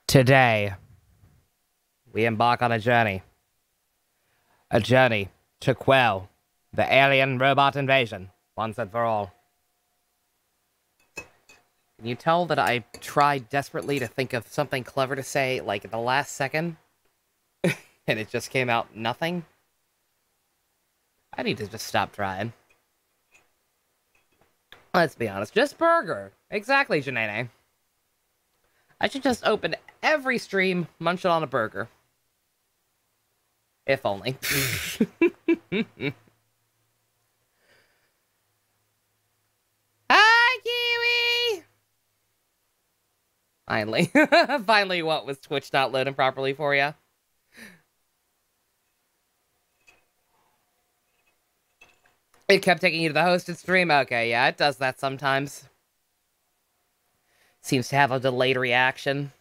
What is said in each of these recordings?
Today, we embark on a journey. A journey to quell the alien robot invasion, once and for all. Can you tell that I tried desperately to think of something clever to say, like, at the last second? And it just came out nothing? I need to just stop trying. Let's be honest. Just burger. Exactly, Janae. I should just open every stream, munch it on a burger. If only. Hi, Kiwi! Finally. Finally, what was Twitch not loading properly for you? It kept taking you to the hosted stream? Okay, yeah, it does that sometimes. Seems to have a delayed reaction.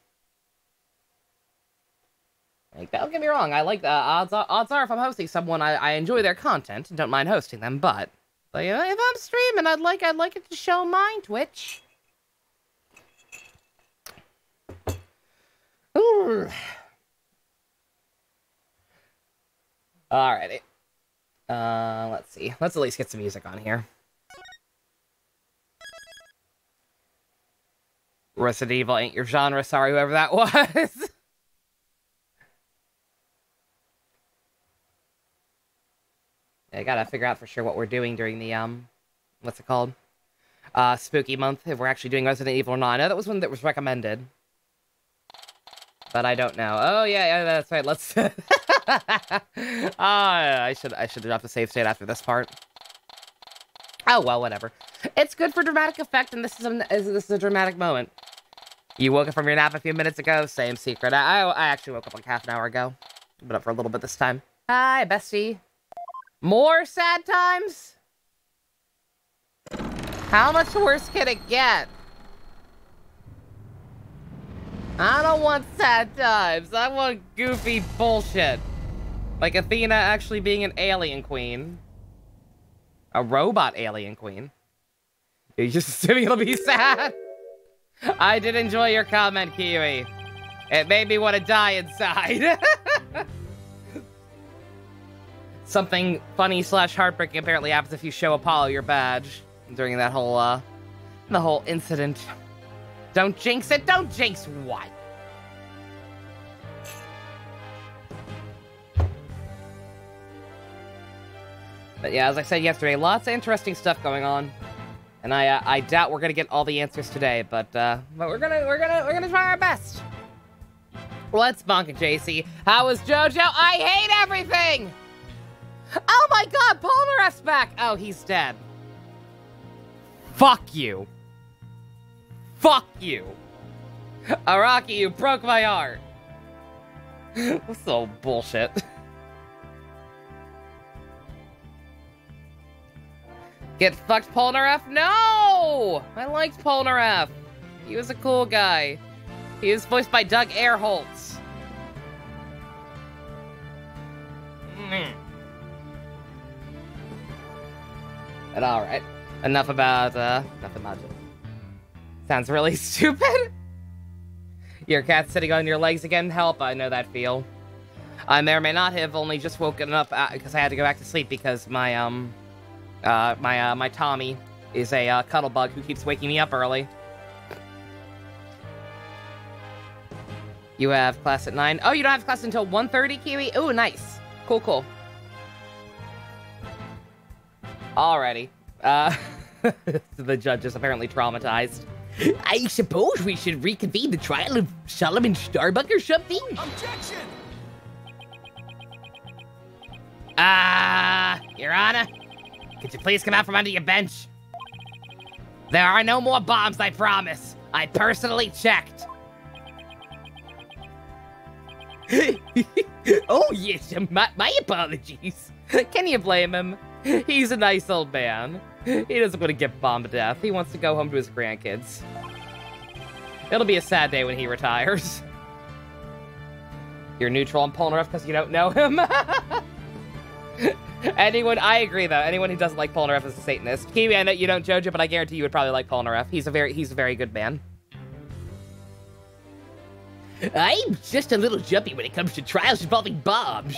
Like, don't get me wrong, I like the odds are if I'm hosting someone, I enjoy their content and don't mind hosting them, but you know, if I'm streaming, I'd like it to show mine, Twitch. Ooh. Alrighty. Let's see. Let's at least get some music on here. Resident Evil ain't your genre, sorry whoever that was. I gotta figure out for sure what we're doing during the, what's it called? Spooky month, if we're actually doing Resident Evil or not. I know that was one that was recommended. But I don't know. Oh, yeah, that's right, let's... I should drop the save state after this part. Oh, well, whatever. It's good for dramatic effect, and this is a dramatic moment. You woke up from your nap a few minutes ago? Same secret. I actually woke up like half an hour ago. Been up for a little bit this time. Hi, bestie. More sad times? How much worse can it get? I don't want sad times. I want goofy bullshit. Like Athena actually being an alien queen. A robot alien queen. You're just assuming it'll be sad? I did enjoy your comment, Kiwi. It made me want to die inside. Something funny / heartbreaking apparently happens if you show Apollo your badge during that whole, the whole incident. Don't jinx it. Don't jinx what? But yeah, as I said yesterday, lots of interesting stuff going on, and I doubt we're gonna get all the answers today, but we're gonna try our best. Let's bonk it, JC. How was JoJo? I hate everything. Oh my God, Polnareff's back. Oh, he's dead. Fuck you. Fuck you. Araki, you broke my heart. That's so bullshit. Get fucked, Polnareff? No! I liked Polnareff. He was a cool guy. He was voiced by Doug Airholtz. But alright. Enough about it. Sounds really stupid. Your cat's sitting on your legs again? Help, I know that feel. I may or may not have only just woken up because I had to go back to sleep because my, my Tommy is a cuddle bug who keeps waking me up early. You have class at 9. Oh, you don't have class until 1:30, Kiwi? Ooh, nice. Cool, cool. Alrighty. The judge is apparently traumatized. I suppose we should reconvene the trial of Solomon Starbuck or something? Objection! Your Honor, could you please come out from under your bench? There are no more bombs, I promise. I personally checked. Oh, yes, my apologies. Can you blame him? He's a nice old man. He doesn't want to get bombed to death. He wants to go home to his grandkids. It'll be a sad day when he retires. You're neutral on Polnareff because you don't know him? I agree though, anyone who doesn't like Polnareff is a Satanist. Kiwi, I know you don't, Jojo, but I guarantee you would probably like Polnareff. He's a very good man. I'm just a little jumpy when it comes to trials involving bombs.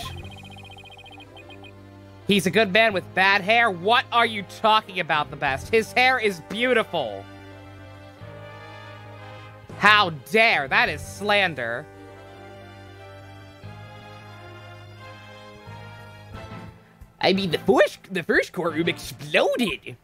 He's a good man with bad hair? What are you talking about the best? His hair is beautiful. How dare, that is slander. I mean, the first courtroom exploded.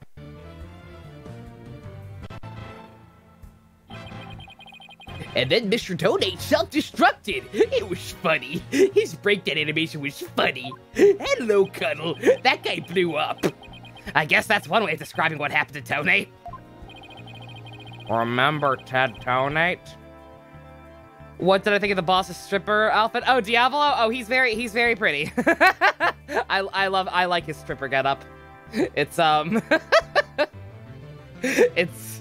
And then Mr. Toadate self-destructed. It was funny. His breakdown animation was funny. Hello, Cuddle. That guy blew up. I guess that's one way of describing what happened to Toadate. Remember Ted Toadate? What did I think of the boss's stripper outfit? Oh, Diavolo? Oh, he's very pretty. I like his stripper getup. It's it's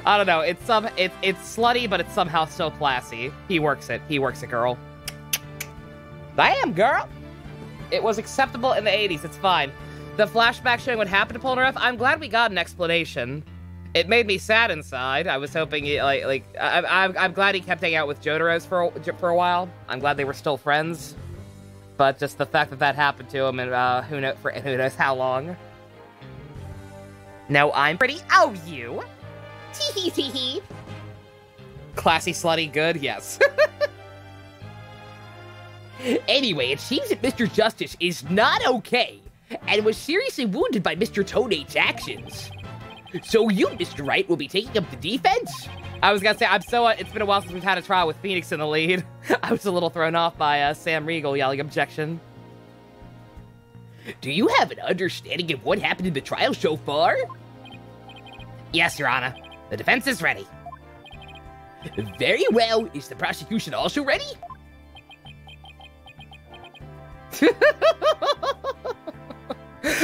I don't know. It's slutty, but it's somehow still classy. He works it. He works it, girl. Damn, girl. It was acceptable in the 80s. It's fine. The flashback showing what happened to Polnareff, I'm glad we got an explanation. It made me sad inside. I was hoping, I'm glad he kept hanging out with Jotaros for a while. I'm glad they were still friends. But just the fact that that happened to him, and who knows how long. No, I'm pretty. Oh, you. Tee hee hee. Classy, slutty, good. Yes. Anyway, it seems that Mr. Justice is not okay and was seriously wounded by Mr. Toadate's actions. So you, Mr. Wright, will be taking up the defense? I was gonna say, it's been a while since we've had a trial with Phoenix in the lead. I was a little thrown off by Sam Riegel yelling objection. Do you have an understanding of what happened in the trial so far? Yes, Your Honor. The defense is ready. Very well. Is the prosecution also ready?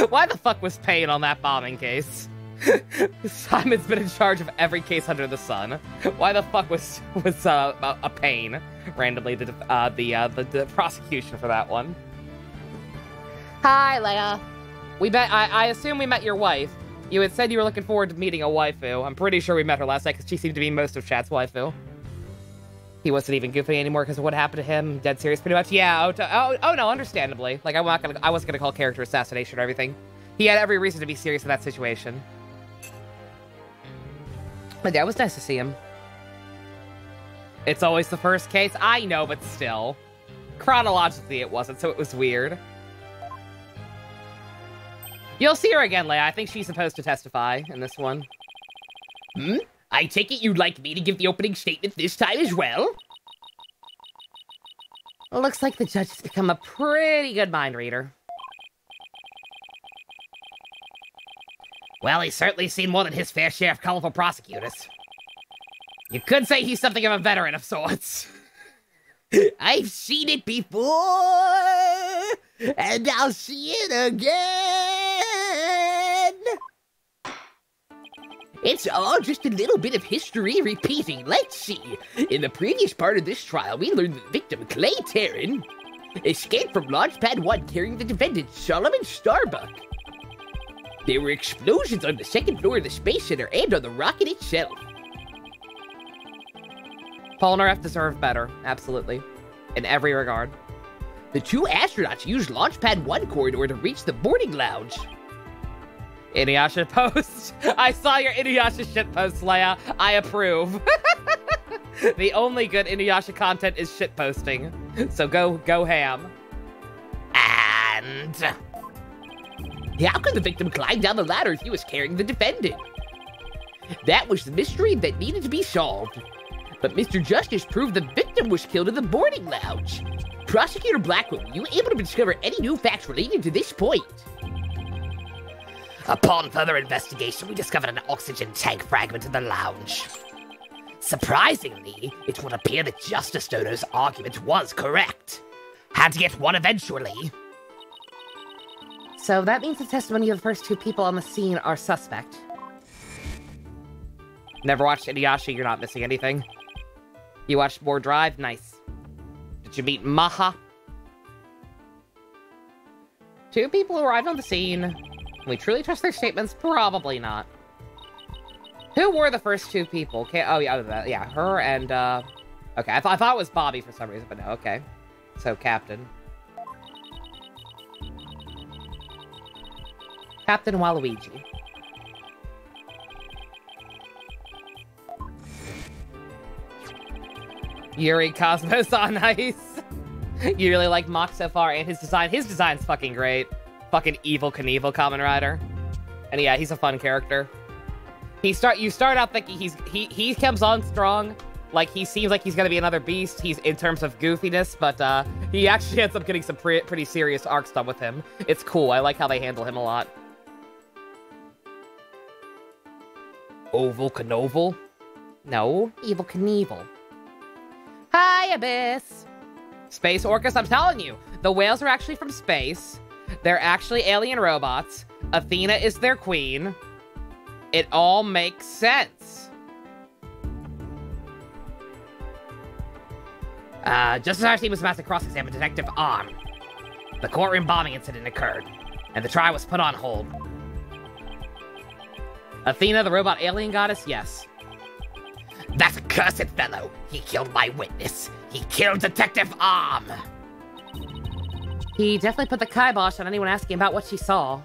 Why the fuck was Payne on that bombing case? Simon's been in charge of every case under the sun. Why the fuck was a Payne randomly the prosecution for that one? Hi, Leia. I assume we met your wife. You had said you were looking forward to meeting a waifu. I'm pretty sure we met her last night because she seemed to be most of Chat's waifu. He wasn't even goofy anymore because of what happened to him. Dead serious, pretty much. Yeah. Oh no, understandably. Like I wasn't gonna call character assassination or everything. He had every reason to be serious in that situation. But yeah, it was nice to see him. It's always the first case. I know, but still. Chronologically, it wasn't, so it was weird. You'll see her again, Leia. I think she's supposed to testify in this one. I take it you'd like me to give the opening statement this time as well? Looks like the judge has become a pretty good mind reader. Well, he's certainly seen more than his fair share of colorful prosecutors. You could say he's something of a veteran of sorts. I've seen it before, and I'll see it again. It's all just a little bit of history repeating. Let's see. In the previous part of this trial, we learned that the victim, Clay Terran, escaped from Launchpad 1 carrying the defendant, Solomon Starbuck. There were explosions on the second floor of the Space Center and on the rocket itself. Polnareff deserved better, absolutely. In every regard. The two astronauts used Launchpad 1 corridor to reach the boarding lounge. Inuyasha post. I saw your Inuyasha shitpost, Leia. I approve. The only good Inuyasha content is shitposting. So go ham. And how could the victim climb down the ladder if he was carrying the defendant? That was the mystery that needed to be solved. But Mr. Justice proved the victim was killed in the boarding lounge. Prosecutor Blackwell, were you able to discover any new facts relating to this point? Upon further investigation, we discovered an oxygen tank fragment in the lounge. Surprisingly, it would appear that Justice Dono's argument was correct. Had to get one eventually. So that means the testimony of the first two people on the scene are suspect. Never watched Inuyasha, you're not missing anything. You watched More Drive? Nice. Did you meet Maha? Two people arrived on the scene. Can we truly trust their statements? Probably not. Who were the first two people? Okay, oh yeah, her and Okay, I thought it was Bobby for some reason, but no, okay. So, Captain. Captain Waluigi. Yuri Cosmos on ice. You really like Mock so far and his design. His design's fucking great. Fucking Evil Knievel Kamen Rider. And yeah, he's a fun character. You start out thinking he comes on strong. Like, he seems like he's gonna be another beast. He's in terms of goofiness, but he actually ends up getting some pretty serious arc stuff with him. It's cool. I like how they handle him a lot. Oval Knovel? No, Evil Knievel. Hi, Abyss! Space Orcas, I'm telling you, the whales are actually from space. They're actually alien robots. Athena is their queen. It all makes sense. Just as our team was about to cross-examine Detective Arm, the courtroom bombing incident occurred, and the trial was put on hold. Athena, the robot alien goddess? Yes. That accursed fellow! He killed my witness! He killed Detective Arm! He definitely put the kibosh on anyone asking about what she saw.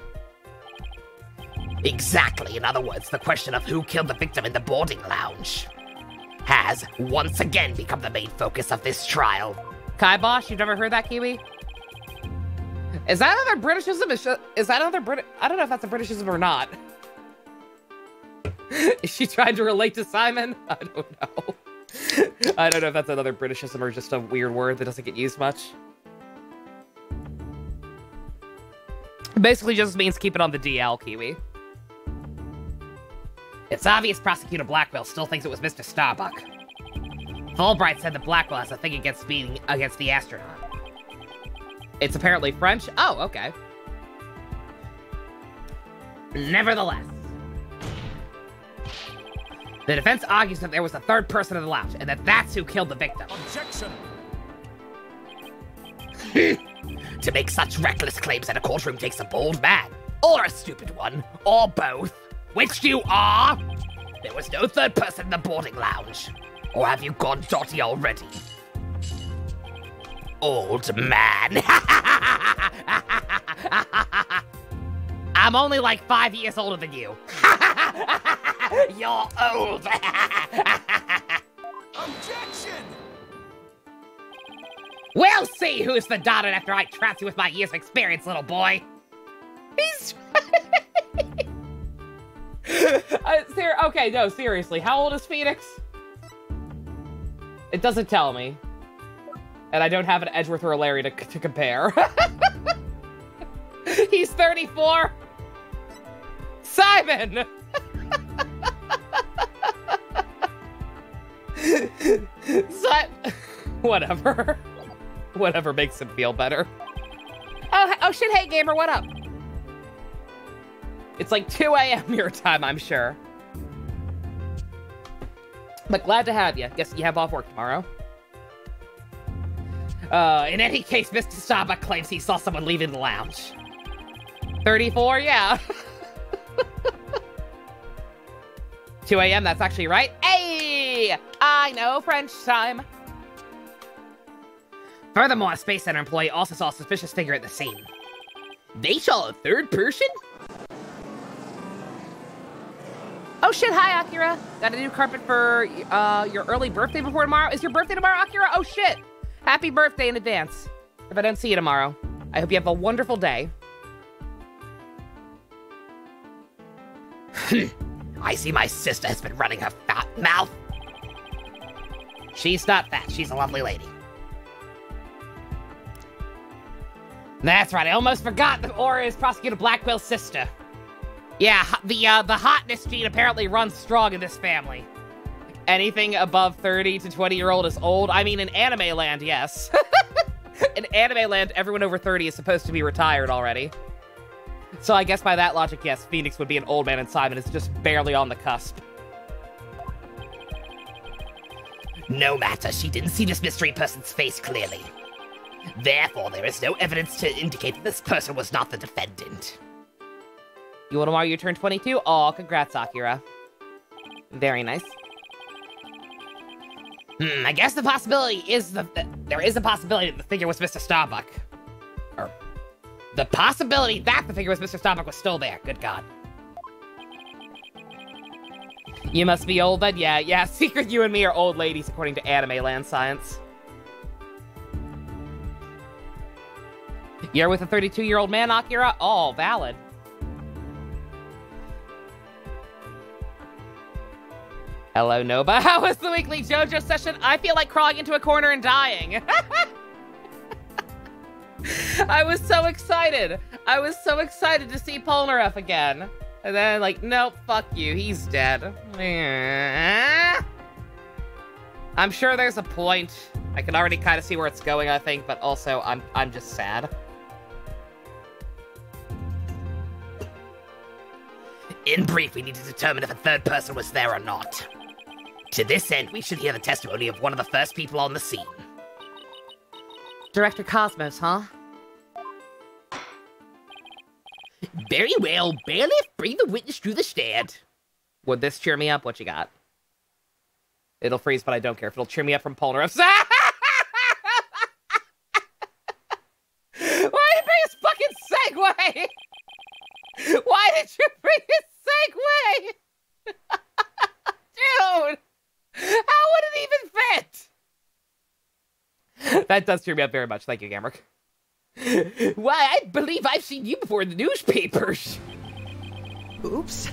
Exactly. In other words, the question of who killed the victim in the boarding lounge has once again become the main focus of this trial. Kibosh? You've never heard that, Kiwi? Is that another Britishism? Is that another Brit? I don't know if that's a Britishism or not. Is she trying to relate to Simon? I don't know. I don't know if that's another Britishism or just a weird word that doesn't get used much. Basically just means keep it on the DL, Kiwi. It's obvious Prosecutor Blackwell still thinks it was Mr. Starbuck. Fulbright said that Blackwell has a thing against speeding against the astronaut. It's apparently French? Oh, okay. Nevertheless, the defense argues that there was a third person in the lounge, and that that's who killed the victim. Objection! To make such reckless claims in a courtroom takes a bold man, or a stupid one, or both. Which you are? There was no third person in the boarding lounge. Or have you gone dotty already? Old man. I'm only like 5 years older than you. You're old. Objection! We'll see who's the daughter after I trap you with my years of experience, little boy. He's... okay, no, seriously. How old is Phoenix? It doesn't tell me. And I don't have an Edgeworth or a Larry to compare. He's 34. Simon! Whatever. Whatever makes him feel better. Oh shit, hey gamer, what up? It's like 2 a.m. your time, I'm sure. But glad to have you. Guess you have off work tomorrow. In any case, Mr. Starbuck claims he saw someone leaving the lounge. 34, yeah. 2 a.m., that's actually right. Hey! I know French time. Furthermore, a Space Center employee also saw a suspicious figure at the scene. They saw a third person? Oh shit, hi Akira. Got a new carpet for your early birthday before tomorrow? Is your birthday tomorrow, Akira? Oh shit. Happy birthday in advance. If I don't see you tomorrow, I hope you have a wonderful day. I see my sister has been running her fat mouth. She's not fat, she's a lovely lady. That's right, I almost forgot that Aura is Prosecutor Blackwell's sister. Yeah, the hotness gene apparently runs strong in this family. Anything above 30 to 20-year-old is old. I mean, in anime land, yes. In anime land, everyone over 30 is supposed to be retired already. So I guess by that logic, yes, Phoenix would be an old man and Simon is just barely on the cusp. No matter, she didn't see this mystery person's face clearly. Therefore, there is no evidence to indicate that this person was not the defendant. You want tomorrow you turn 22? Oh, congrats, Akira. Very nice. I guess the possibility is there is a possibility that the figure was Mr. Starbuck. Or the possibility that the figure was Mr. Starbuck was still there. Good God. You must be old then? Yeah. Secret, you and me are old ladies, according to Anime Land Science. You're with a 32-year-old man, Akira? Oh, valid. Hello, Noba. How was the weekly JoJo session? I feel like crawling into a corner and dying. I was so excited. I was so excited to see Polnareff again. And then, like, nope, fuck you. He's dead. I'm sure there's a point. I can already kind of see where it's going, I think, but also I'm just sad. In brief, we need to determine if a third person was there or not. To this end, we should hear the testimony of one of the first people on the scene. Director Cosmos, huh? Very well, bailiff, bring the witness to the stand. Would this cheer me up? What you got? It'll freeze, but I don't care if it'll cheer me up from Polnareff. Why did you bring his fucking segue? Why did you bring his segue? Dude! How would it even fit? That does cheer me up very much. Thank you, Gamrick. Why, I believe I've seen you before in the newspapers. Oops.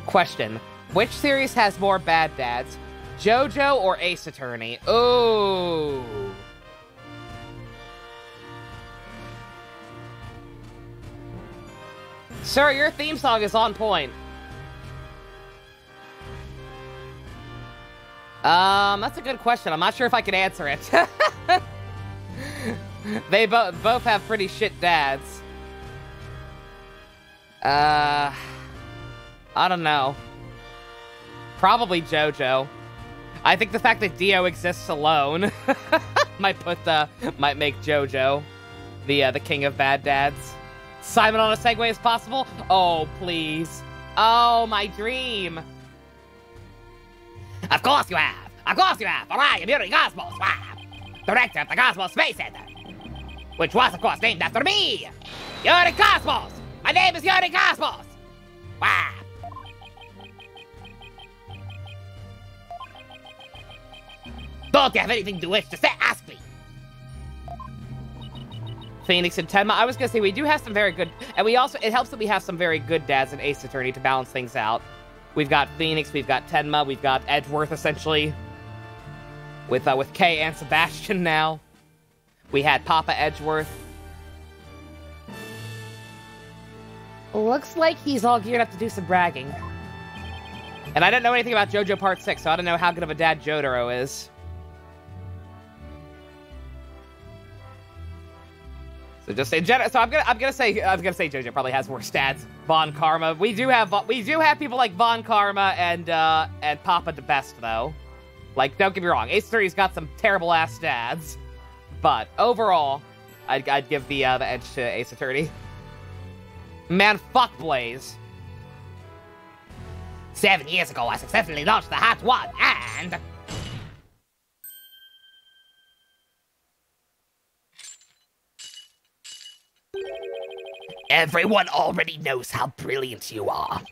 Question. Which series has more bad dads? JoJo or Ace Attorney? Oh. Sir, your theme song is on point. That's a good question. I'm not sure if I can answer it. They both have pretty shit dads. I don't know. Probably JoJo. I think the fact that Dio exists alone might make JoJo the king of bad dads. Simon on a Segway is possible? Oh, please. Oh, my dream. Of course you have. Of course you have. For I am Yuri Cosmos, director of the Cosmos Space Center, which was, of course, named after me, Yuri Cosmos. My name is Yuri Cosmos. Wow. Don't you have anything to wish to say? Ask me. Phoenix and Tenma. I was gonna say we do have some very good, and it helps that we have some very good dads in Ace Attorney to balance things out. We've got Phoenix, we've got Tenma, we've got Edgeworth essentially, with Kay and Sebastian now. We had Papa Edgeworth. Looks like he's all geared up to do some bragging. And I didn't know anything about JoJo Part 6, so I don't know how good of a dad Jotaro is. So just say, so I'm gonna say JoJo probably has worse stats. Von Karma. We do have people like Von Karma and Papa the Best though. Like, don't get me wrong, Ace Attorney's got some terrible ass stats, but overall, I'd give the edge to Ace Attorney. Man, fuck Blaze. 7 years ago, I successfully launched the Hot One, and everyone already knows how brilliant you are.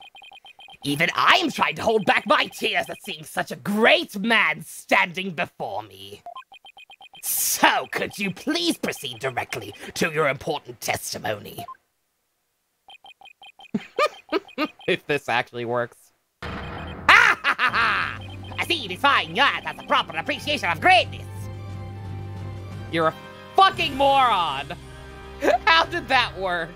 Even I'm trying to hold back my tears at seeing such a great man standing before me. So, could you please proceed directly to your important testimony? If this actually works. Ha ha ha ha! I see you define that as a proper appreciation of greatness. You're a fucking moron! How did that work?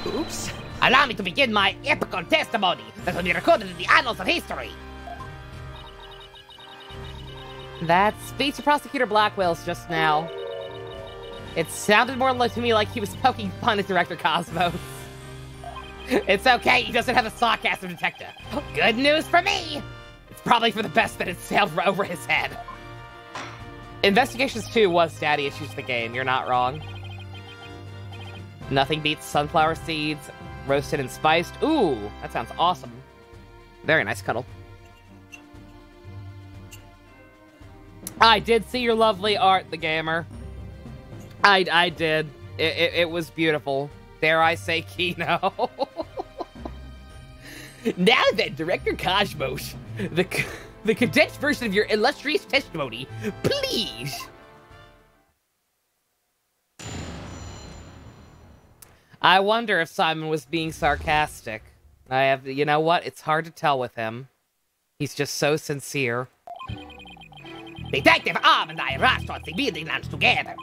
Oops. Allow me to begin my epical testimony that will be recorded in the annals of history. That speech to Prosecutor Blackwell's just now. It sounded more to me like he was poking fun at Director Cosmos. It's okay, he doesn't have a sarcasm detector. Good news for me! It's probably for the best that it sailed over his head. Investigations 2 was daddy issues of the game, you're not wrong. Nothing beats sunflower seeds, roasted and spiced. Ooh, that sounds awesome. Very nice, Cuddle. I did see your lovely art, the gamer. I did. It was beautiful. Dare I say, Kino? Now then, Director Cosmos, the condensed version of your illustrious testimony, please. I wonder if Simon was being sarcastic. You know what? It's hard to tell with him. He's just so sincere. Detective Arm and I rushed towards the building lounge together.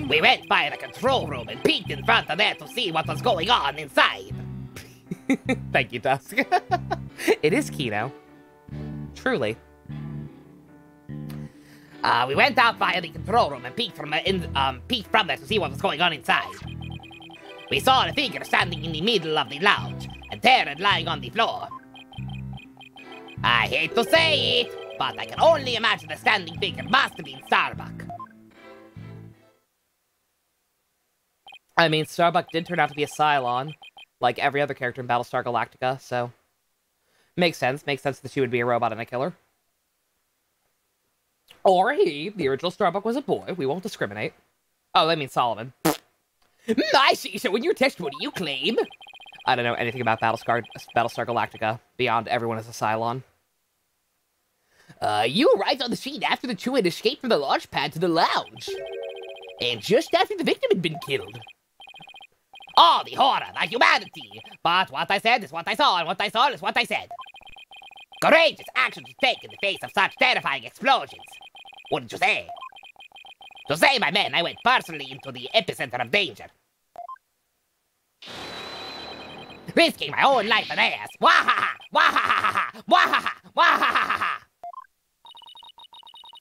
We went by the control room and peeked in front of there to see what was going on inside. Thank you, Dusk. It is Kino. Truly. We went out via the control room and peeked from there to see what was going on inside. We saw a figure standing in the middle of the lounge, and Terran lying on the floor. I hate to say it, but I can only imagine the standing figure must have been Starbuck. I mean, Starbuck did turn out to be a Cylon, like every other character in Battlestar Galactica, so... Makes sense. Makes sense that she would be a robot and a killer. Or he, the original Starbuck, was a boy. We won't discriminate. Oh, I mean Solomon. I see. So in your testimony, you claim... I don't know anything about Battlestar Galactica, beyond everyone is a Cylon. You arrived on the scene after the two had escaped from the launch pad to the lounge. And just after the victim had been killed. Oh, the horror, the humanity! But what I said is what I saw, and what I saw is what I said. Courageous action to take in the face of such terrifying explosions. Wouldn't you say? To save my men, I went personally into the epicenter of danger. Risking my own life and ass. Wahaha! Wahaha! Wahaha! Wahaha!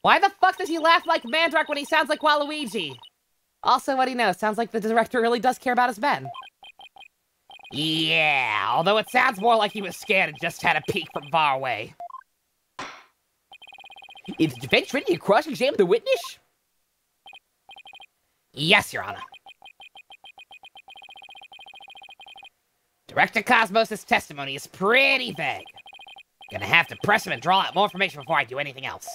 Why the fuck does he laugh like Mandrake when he sounds like Waluigi? Also, what he knows, sounds like the director really does care about his men. Yeah, although it sounds more like he was scared and just had a peek from far away. Is the defense ready to cross-examine the witness? Yes, Your Honor. Director Cosmos' testimony is pretty vague. Gonna have to press him and draw out more information before I do anything else.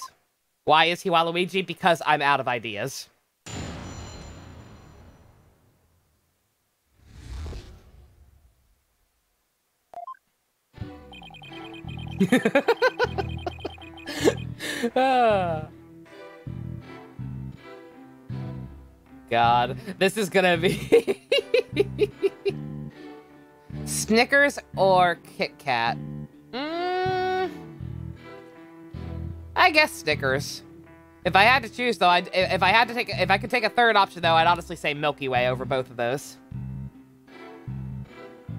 Why is he Waluigi? Because I'm out of ideas. God, this is gonna be... Snickers or Kit Kat? I guess Snickers. If I had to choose, though, if I could take a third option, though, I'd honestly say Milky Way over both of those.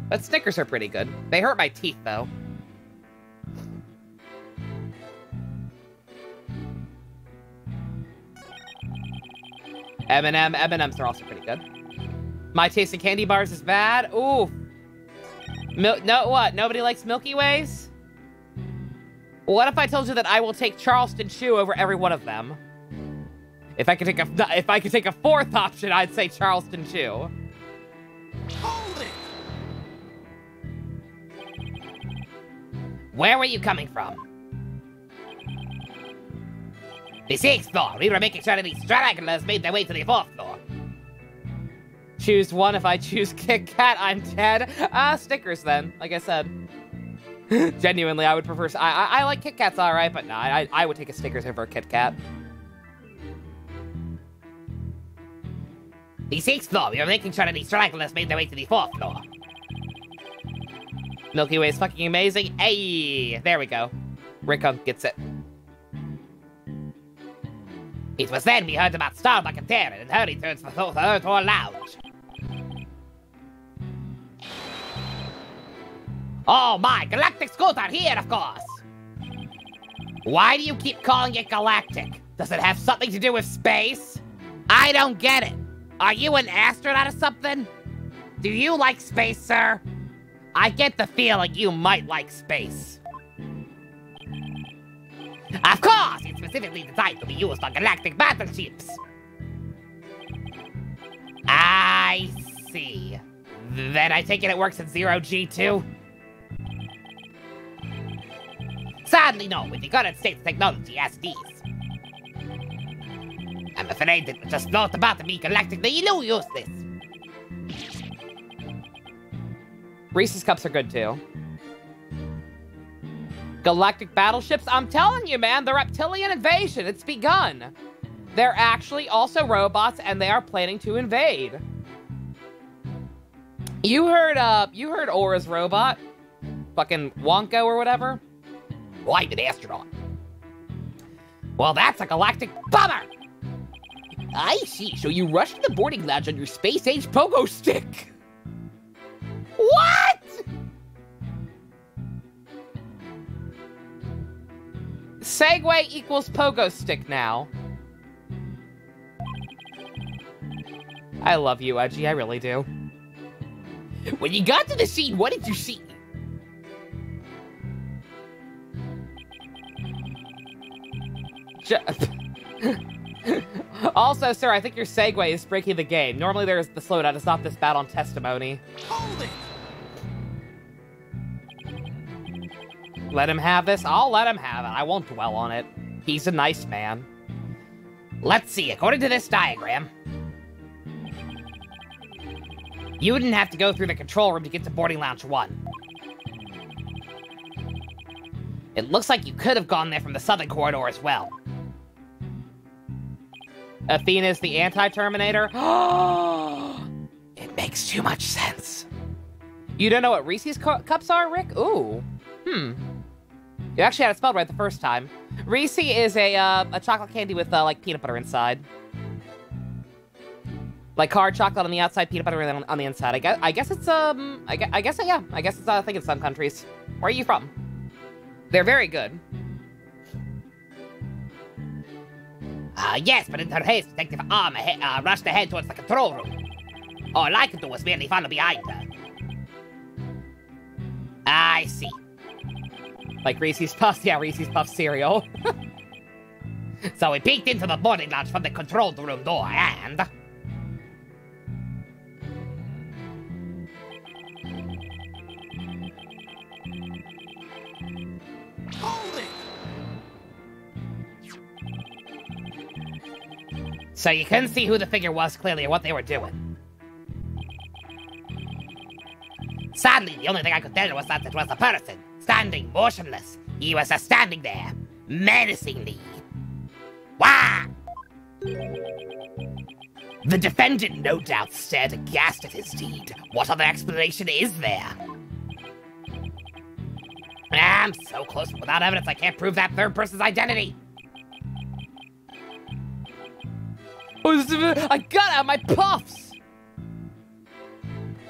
But Snickers are pretty good. They hurt my teeth, though. M&M's are also pretty good. My taste in candy bars is bad. Ooh. No, what? Nobody likes Milky Ways? What if I told you that I will take Charleston Chew over every one of them? If I could take a fourth option, I'd say Charleston Chew. Hold it! Where were you coming from? The 6th floor. We were making sure that these stragglers made their way to the 4th floor. Choose one. If I choose Kit Kat, I'm dead. Snickers then, like I said. Genuinely, I would prefer... I like Kit Kats alright, but no, I would take a Snickers over a Kit Kat. The 6th floor. We were making sure that these stragglers made their way to the 4th floor. Milky Way is fucking amazing. Hey, there we go. Rickon gets it. It was then we heard about Starbuck and Terran and her returns for the Earth or Lounge. Oh my, Galactic Scooter here, of course! Why do you keep calling it galactic? Does it have something to do with space? I don't get it. Are you an astronaut or something? Do you like space, sir? I get the feeling you might like space. Of course, it's specifically designed to be used on galactic battleships. I see. Then I take it works at 0G too? Sadly, no, with the current state of technology as it is. I'm afraid it was just float about to be galactically useless. Reese's Cups are good too. Galactic battleships? I'm telling you, man, the reptilian invasion, it's begun. They're actually also robots, and they are planning to invade. You heard Aura's robot? Fucking Wonko or whatever? Well, I'm an astronaut. Well, that's a galactic bummer! I see, so you rushed to the boarding lounge on your space-age pogo stick. What?! Segway equals pogo stick now. I love you, Edgy, I really do. When you got to the scene, what did you see? Also, sir, I think your segue is breaking the game. Normally there's the slowdown. It's not this bad on testimony. Hold it! Let him have this? I'll let him have it. I won't dwell on it. He's a nice man. Let's see, according to this diagram, you wouldn't have to go through the control room to get to boarding lounge 1. It looks like you could have gone there from the southern corridor as well. Athena's the anti-Terminator? It makes too much sense. You don't know what Reese's Cups are, Rick? Ooh. You actually had it spelled right the first time. Reese is a chocolate candy with, like, peanut butter inside. Like hard chocolate on the outside, peanut butter on the inside. I guess it's, I guess it's, I think in some countries. Where are you from? They're very good. Yes, but in her haste, Detective Arm rushed ahead towards the control room. All I could do was merely follow behind her. I see. Like Reese's Puffs? Yeah, Reese's Puffs cereal. So we peeked into the boarding lounge from the control room door and... Hold it! So you couldn't see who the figure was clearly or what they were doing. Sadly, the only thing I could tell was that it was a person, standing motionless. He was just standing there, menacingly. Wah! The defendant no doubt stared aghast at his deed. What other explanation is there? I'm so close, but without evidence I can't prove that third person's identity. I got out my puffs!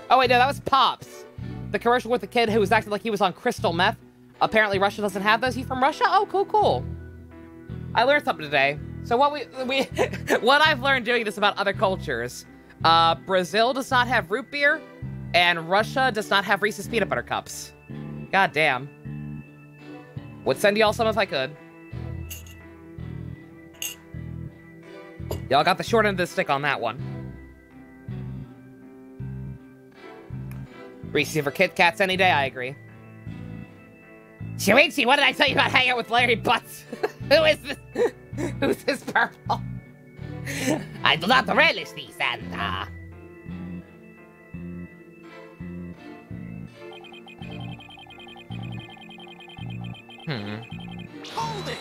Oh wait, no, that was Pops. The commercial with the kid who was acting like he was on crystal meth. Apparently Russia doesn't have those. He's from Russia? Oh, cool, cool. I learned something today. So what what I've learned doing this about other cultures. Brazil does not have root beer, and Russia does not have Reese's peanut butter cups. God damn. Would send y'all some if I could. Y'all got the short end of the stick on that one. Reese's for Kit Kats any day, I agree. Shuichi, what did I tell you about hanging out with Larry Butts? Who is this? Who's this purple? I do not relish these, and, Hold it!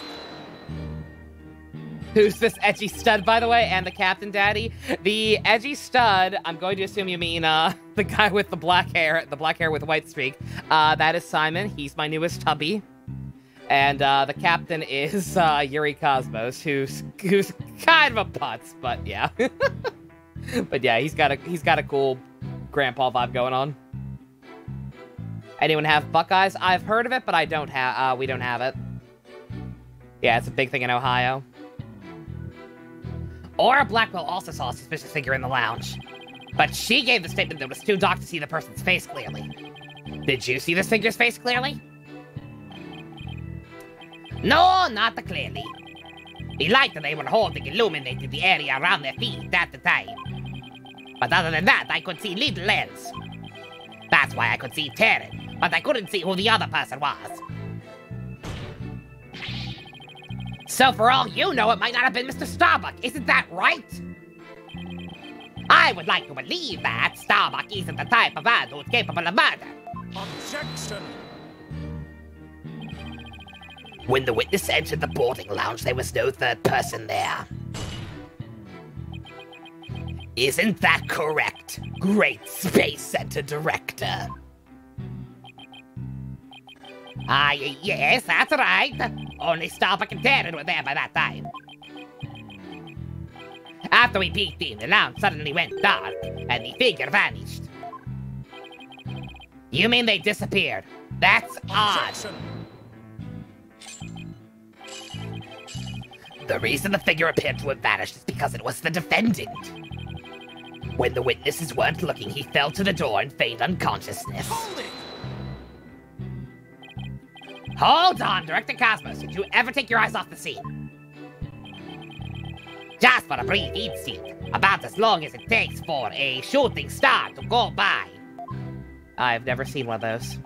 Who's this edgy stud, by the way, and the captain daddy? The edgy stud, I'm going to assume you mean, the guy with the black hair with white streak. That is Simon. He's my newest Tubby. And, the captain is, Yuri Cosmos, who's kind of a putz, but yeah. But yeah, he's got a cool grandpa vibe going on. Anyone have Buckeyes? I've heard of it, but we don't have it. Yeah, it's a big thing in Ohio. Aura Blackwell also saw a suspicious figure in the lounge. But she gave the statement that it was too dark to see the person's face clearly. Did you see this figure's face clearly? No, not clearly. The light that they were holding illuminated the area around their feet at the time. But other than that, I could see little else. That's why I could see Taryn, but I couldn't see who the other person was. So for all you know, it might not have been Mr. Starbuck, isn't that right? I would like to believe that Starbuck isn't the type of man who's capable of murder. Objection! When the witness entered the boarding lounge, there was no third person there. Isn't that correct, Great Space Center Director? Yes, that's right. Only Starbuck and Taryn were there by that time. After we peeked in, the lounge suddenly went dark, and the figure vanished. You mean they disappeared? That's odd. Objection! The reason the figure appeared to have vanished is because it was the defendant. When the witnesses weren't looking, he fell to the door and feigned unconsciousness. Hold it! Hold on, Director Cosmos. Did you ever take your eyes off the scene? Just for a brief instant, about as long as it takes for a shooting star to go by. I've never seen one of those.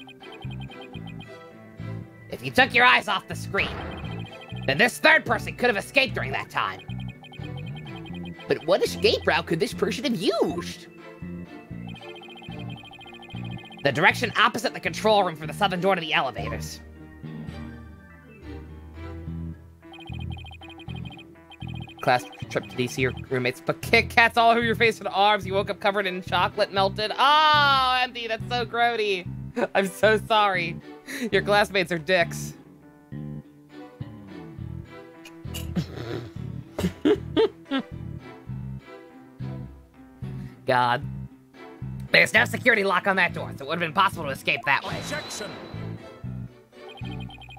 If you took your eyes off the screen, then this third person could have escaped during that time. But what escape route could this person have used? The direction opposite the control room for the southern door to the elevators. Class trip to DC, your roommates but Kit Kats all over your face and arms. You woke up covered in chocolate melted. Oh, Andy, that's so grody. I'm so sorry. Your classmates are dicks. God. There's no security lock on that door, so it would have been possible to escape that way. Objection!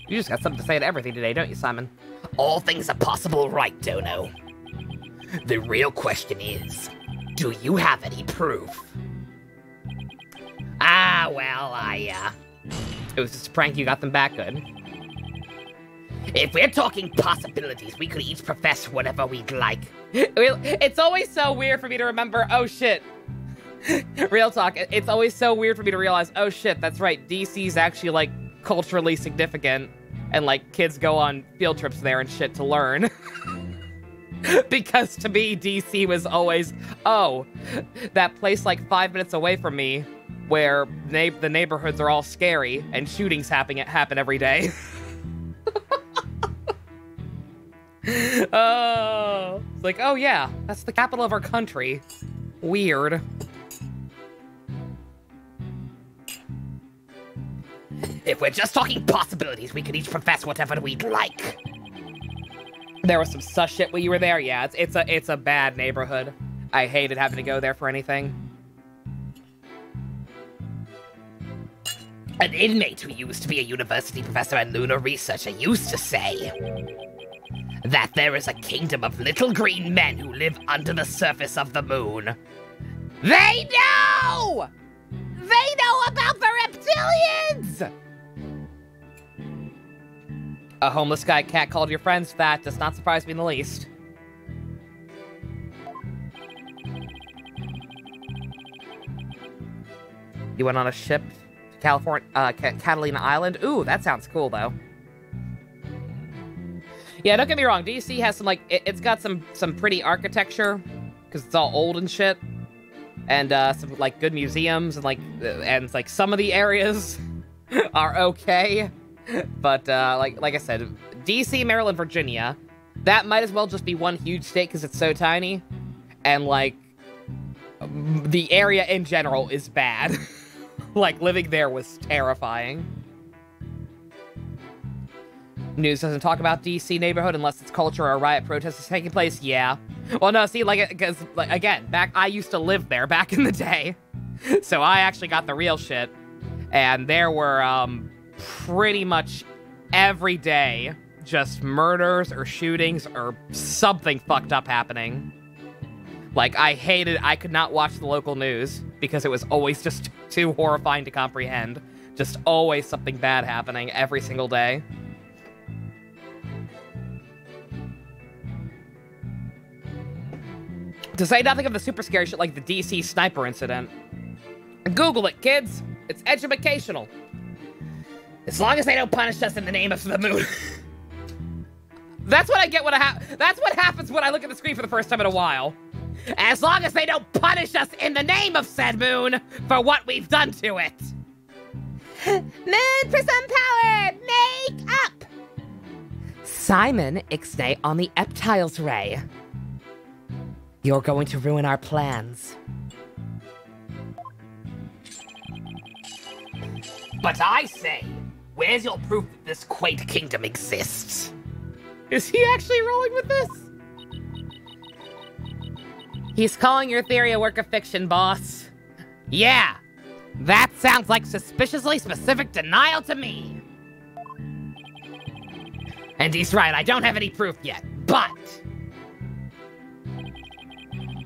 You just got something to say to everything today, don't you, Simon? All things are possible, right, Dono? The real question is, do you have any proof? It was just a prank, you got them back good. If we're talking possibilities, we could each profess whatever we'd like. It's always so weird for me to remember, oh shit. Real talk, it's always so weird for me to realize, oh shit, that's right, DC's actually, like, culturally significant. And, like, kids go on field trips there and shit to learn. Because to me, DC was always, oh, that place, like, 5 minutes away from me, where the neighborhoods are all scary and shootings happen every day. Oh, it's like, oh yeah, that's the capital of our country. Weird. If we're just talking possibilities, we could each profess whatever we'd like. There was some sus shit when you were there. Yeah, it's a bad neighborhood. I hated having to go there for anything. An inmate who used to be a university professor and lunar researcher used to say that there is a kingdom of little green men who live under the surface of the moon. They know! They know about the reptilians! A homeless guy cat called your friends. That does not surprise me in the least. You went on a ship to California, Catalina Island. Ooh, that sounds cool, though. Yeah, don't get me wrong. DC has some, like, it's got some pretty architecture, because it's all old and shit. And, some, like, good museums, and, like, some of the areas are okay. But, like I said, DC, Maryland, Virginia, that might as well just be one huge state because it's so tiny. And, like, the area in general is bad. Like, living there was terrifying. News doesn't talk about DC neighborhood unless it's culture or a riot protest is taking place. Yeah. Well, no, see, like, because, like, again, I used to live there back in the day. So I actually got the real shit. And there were, pretty much every day just murders or shootings or something fucked up happening. Like, I could not watch the local news because it was always just too horrifying to comprehend. Just always something bad happening every single day. To say nothing of the super scary shit like the DC sniper incident. Google it, kids. It's educational. As long as they don't punish us in the name of the moon. That's what I get when that's what happens when I look at the screen for the first time in a while. As long as they don't punish us in the name of said moon for what we've done to it. Moon for some power! Make up! Simon ixnay on the Eptiles Ray. You're going to ruin our plans. But I say, where's your proof that this quaint kingdom exists? Is he actually rolling with this? He's calling your theory a work of fiction, boss. Yeah, that sounds like suspiciously specific denial to me. And he's right, I don't have any proof yet, but...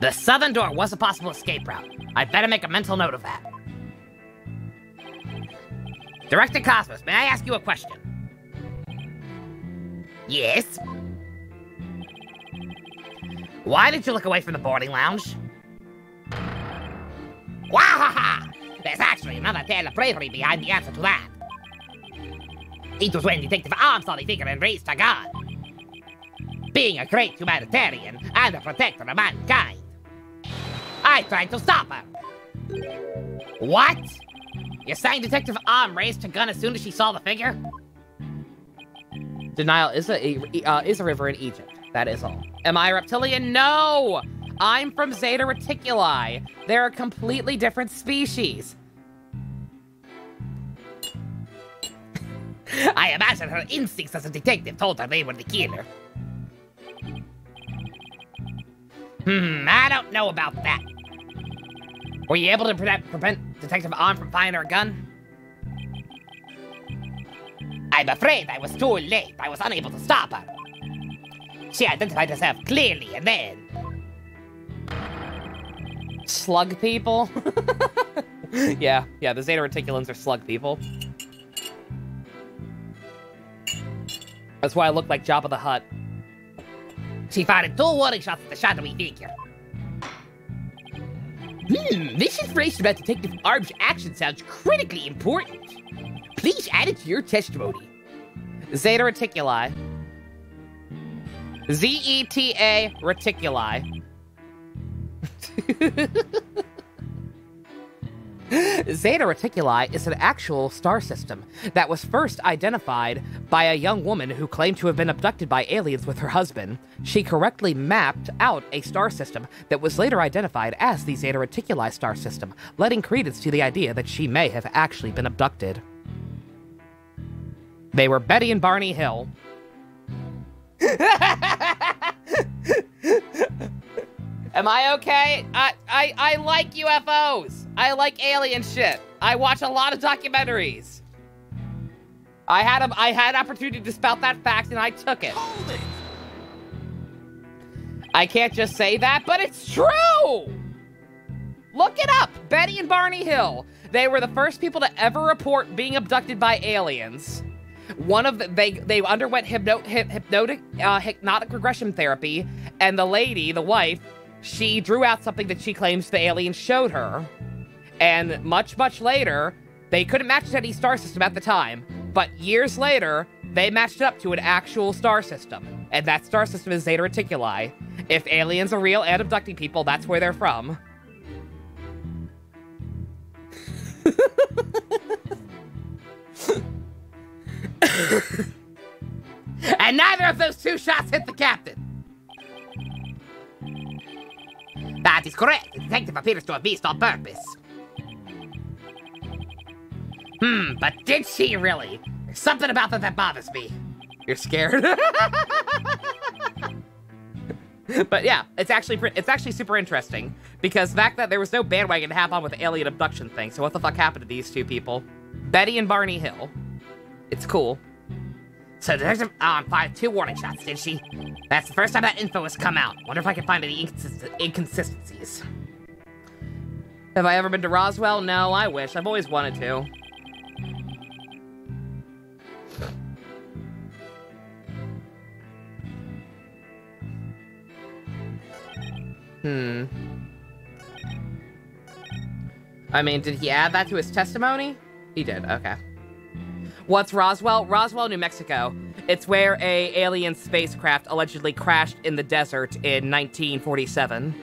the southern door was a possible escape route. I'd better make a mental note of that. Director Cosmos, may I ask you a question? Yes? Why did you look away from the boarding lounge? Wahaha! There's actually another tale of bravery behind the answer to that. It was when Detective Arm saw the figure and raised a gun. Being a great humanitarian and a protector of mankind, I tried to stop her. What? You're saying Detective Arm raised her gun as soon as she saw the figure? Denial is a river in Egypt. That is all. Am I a reptilian? No! I'm from Zeta Reticuli. They're a completely different species. I imagine her instincts as a detective told her they were the killer. I don't know about that. Were you able to prevent Detective Arm from firing her gun? I'm afraid I was too late. I was unable to stop her. She identified herself clearly, and then... Slug people? yeah, the Zeta Reticulans are slug people. That's why I look like Jabba the Hutt. She fired 2 warning shots at the shadowy figure. This information about Detective Arm's action sounds critically important. Please add it to your testimony. Zeta Reticuli. Z-E-T-A Reticuli. Zeta Reticuli is an actual star system that was first identified by a young woman who claimed to have been abducted by aliens with her husband. She correctly mapped out a star system that was later identified as the Zeta Reticuli star system, letting credence to the idea that she may have actually been abducted. They were Betty and Barney Hill. Am I okay? I like UFOs. I like alien shit. I watch a lot of documentaries. I had opportunity to spout that fact and I took it. Hold it! I can't just say that, but it's true! Look it up! Betty and Barney Hill. They were the first people to ever report being abducted by aliens. One of they underwent hypnotic regression therapy, and the lady, the wife, she drew out something that she claims the aliens showed her. And much later, they couldn't match it to any star system at the time, but years later, they matched it up to an actual star system. And that star system is Zeta Reticuli. If aliens are real and abducting people, that's where they're from. And neither of those 2 shots hit the captain. That is correct. The detective appears to have missed on purpose. But did she really? There's something about that bothers me. You're scared? But yeah, it's actually super interesting. Because the fact that there was no bandwagon to hop on with the alien abduction thing, so what the fuck happened to these 2 people? Betty and Barney Hill. It's cool. So Detective fired 2 warning shots, did she? That's the first time that info has come out. Wonder if I can find any inconsistencies. Have I ever been to Roswell? No, I wish. I've always wanted to. I mean, did he add that to his testimony? He did, okay. What's Roswell? Roswell, New Mexico. It's where a alien spacecraft allegedly crashed in the desert in 1947.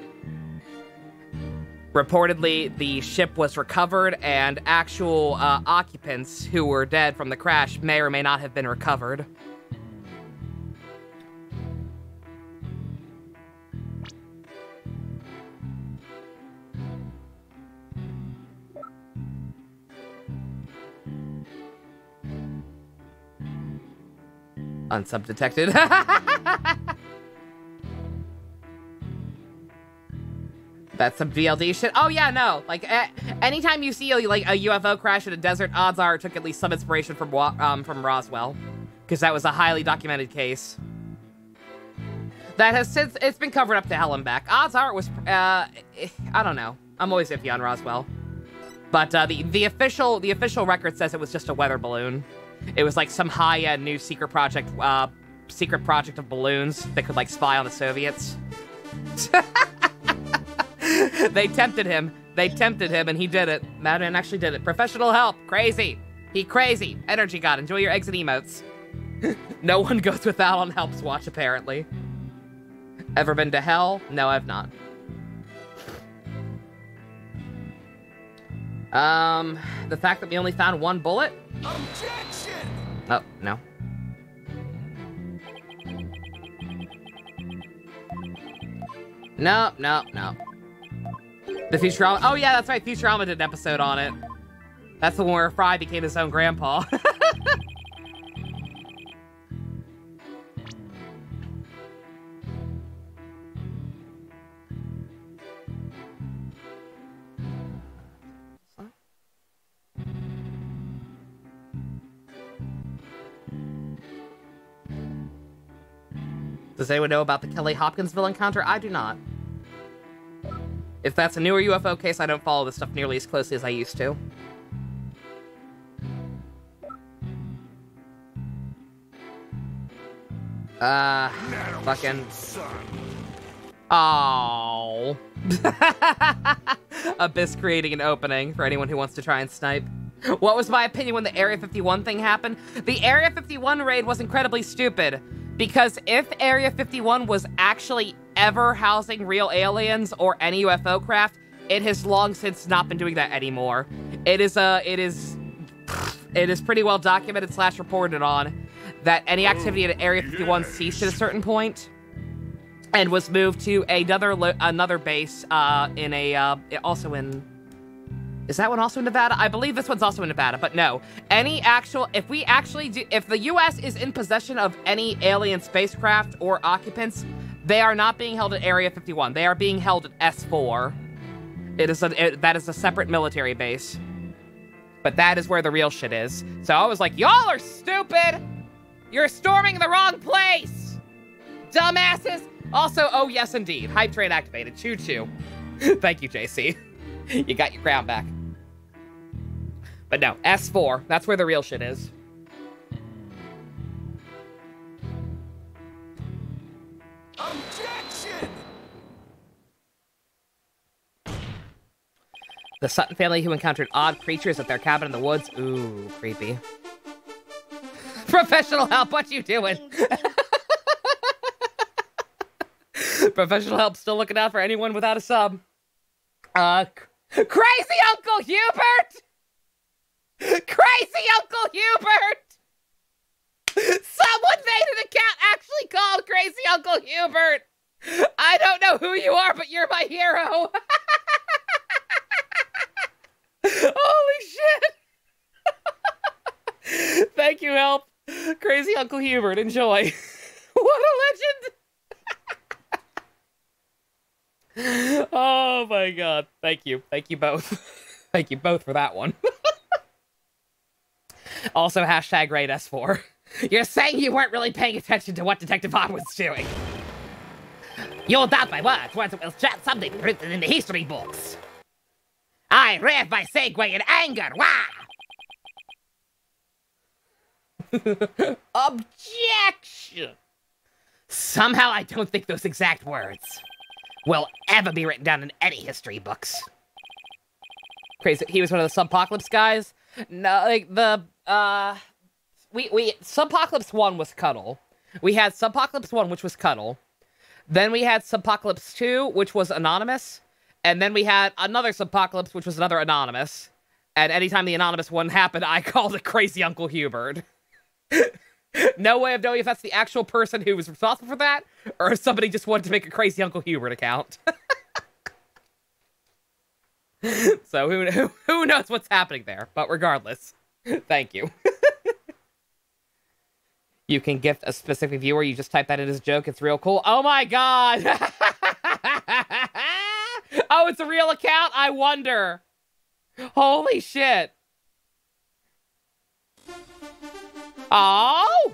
Reportedly, the ship was recovered, and actual occupants who were dead from the crash may or may not have been recovered. Unsubdetected. That's some VLD shit. Oh yeah, no. Like anytime you see a UFO crash in a desert, odds are it took at least some inspiration from Roswell, because that was a highly documented case. That has since it's been covered up to hell and back. Odds are it was. I don't know. I'm always iffy on Roswell, but the official record says it was just a weather balloon. It was like some high-end new secret project of balloons that could like spy on the Soviets. They tempted him, and he did it. Madman actually did it. Professional help. Crazy. He crazy. Energy god. Enjoy your exit emotes. No one goes without on Help's watch, apparently. Ever been to hell? No, I've not. The fact that we only found one bullet? Objection! Oh, no. No. The Futurama. Oh, yeah, that's right. Futurama did an episode on it. That's the one where Fry became his own grandpa. Does anyone know about the Kelly Hopkinsville encounter? I do not. If that's a newer UFO case, I don't follow this stuff nearly as closely as I used to. Fucking... Oh. Abyss creating an opening for anyone who wants to try and snipe. What was my opinion when the Area 51 thing happened? The Area 51 raid was incredibly stupid. Because if Area 51 was actually ever housing real aliens or any UFO craft, it has long since not been doing that anymore. It is pretty well documented / reported on that any activity at Area 51 ceased at a certain point and was moved to another base also in... Is that one also in Nevada? I believe this one's also in Nevada, but no. If the U.S. is in possession of any alien spacecraft or occupants, they are not being held at Area 51. They are being held at S4. That is a separate military base. But that is where the real shit is. So I was like, y'all are stupid! You're storming the wrong place! Dumbasses! Also, oh yes indeed, hype train activated. Choo choo. Thank you, JC. You got your crown back. But no, S4, that's where the real shit is. Objection! The Sutton family who encountered odd creatures at their cabin in the woods. Ooh, creepy. Professional help, what you doing? Professional help still looking out for anyone without a sub. Crazy Uncle Hubert! Crazy Uncle Hubert! Someone made an account actually called Crazy Uncle Hubert! I don't know who you are, but you're my hero! Holy shit! Thank you, help. Crazy Uncle Hubert, enjoy. What a legend! Oh my god. Thank you. Thank you both. Thank you both for that one. Also, hashtag raid S4. You're saying you weren't really paying attention to what Detective Odd was doing. You'll doubt my words once it will chat something written in the history books. I rev my segue in anger. Wah! Objection! Somehow I don't think those exact words. will ever be written down in any history books. Crazy. He was one of the Subpocalypse guys. No, like the Subpocalypse 1 was Cuddle. We had Subpocalypse 1, which was Cuddle. Then we had Subpocalypse 2, which was Anonymous. And then we had another Subpocalypse, which was another Anonymous. And anytime the Anonymous one happened, I called it Crazy Uncle Hubert. No way of knowing if that's the actual person who was responsible for that, or if somebody just wanted to make a Crazy Uncle Hubert account. So who knows what's happening there? But regardless, thank you. You can gift a specific viewer. You just type that in as a joke. It's real cool. Oh my god! Oh, it's a real account? I wonder. Holy shit. Oh!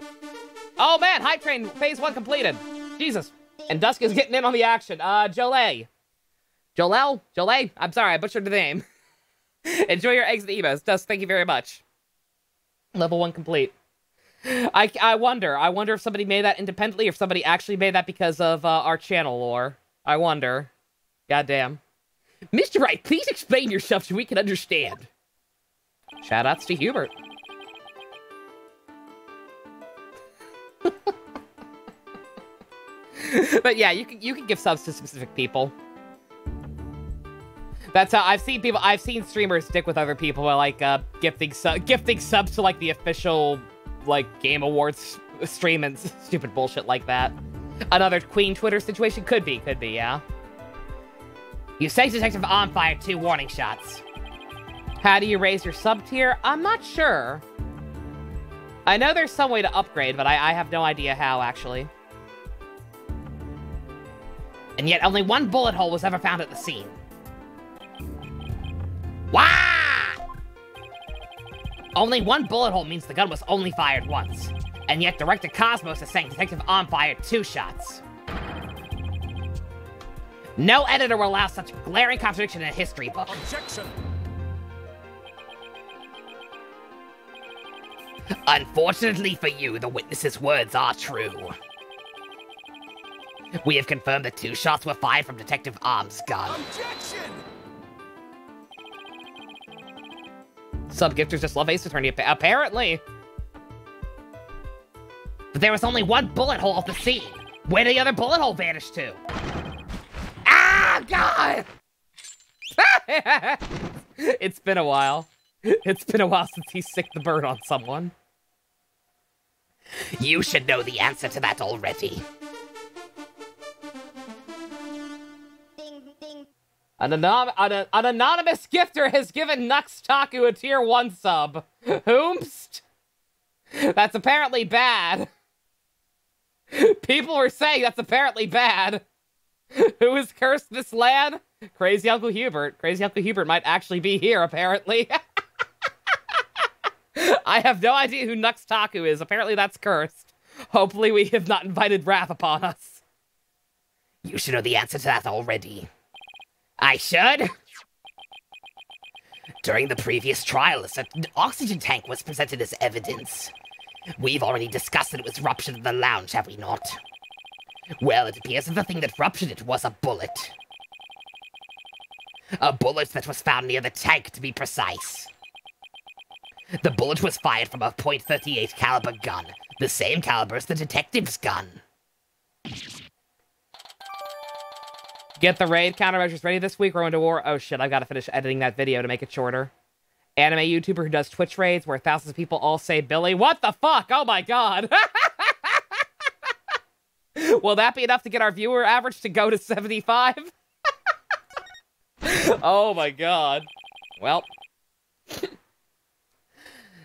Oh man, Hype Train phase 1 completed. Jesus. And Dusk is getting in on the action. Jolie, I'm sorry, I butchered the name. Enjoy your eggs and emos. Dusk, thank you very much. Level 1 complete. I wonder if somebody made that independently, or if somebody actually made that because of our channel lore. I wonder. Goddamn. Mr. Wright, please explain yourself so we can understand. Shoutouts to Hubert. But yeah, you can give subs to specific people. That's how I've seen streamers stick with other people by like gifting subs to like the official like Game Awards stream and stupid bullshit like that. Another Queen Twitter situation could be, yeah. You say Detective On fired 2 warning shots. How do you raise your sub tier? I'm not sure. I know there's some way to upgrade, but I have no idea how, actually. And yet only 1 bullet hole was ever found at the scene. Wah! Only 1 bullet hole means the gun was only fired once. And yet Director Cosmos is saying Detective On fired 2 shots. No editor will allow such glaring contradiction in a history book. Objection! Unfortunately for you, the witness's words are true. We have confirmed that 2 shots were fired from Detective Arm's gun. Objection! Sub-gifters just love Ace Attorney, apparently. But there was only 1 bullet hole at the scene. Where did the other bullet hole vanish to? Ah, God! It's been a while. It's been a while since he sicked the bird on someone. You should know the answer to that already. An anonymous gifter has given Nux Taku a tier 1 sub. Whomst? That's apparently bad. People were saying that's apparently bad. Who has cursed this land? Crazy Uncle Hubert. Crazy Uncle Hubert might actually be here, apparently. I have no idea who Nux Taku is. Apparently that's cursed. Hopefully we have not invited wrath upon us. You should know the answer to that already. I should? During the previous trial, an oxygen tank was presented as evidence. We've already discussed that it was ruptured in the lounge, have we not? Well, it appears that the thing that ruptured it was a bullet. A bullet that was found near the tank, to be precise. The bullet was fired from a .38 caliber gun, the same caliber as the detective's gun. Get the raid countermeasures ready this week. We're going to war. Oh shit, I've got to finish editing that video to make it shorter. Anime YouTuber who does Twitch raids where thousands of people all say Billy. What the fuck? Oh my god. Will that be enough to get our viewer average to go to 75? Oh my god. Well.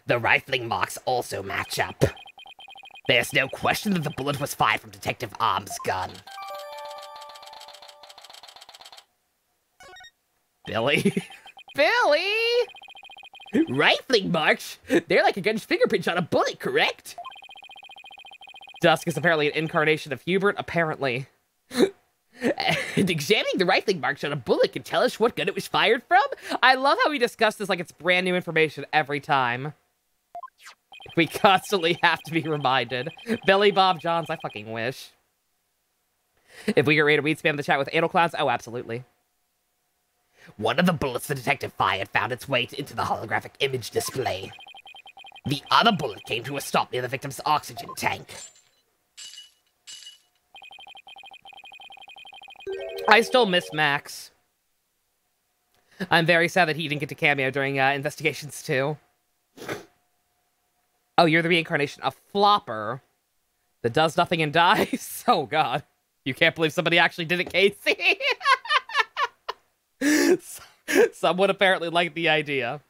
The rifling marks also match up. There's no question that the bullet was fired from Detective Arm's gun. Billy? Billy! Rifling marks? They're like a gun's fingerprints on a bullet, correct? Dusk is apparently an incarnation of Hubert, apparently. And examining the rifling marks on a bullet can tell us what gun it was fired from? I love how we discuss this like it's brand new information every time. We constantly have to be reminded. Billy Bob Johns, I fucking wish. If we get ready to weed spam the chat with anal clowns, oh, absolutely. One of the bullets the detective fired found its way into the holographic image display. The other bullet came to a stop near the victim's oxygen tank. I still miss Max. I'm very sad that he didn't get to cameo during Investigations 2. Oh, you're the reincarnation of Flopper that does nothing and dies? Oh, God. You can't believe somebody actually did it, Casey. Someone apparently liked the idea.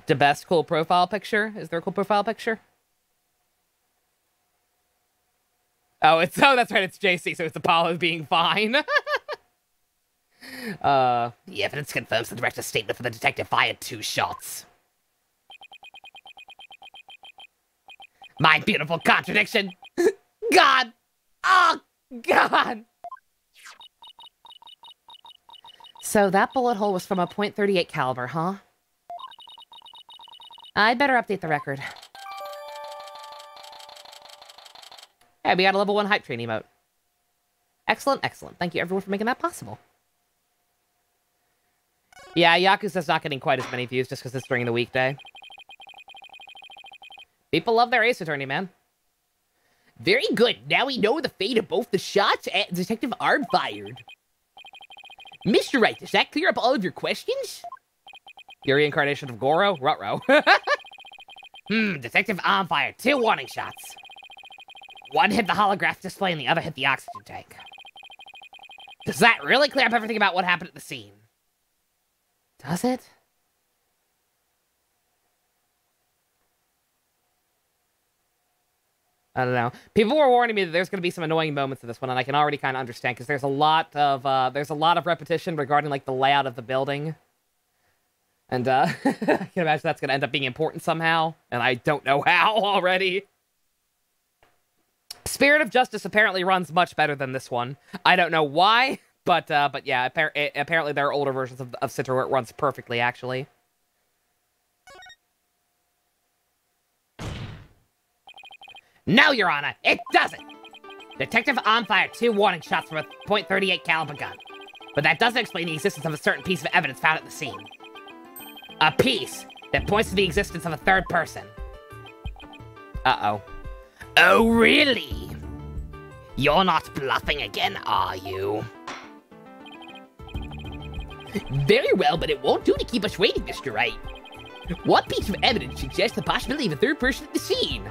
The best cool profile picture? Is there a cool profile picture? Oh, that's right, it's JC, so it's Apollo being fine. The evidence confirms the director's statement that the detective fired 2 shots. My beautiful contradiction! God! Oh, God! So that bullet hole was from a .38 caliber, huh? I'd better update the record. Hey, we got a level 1 hype train emote. Excellent, excellent. Thank you everyone for making that possible. Yeah, Yakuza's not getting quite as many views just because it's during the weekday. People love their Ace Attorney, man. Very good. Now we know the fate of both the shots and Detective Arm fired. Mr. Wright, does that clear up all of your questions? Your reincarnation of Goro? Ruh-roh. Detective Arm fired 2 warning shots. One hit the holograph display and the other hit the oxygen tank. Does that really clear up everything about what happened at the scene? Does it? I don't know. People were warning me that there's going to be some annoying moments in this one, and I can already kind of understand because there's a lot of repetition regarding like the layout of the building, and I can imagine that's going to end up being important somehow, and I don't know how already. Spirit of Justice apparently runs much better than this one. I don't know why, but yeah, apparently there are older versions of Citra where it runs perfectly, actually. No, Your Honor, it doesn't! Detective Arm fired 2 warning shots from a .38 caliber gun. But that doesn't explain the existence of a certain piece of evidence found at the scene. A piece that points to the existence of a third person. Uh-oh. Oh, really? You're not bluffing again, are you? Very well, but it won't do to keep us waiting, Mr. Wright. What piece of evidence suggests the possibility of a third person at the scene?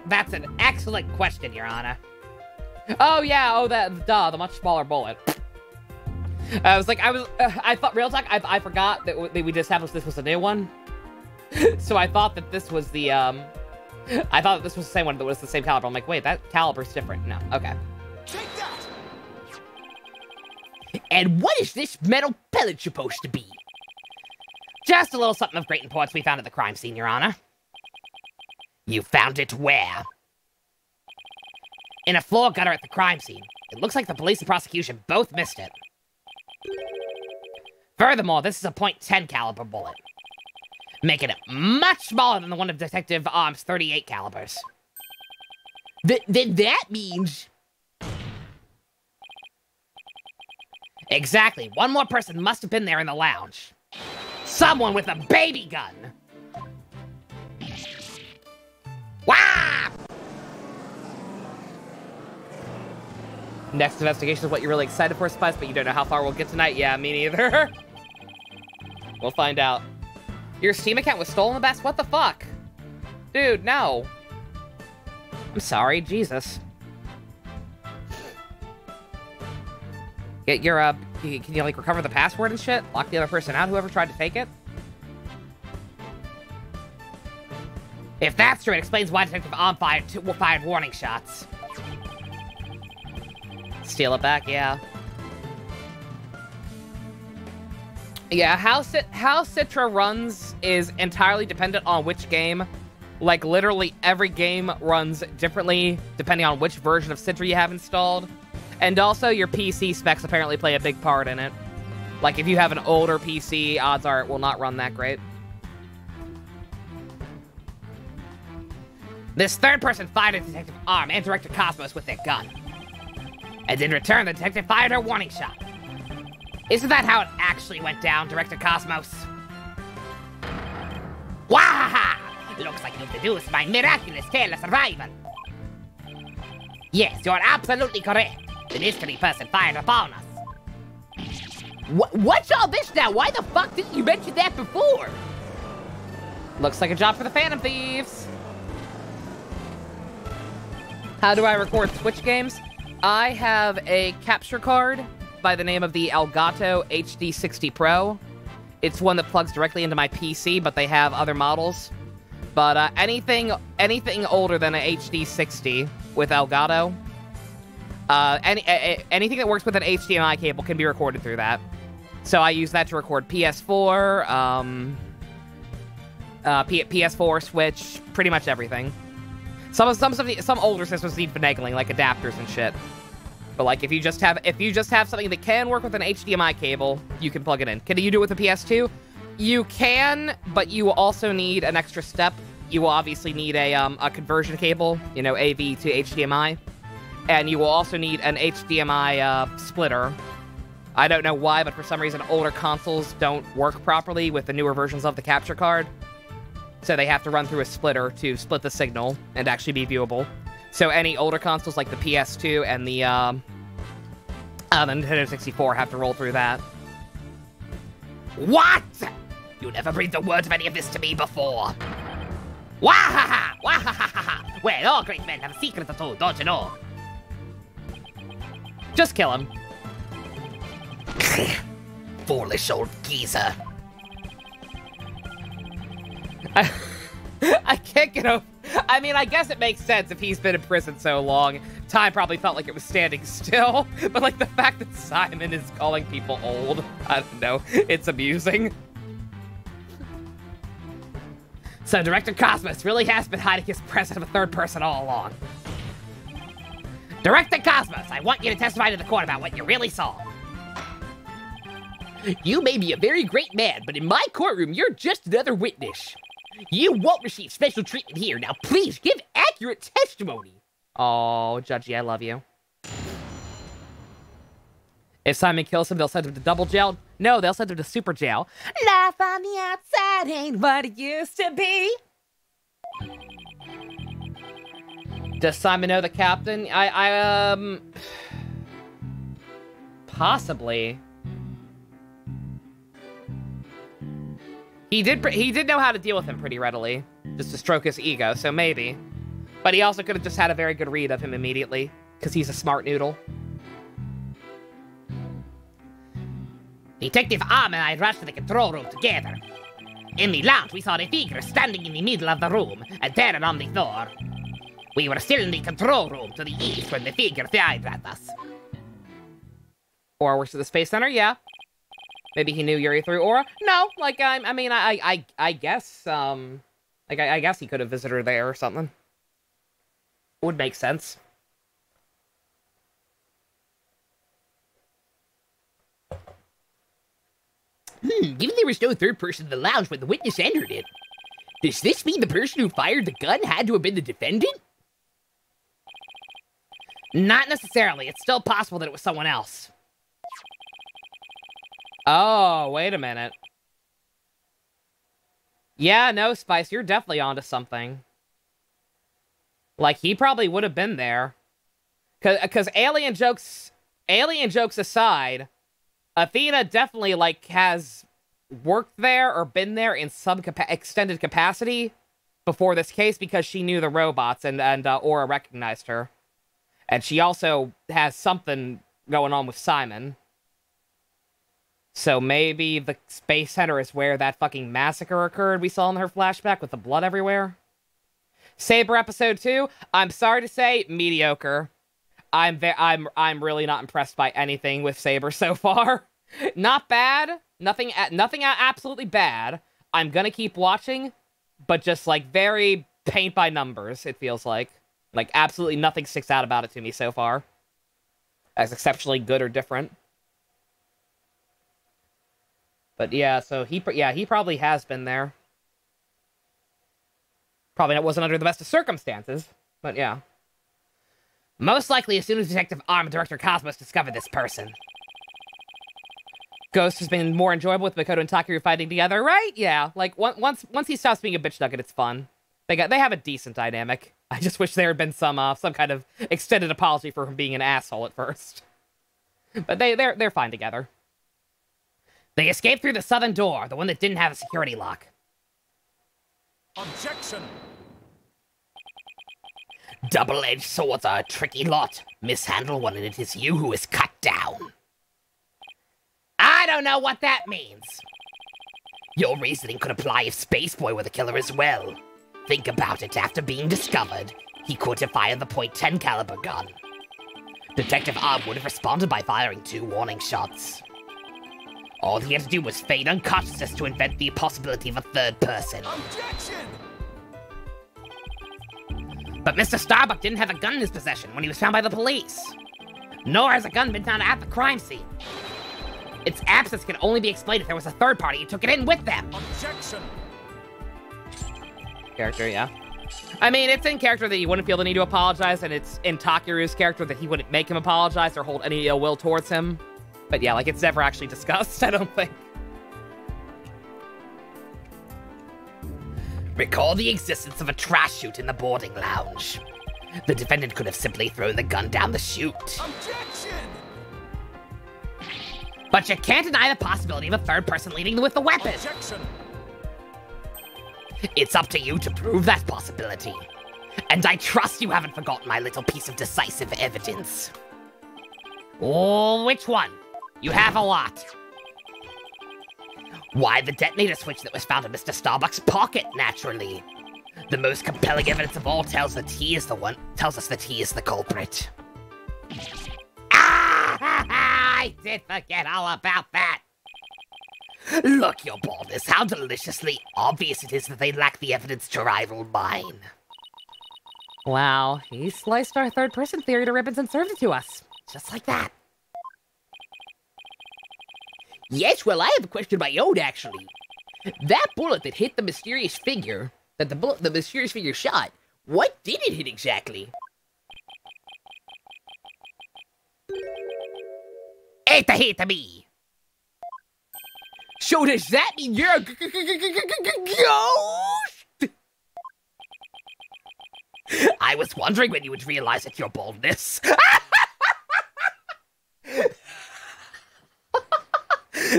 That's an excellent question, Your Honor. Oh yeah, the much smaller bullet. I thought, real talk, I forgot that we just established this was a new one. So I thought that this was the, I thought that this was the same one that was the same caliber. I'm like, wait, that caliber's different. No, okay. Take that! And what is this metal pellet supposed to be? Just a little something of great importance we found at the crime scene, Your Honor. You found it where? In a floor gutter at the crime scene. It looks like the police and prosecution both missed it. Furthermore, this is a .10 caliber bullet, making it much smaller than the one of Detective Arm's .38 calibers. Then that means... Exactly. One more person must have been there in the lounge. Someone with a baby gun. Wow! Next investigation is what you're really excited for, Spice, but you don't know how far we'll get tonight. Yeah, me neither. We'll find out. Your Steam account was stolen, Best? What the fuck? Dude, no. I'm sorry, Jesus. Get your, can you, like, recover the password and shit? Lock the other person out, whoever tried to take it? If that's true, it explains why Detective Arm fired warning shots. Steal it back, yeah. Yeah, how Citra runs is entirely dependent on which game. Like, literally every game runs differently depending on which version of Citra you have installed. And also, your PC specs apparently play a big part in it. Like, if you have an older PC, odds are it will not run that great. This third person fired at Detective Arm and Director Cosmos with their gun. And in return, the detective fired her warning shot. Isn't that how it actually went down, Director Cosmos? Wahaha! Looks like you've deduced my miraculous careless survival. Yes, you're absolutely correct. The mystery person fired upon us. What's all this now? Why the fuck didn't you mention that before? Looks like a job for the Phantom Thieves. How do I record Switch games? I have a capture card by the name of the Elgato HD60 Pro. It's one that plugs directly into my PC, but they have other models. But anything older than an HD60 with Elgato, anything that works with an HDMI cable can be recorded through that. So I use that to record PS4, PS4, Switch, pretty much everything. Some older systems need finagling, like adapters and shit. But like if you just have something that can work with an HDMI cable, you can plug it in. Can you do it with a PS2? You can, but you will also need an extra step. You will obviously need a conversion cable, you know, AV to HDMI, and you will also need an HDMI splitter. I don't know why, but for some reason older consoles don't work properly with the newer versions of the capture card. So they have to run through a splitter to split the signal and actually be viewable. So any older consoles like the PS2 and the Nintendo 64 have to roll through that. What? You never breathed a word of any of this to me before. Wahaha! Wahaha! Well, all great men have a secret or two, don't you know? Just kill him. Foolish old geezer. I can't get over... I mean, I guess it makes sense if he's been in prison so long. Time probably felt like it was standing still. But, like, the fact that Simon is calling people old, I don't know. It's amusing. So Director Cosmos really has been hiding his presence of a third person all along. Director Cosmos, I want you to testify to the court about what you really saw. You may be a very great man, but in my courtroom, you're just another witness. You won't receive special treatment here. Now, please give accurate testimony. Oh, Judgy, I love you. If Simon kills him, they'll send him to double jail. No, they'll send him to super jail. Life on the outside ain't what it used to be. Does Simon know the captain? Possibly. He did know how to deal with him pretty readily, just to stroke his ego, so maybe. But he also could have just had a very good read of him immediately, because he's a smart noodle. Detective Arm and I rushed to the control room together. In the lounge, we saw a figure standing in the middle of the room and tearing on the floor. We were still in the control room to the east when the figure fired at us. Or works at the Space Center, yeah. Maybe he knew Yuri through Aura. No, like I guess I guess he could have visited her there or something. Would make sense. Given there was no third person in the lounge when the witness entered it, does this mean the person who fired the gun had to have been the defendant? Not necessarily. It's still possible that it was someone else. Oh, wait a minute. Yeah, no, Spice, you're definitely onto something. Like, he probably would have been there. Because alien jokes aside, Athena definitely, like, has worked there or been there in some extended capacity before this case because she knew the robots and Aura recognized her. And she also has something going on with Simon. So maybe the Space Center is where that fucking massacre occurred we saw in her flashback with the blood everywhere. Saber episode 2, I'm sorry to say, mediocre. I'm really not impressed by anything with Saber so far. Not bad, nothing absolutely bad. I'm gonna keep watching, but just like very paint by numbers, it feels like. Like absolutely nothing sticks out about it to me so far. as exceptionally good or different. But yeah, so he probably has been there. Probably wasn't under the best of circumstances, but yeah. Most likely as soon as Detective Arm and Director Cosmos discovered this person. Ghost has been more enjoyable with Makoto and Takeru fighting together, right? Yeah, like once he stops being a bitch nugget, it's fun. They have a decent dynamic. I just wish there had been some kind of extended apology for him being an asshole at first. But they're fine together. They escaped through the southern door, the one that didn't have a security lock. Objection! Double-edged swords are a tricky lot. Mishandle one and it is you who is cut down. I don't know what that means. Your reasoning could apply if Spaceboy were the killer as well. Think about it, after being discovered, he could have fired the .10 caliber gun. Detective Arm would have responded by firing 2 warning shots. All he had to do was feign unconsciousness to invent the possibility of a third person. Objection! But Mr. Starbuck didn't have a gun in his possession when he was found by the police. Nor has a gun been found at the crime scene. Its absence can only be explained if there was a third party who took it in with them. Objection! Character, yeah. I mean, it's in character that he wouldn't feel the need to apologize, and it's in Takeru's character that he wouldn't make him apologize or hold any ill will towards him. But yeah, like, it's never actually discussed, I don't think. Recall the existence of a trash chute in the boarding lounge. The defendant could have simply thrown the gun down the chute. Objection! But you can't deny the possibility of a third person leading with the weapon. Objection! It's up to you to prove that possibility. And I trust you haven't forgotten my little piece of decisive evidence. Oh, which one? You have a lot. Why the detonator switch that was found in Mr. Starbuck's pocket, naturally. The most compelling evidence of all tells us that he is the culprit. I did forget all about that. Look, your baldness, how deliciously obvious it is that they lack the evidence to rival mine. Wow, he sliced our third-person theory to ribbons and served it to us. Just like that. Yes, well, I have a question of my own, actually. That bullet that hit the mysterious figure, that the mysterious figure shot, what did it hit exactly? It hit me. So does that mean you're a ghost? I was wondering when you would realize it's your baldness.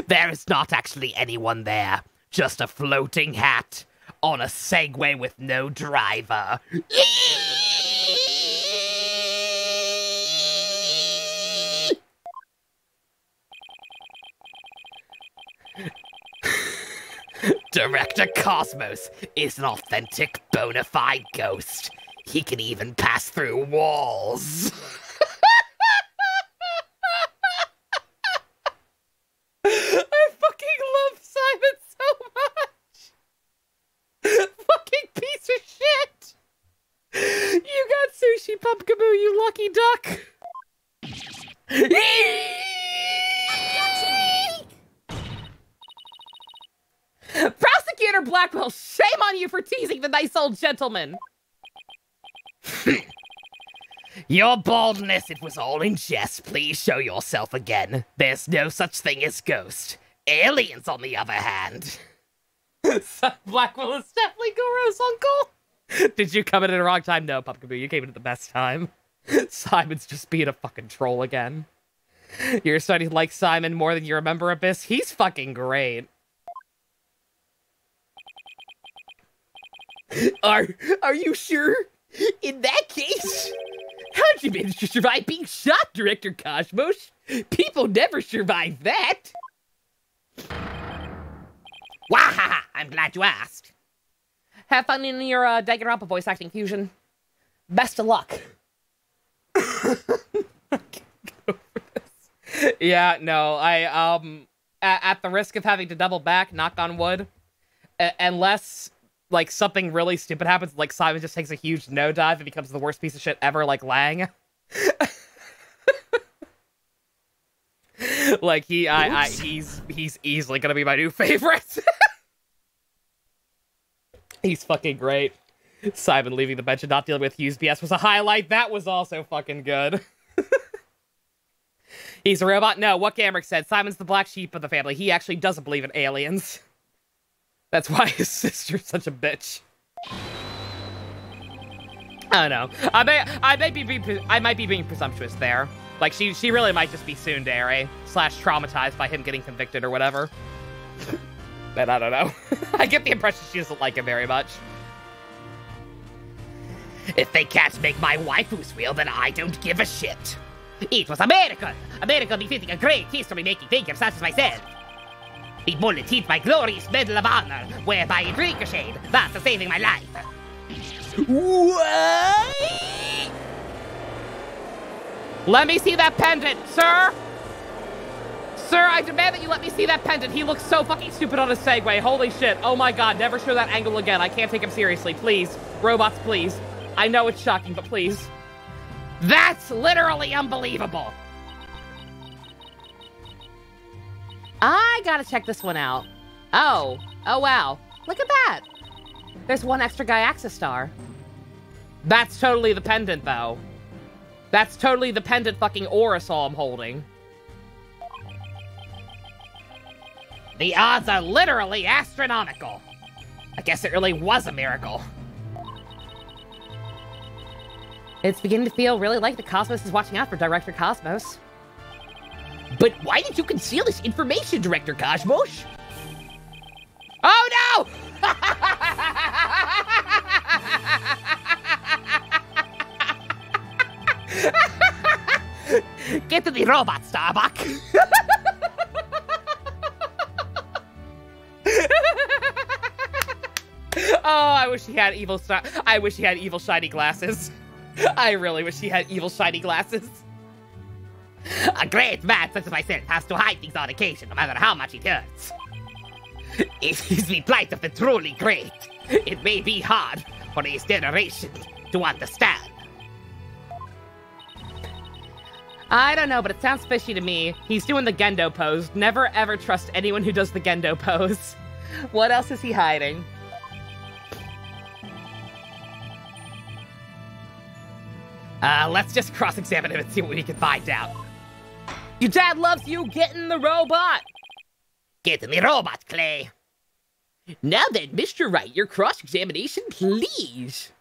There is not actually anyone there. Just a floating hat on a Segway with no driver. Director Cosmos is an authentic, bona fide ghost. He can even pass through walls. I fucking love Simon so much. Fucking piece of shit. You got sushi, Pumpkaboo, you lucky duck. Prosecutor Blackwell, shame on you for teasing the nice old gentleman. Your baldness, it was all in jest. Please show yourself again. There's no such thing as ghost. Aliens, on the other hand. Blackwell is definitely Goro's uncle. Did you come in at the wrong time? No, Pumpkaboo, you came in at the best time. Simon's just being a fucking troll again. You're starting to like Simon more than you remember Abyss. He's fucking great. Are you sure? In that case, how'd you manage to survive being shot, Director Cosmos? People never survive that. Wahaha! I'm glad you asked. Have fun in your Danganronpa voice acting fusion. Best of luck. Yeah, no, at the risk of having to double back, knock on wood, unless like something really stupid happens, like Simon just takes a huge no dive and becomes the worst piece of shit ever, like Lang. Like, he's easily gonna be my new favorite. He's fucking great. Simon leaving the bench and not dealing with Hughes BS was a highlight. That was also fucking good. He's a robot? No, what Gamrick said. Simon's the black sheep of the family. He actually doesn't believe in aliens. That's why his sister's such a bitch. I don't know. I might be being presumptuous there. Like, she really might just be tsundere / traumatized by him getting convicted or whatever. But I don't know. I get the impression she doesn't like him very much. If they can't make my waifus real, then I don't give a shit. It was a miracle! A miracle befitting a great history-making figure such as myself. The bullet hit my glorious Medal of Honor, whereby it ricocheted, thus saving my life. What? Let me see that pendant, sir! Sir, I demand that you let me see that pendant. He looks so fucking stupid on a Segway. Holy shit. Oh my god, never show that angle again. I can't take him seriously. Please. Robots, please. I know it's shocking, but please. That's literally unbelievable. I gotta check this one out. Oh wow. Look at that. There's one extra Gaiaxis star. That's totally the pendant, though. That's totally the pendant fucking Aurosol I'm holding. The odds are literally astronomical. I guess it really was a miracle. It's beginning to feel really like the Cosmos is watching out for Director Cosmos. But why did you conceal this information, Director Cosmos? Oh no! Get to the robot, Starbuck. Oh, I wish he had evil shiny glasses. I really wish he had evil shiny glasses. A great man such as myself has to hide things on occasion, no matter how much it hurts. It is the plight of the truly great. It may be hard for his generation to understand. I don't know, but it sounds fishy to me. He's doing the Gendo pose. Never ever trust anyone who does the Gendo pose. What else is he hiding? Let's just cross-examine him and see what we can find out. Your dad loves you. Get in the robot. Get in the robot, Clay. Now then, Mr. Wright, your cross-examination, please.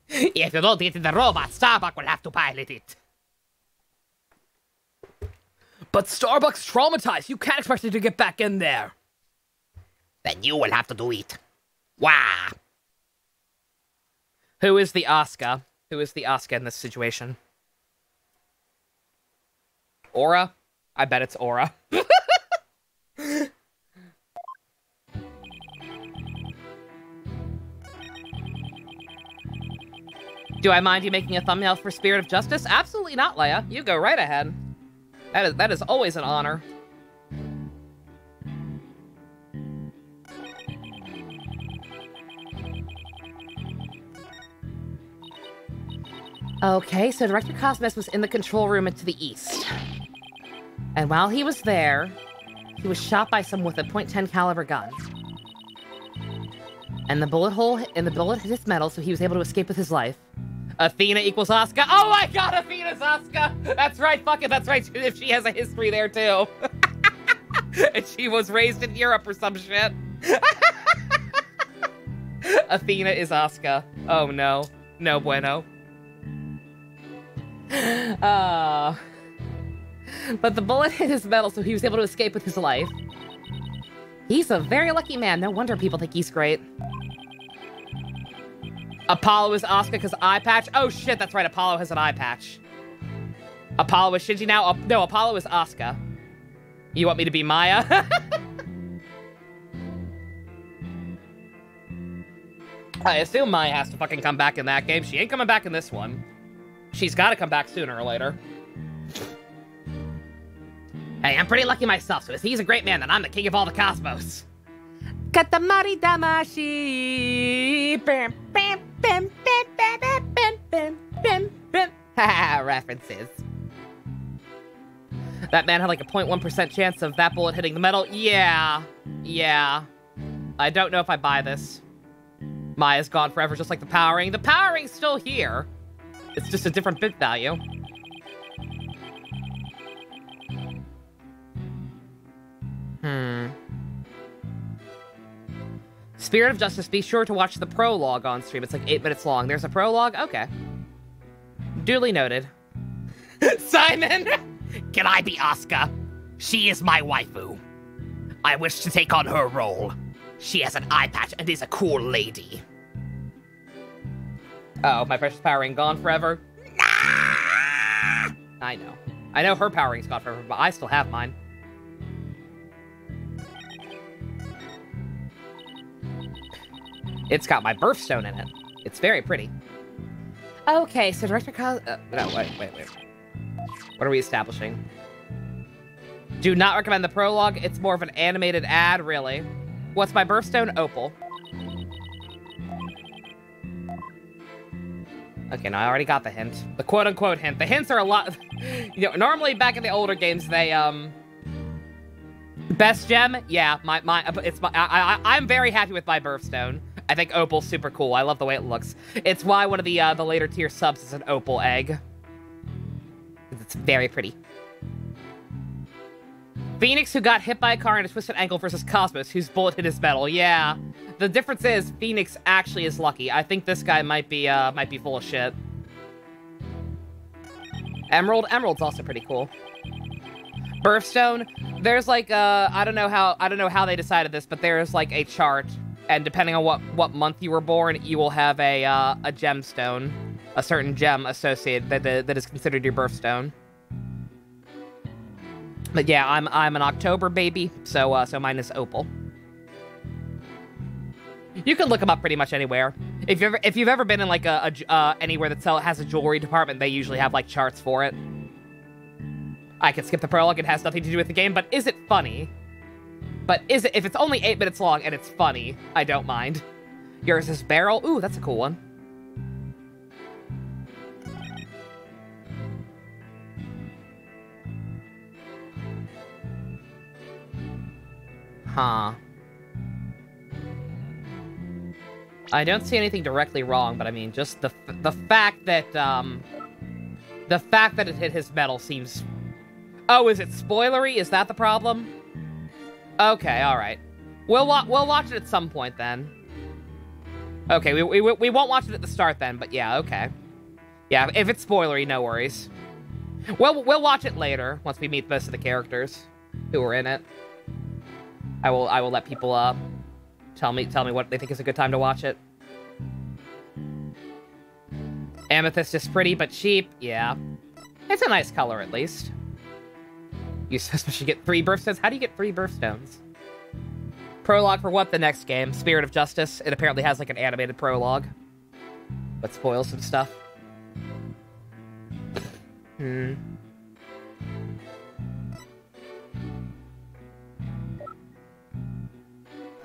If you don't get in the robot, Starbuck will have to pilot it. But Starbuck's traumatized. You can't expect him to get back in there. Then you will have to do it. Wah! Who is the Asuka? Who is the Asuka in this situation? Aura? I bet it's Aura. Do I mind you making a thumbnail for Spirit of Justice? Absolutely not, Leia. You go right ahead. That is always an honor. Okay, so Director Cosmos was in the control room and to the east. And while he was there, he was shot by someone with a .10 caliber gun. And the bullet hit his metal, so he was able to escape with his life. Athena equals Asuka. Oh my god, Athena's Asuka! That's right, fuck it, that's right, if she has a history there too. And she was raised in Europe or some shit. Athena is Asuka. Oh no. No bueno. But the bullet hit his metal, so he was able to escape with his life. He's a very lucky man. No wonder people think he's great. Apollo is Asuka because eye patch. Oh shit, that's right. Apollo has an eye patch. Apollo is Shinji now. No, Apollo is Asuka. You want me to be Maya? I assume Maya has to fucking come back in that game. She ain't coming back in this one. She's got to come back sooner or later. Hey, I'm pretty lucky myself, so if he's a great man, then I'm the king of all the cosmos. Katamari damashi. Bam, bam, bam, bam, bam, bam, bam, bam, bam. References. That man had like a 0.1% chance of that bullet hitting the metal. Yeah. Yeah. I don't know if I buy this. Maya's gone forever, just like the powering. The powering's still here. It's just a different bit value. Spirit of Justice, be sure to watch the prologue on stream. It's like 8 minutes long. There's a prologue? Okay. Duly noted. Simon! Can I be Asuka? She is my waifu. I wish to take on her role. She has an eye patch and is a cool lady. Oh, my precious power ring gone forever? I know. I know her power ring's gone forever, but I still have mine. It's got my birthstone in it. It's very pretty. Okay, so Director no, wait. What are we establishing? Do not recommend the prologue. It's more of an animated ad, really. What's my birthstone? Opal. Okay, no, I already got the hint. The quote-unquote hint. The hints are a lot... You know, normally back in the older games, they, Best gem? Yeah, I'm very happy with my birthstone. I think opal's super cool. I love the way it looks. It's why one of the later tier subs is an opal egg. It's very pretty. Phoenix, who got hit by a car and a twisted ankle, versus Cosmos, whose bullet hit his metal. Yeah. The difference is Phoenix actually is lucky. I think this guy might be full of shit. Emerald's also pretty cool. Birthstone, there's like I don't know how they decided this, but there's like a chart, and depending on what month you were born, you will have a gemstone, a certain gem associated that is considered your birthstone. But yeah, I'm an October baby, so mine is opal. You can look them up pretty much anywhere. If you've ever been in like anywhere that has a jewelry department, they usually have like charts for it. I can skip the prologue. It has nothing to do with the game, but is it funny? If it's only 8 minutes long and it's funny, I don't mind. Yours is Beryl. Ooh, that's a cool one. Huh. I don't see anything directly wrong, but I mean, just the fact that it hit his metal seems... Oh, is it spoilery? Is that the problem? Okay, all right. We'll watch it at some point then. Okay, we won't watch it at the start then, but yeah, okay. Yeah, if it's spoilery, no worries. We'll watch it later once we meet most of the characters who are in it. I will let people tell me what they think is a good time to watch it. Amethyst is pretty but cheap. Yeah, it's a nice color at least. You especially get 3 birthstones. How do you get 3 birthstones? Prologue for what? The next game, Spirit of Justice. It apparently has like an animated prologue, but spoils some stuff.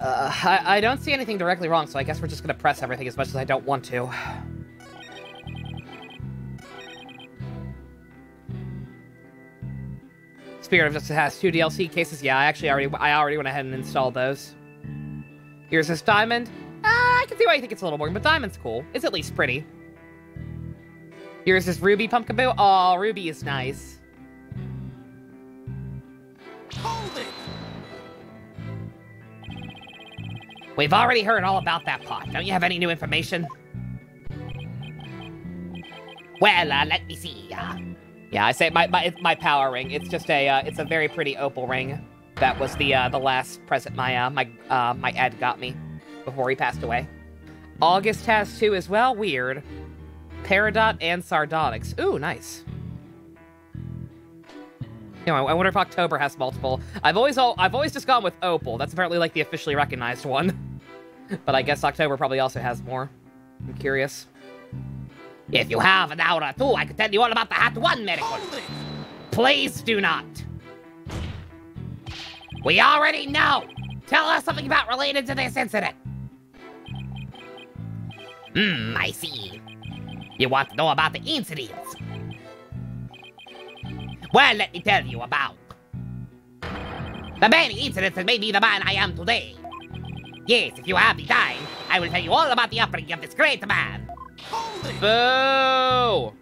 I don't see anything directly wrong, so I guess we're just gonna press everything as much as I don't want to. Spirit of Justice has 2 DLC cases. Yeah, I already went ahead and installed those. Here's this Diamond. I can see why you think it's a little boring, but Diamond's cool. It's at least pretty. Here's this Ruby Pumpkaboo. Oh, Ruby is nice. Hold it! We've already heard all about that pot. Don't you have any new information? Well, let me see. Yeah, I say my power ring. It's just it's a very pretty opal ring. That was the last present my Ed got me before he passed away. August has 2 as well. Weird. Peridot and Sardonyx. Ooh, nice. You know, I wonder if October has multiple. I've always just gone with opal. That's apparently like the officially recognized one. But I guess October probably also has more. I'm curious. If you have an hour or 2, I can tell you all about the Hat 1 miracle. Please do not. We already know. Tell us something about related to this incident. I see. You want to know about the incidents? Well, let me tell you about the many incidents that made me the man I am today. Yes, if you have the time, I will tell you all about the upbringing of this great man. Boo!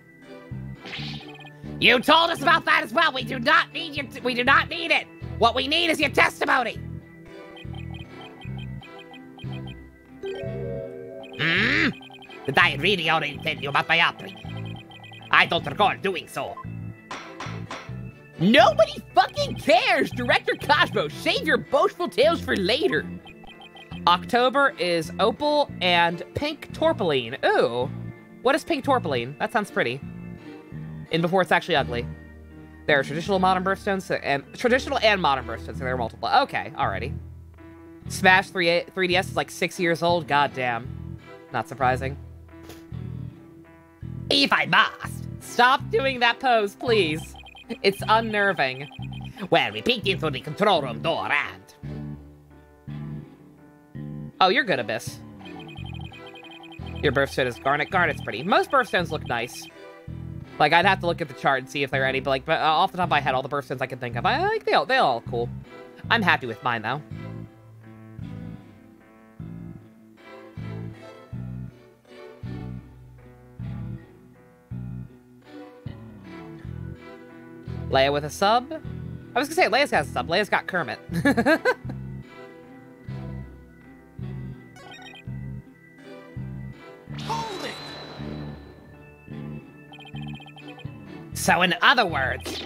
You told us about that as well. We do not need we do not need it. What we need is your testimony. Did I really already tell you about my upbringing? I don't recall doing so. Nobody fucking cares! Director Cosmo, save your boastful tales for later. October is opal and pink tourmaline. Ooh. What is pink tourmaline? That sounds pretty. And before it's actually ugly. There are traditional modern birthstones and modern birthstones, so there are multiple. Okay, alrighty. Smash 3DS is like 6 years old. God damn. Not surprising. If I must. Stop doing that pose, please. It's unnerving. Well, we peeked into the control room door and... Oh, you're good, Abyss. Your birthstone is Garnet. Garnet's pretty. Most birthstones look nice. Like, I'd have to look at the chart and see if they're any, but off the top of my head, all the birthstones I can think of, I like they all cool. I'm happy with mine, though. Leia with a sub? I was gonna say, Leia's got a sub. Leia's got Kermit. Hold it! So in other words,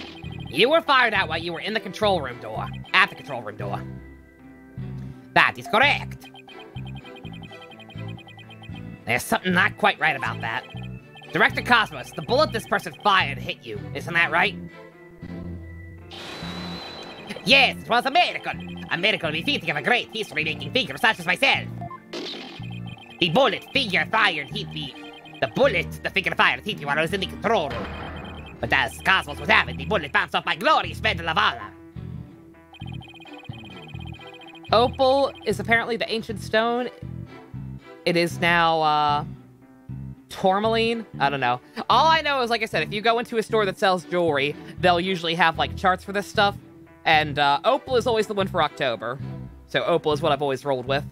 you were fired out while you were in the control room door. At the control room door. That is correct. There's something not quite right about that. Director Cosmos, the bullet this person fired hit you. Isn't that right? Yes, it was a miracle. A miracle befitting of a great history-making figure such as myself. The bullet figure fired hit me. The bullet the figure fired hit me while I was in the control room. But as Cosmos was having, the bullet bounced off my glorious medal of honor. Opal is apparently the ancient stone. It is now, tourmaline? I don't know. All I know is, like I said, if you go into a store that sells jewelry, they'll usually have, like, charts for this stuff. And, Opal is always the one for October. So Opal is what I've always rolled with.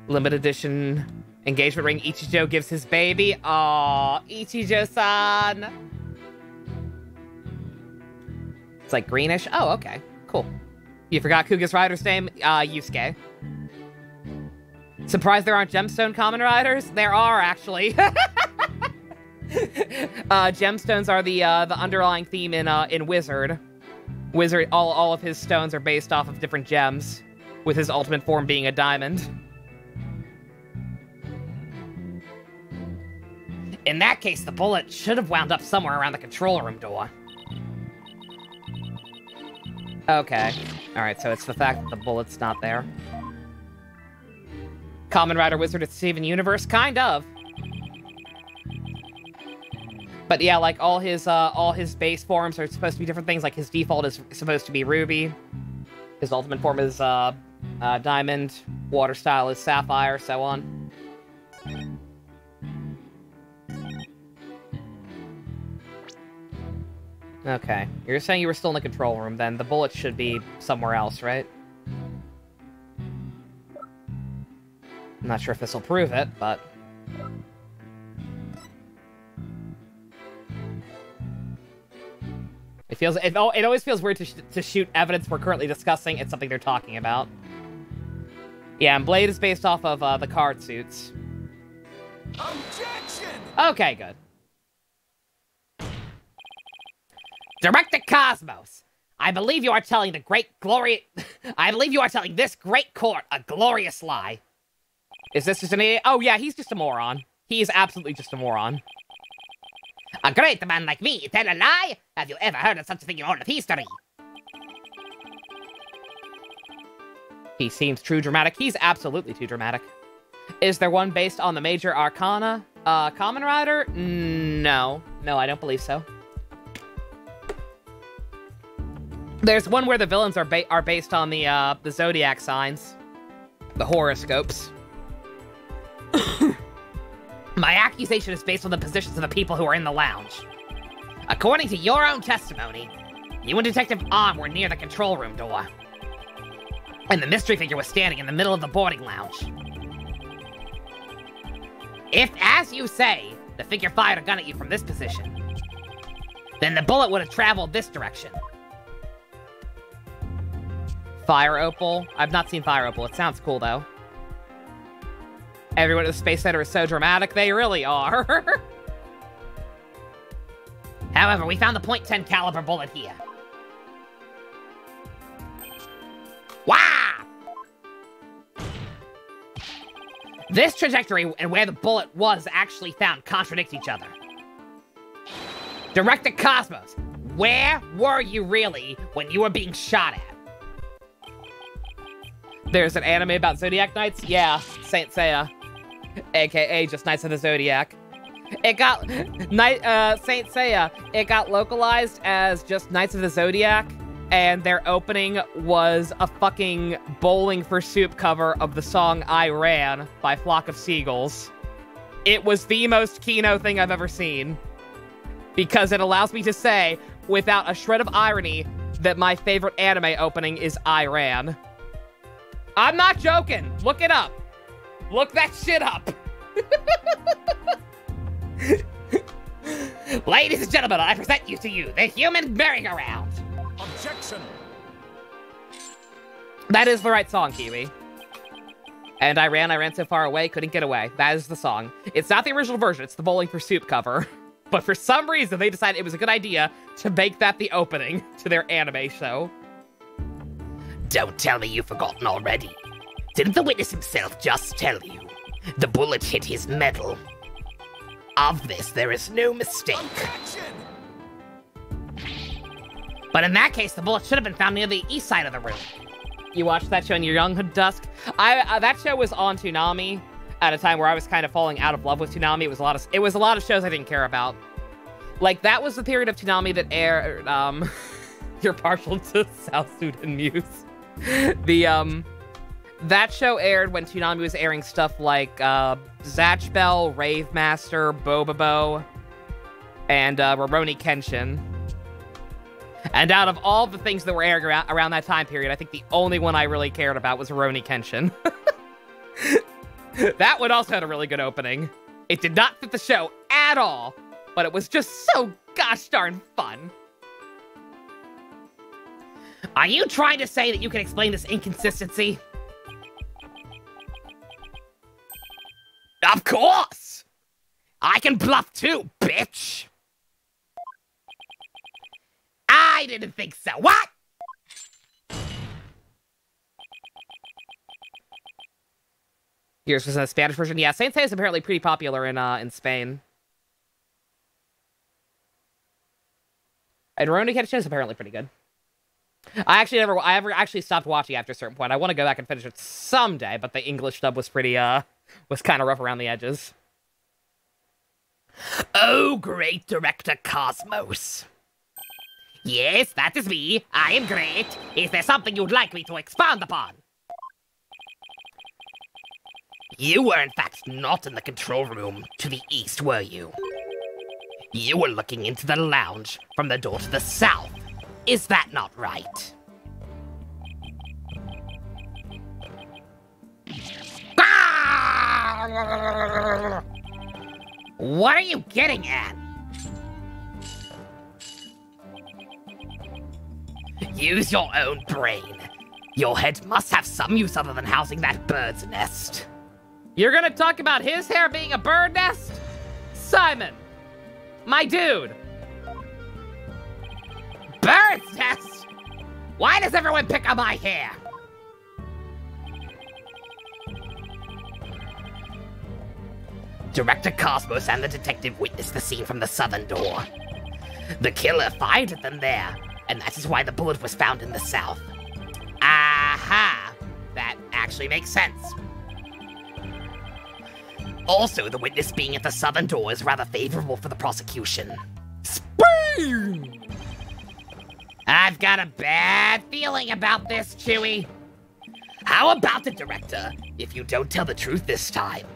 Limited edition engagement ring Ichijo gives his baby. Aww, Ichijo-san. It's like greenish. Oh, okay. Cool. You forgot Kuga's rider's name? Yusuke. Surprised there aren't gemstone common riders? There are, actually. Gemstones are the underlying theme in Wizard. Wizard, all of his stones are based off of different gems, with his ultimate form being a diamond. In that case, the bullet should have wound up somewhere around the control room door. Okay. Alright, so it's the fact that the bullet's not there. Common Rider Wizard at Steven Universe? Kind of. But yeah, like, all his base forms are supposed to be different things. Like, his default is supposed to be Ruby. His ultimate form is, Diamond. Water style is Sapphire, so on. Okay. You're saying you were still in the control room, then. The bullet should be somewhere else, right? I'm not sure if this will prove it, but... It always feels weird to shoot evidence we're currently discussing. It's something they're talking about. Yeah, and Blade is based off of the card suits. Objection! Okay, good. Director Cosmos, I believe you are telling the great glory... I believe you are telling this great court a glorious lie. Is this just an idiot? Oh yeah, he's just a moron. He is absolutely just a moron. A great man like me tell a lie? Have you ever heard of such a thing in all of history? He seems true dramatic. He's absolutely too dramatic. Is there one based on the major arcana? Kamen Rider? No. No, I don't believe so. There's one where the villains are based on the zodiac signs. The horoscopes. My accusation is based on the positions of the people who are in the lounge. According to your own testimony, you and Detective Arm were near the control room door. And the mystery figure was standing in the middle of the boarding lounge. If, as you say, the figure fired a gun at you from this position, then the bullet would have traveled this direction. Fire Opal? I've not seen Fire Opal. It sounds cool, though. Everyone at the Space Center is so dramatic. They really are. However, we found the .10 caliber bullet here. Wow! This trajectory and where the bullet was actually found contradict each other. Director Cosmos, where were you really when you were being shot at? There's an anime about Zodiac Knights? Yeah, Saint Seiya. AKA just Knights of the Zodiac. It got... Saint Seiya, it got localized as just Knights of the Zodiac, and their opening was a fucking Bowling for Soup cover of the song I Ran by Flock of Seagulls. It was the most Kino thing I've ever seen. Because it allows me to say, without a shred of irony, that my favorite anime opening is I Ran. I'm not joking. Look it up. Look that shit up. Ladies and gentlemen, I present you to you, the human merry-go-round. Objection. That is the right song, Kiwi. And I ran so far away, couldn't get away. That is the song. It's not the original version, it's the Bowling for Soup cover. But for some reason, they decided it was a good idea to make that the opening to their anime show. Don't tell me you've forgotten already. Didn't the witness himself just tell you? The bullet hit his medal. Of this, there is no mistake. Objection. But in that case, the bullet should have been found near the east side of the room. You watched that show in your younghood dusk? That show was on Toonami at a time where I was kind of falling out of love with Toonami. It was a lot of shows I didn't care about. Like, that was the period of Toonami that aired, you're partial to South Sudan Muse. That show aired when Toonami was airing stuff like, Zatch Bell, Rave Master, Bobobo, and, Rurouni Kenshin. And out of all the things that were airing around that time period, I think the only one I really cared about was Rurouni Kenshin. That one also had a really good opening. It did not fit the show at all, but it was just so gosh darn fun. Are you trying to say that you can explain this inconsistency? Of course! I can bluff too, bitch! I didn't think so. What? Yours was a Spanish version? Yeah, Saint Seiya is apparently pretty popular in Spain. And Rurouni Kenshin is apparently pretty good. I never actually stopped watching after a certain point. I want to go back and finish it someday, but the English dub was pretty, was kind of rough around the edges. Oh, great Director Cosmos. Yes, that is me. I am great. Is there something you'd like me to expound upon? You were, in fact, not in the control room to the east, were you? You were looking into the lounge from the door to the south. Is that not right? What are you getting at? Use your own brain. Your head must have some use other than housing that bird's nest. You're gonna talk about his hair being a bird nest? Simon! My dude! Bird's nest? Why does everyone pick on my hair? Director Cosmos and the detective witnessed the scene from the southern door. The killer fired at them there, and that is why the bullet was found in the south. Aha! That actually makes sense. Also, the witness being at the southern door is rather favorable for the prosecution. Spring! I've got a bad feeling about this, Chewie. How about it, Director, if you don't tell the truth this time?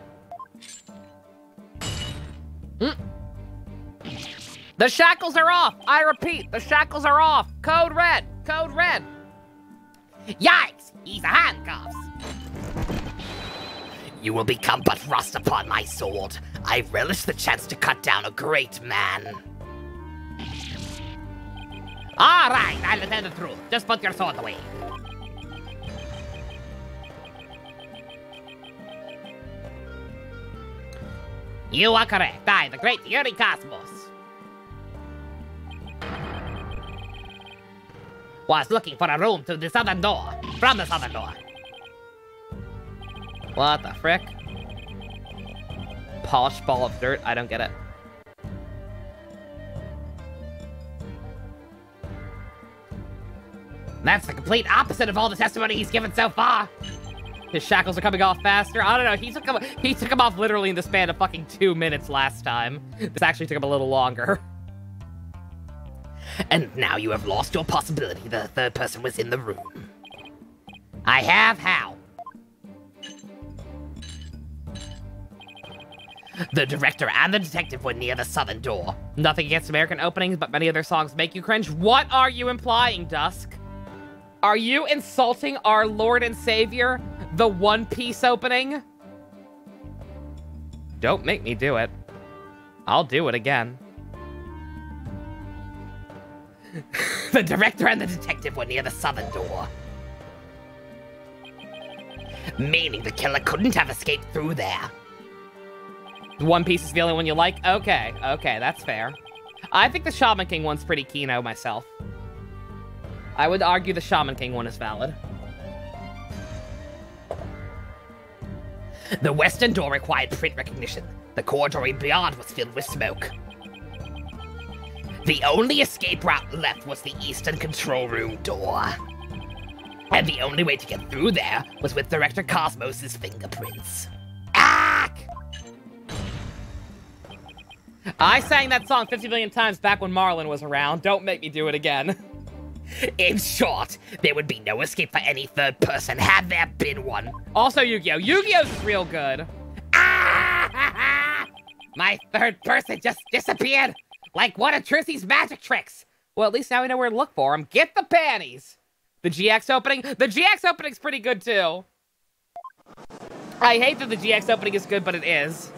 The shackles are off! I repeat, the shackles are off! Code red! Code red! Yikes! He's a handcuffs! You will become but rust upon my sword. I relish the chance to cut down a great man. All right, I'll tell the truth. Just put your sword away. You are correct. I, the great Yuri Cosmos, was looking for a room to the southern door. From the southern door. What the frick? Polished ball of dirt? I don't get it. That's the complete opposite of all the testimony he's given so far. His shackles are coming off faster. I don't know. He took them off literally in the span of fucking 2 minutes last time. This actually took him a little longer. And now you have lost your possibility. The third person was in the room. I have how? The director and the detective were near the southern door. Nothing against American openings, but many of their songs make you cringe. What are you implying, Dusk? Are you insulting our Lord and Savior, the One Piece opening? Don't make me do it. I'll do it again. The director and the detective were near the southern door. Meaning the killer couldn't have escaped through there. One Piece is the only one you like? Okay, that's fair. I think the Shaman King one's pretty kino myself. I would argue the Shaman King one is valid. The western door required print recognition. The corridor beyond was filled with smoke. The only escape route left was the eastern control room door. And the only way to get through there was with Director Cosmos' fingerprints. Ack! I sang that song 50 million times back when Marlon was around. Don't make me do it again. In short, there would be no escape for any third person had there been one. Also Yu-Gi-Oh! Yu-Gi-Oh's is real good. Ah! My third person just disappeared. Like one of Trussy's magic tricks. Well, at least now we know where to look for him. Get the panties! The GX opening? The GX opening's pretty good, too. I hate that the GX opening is good, but it is.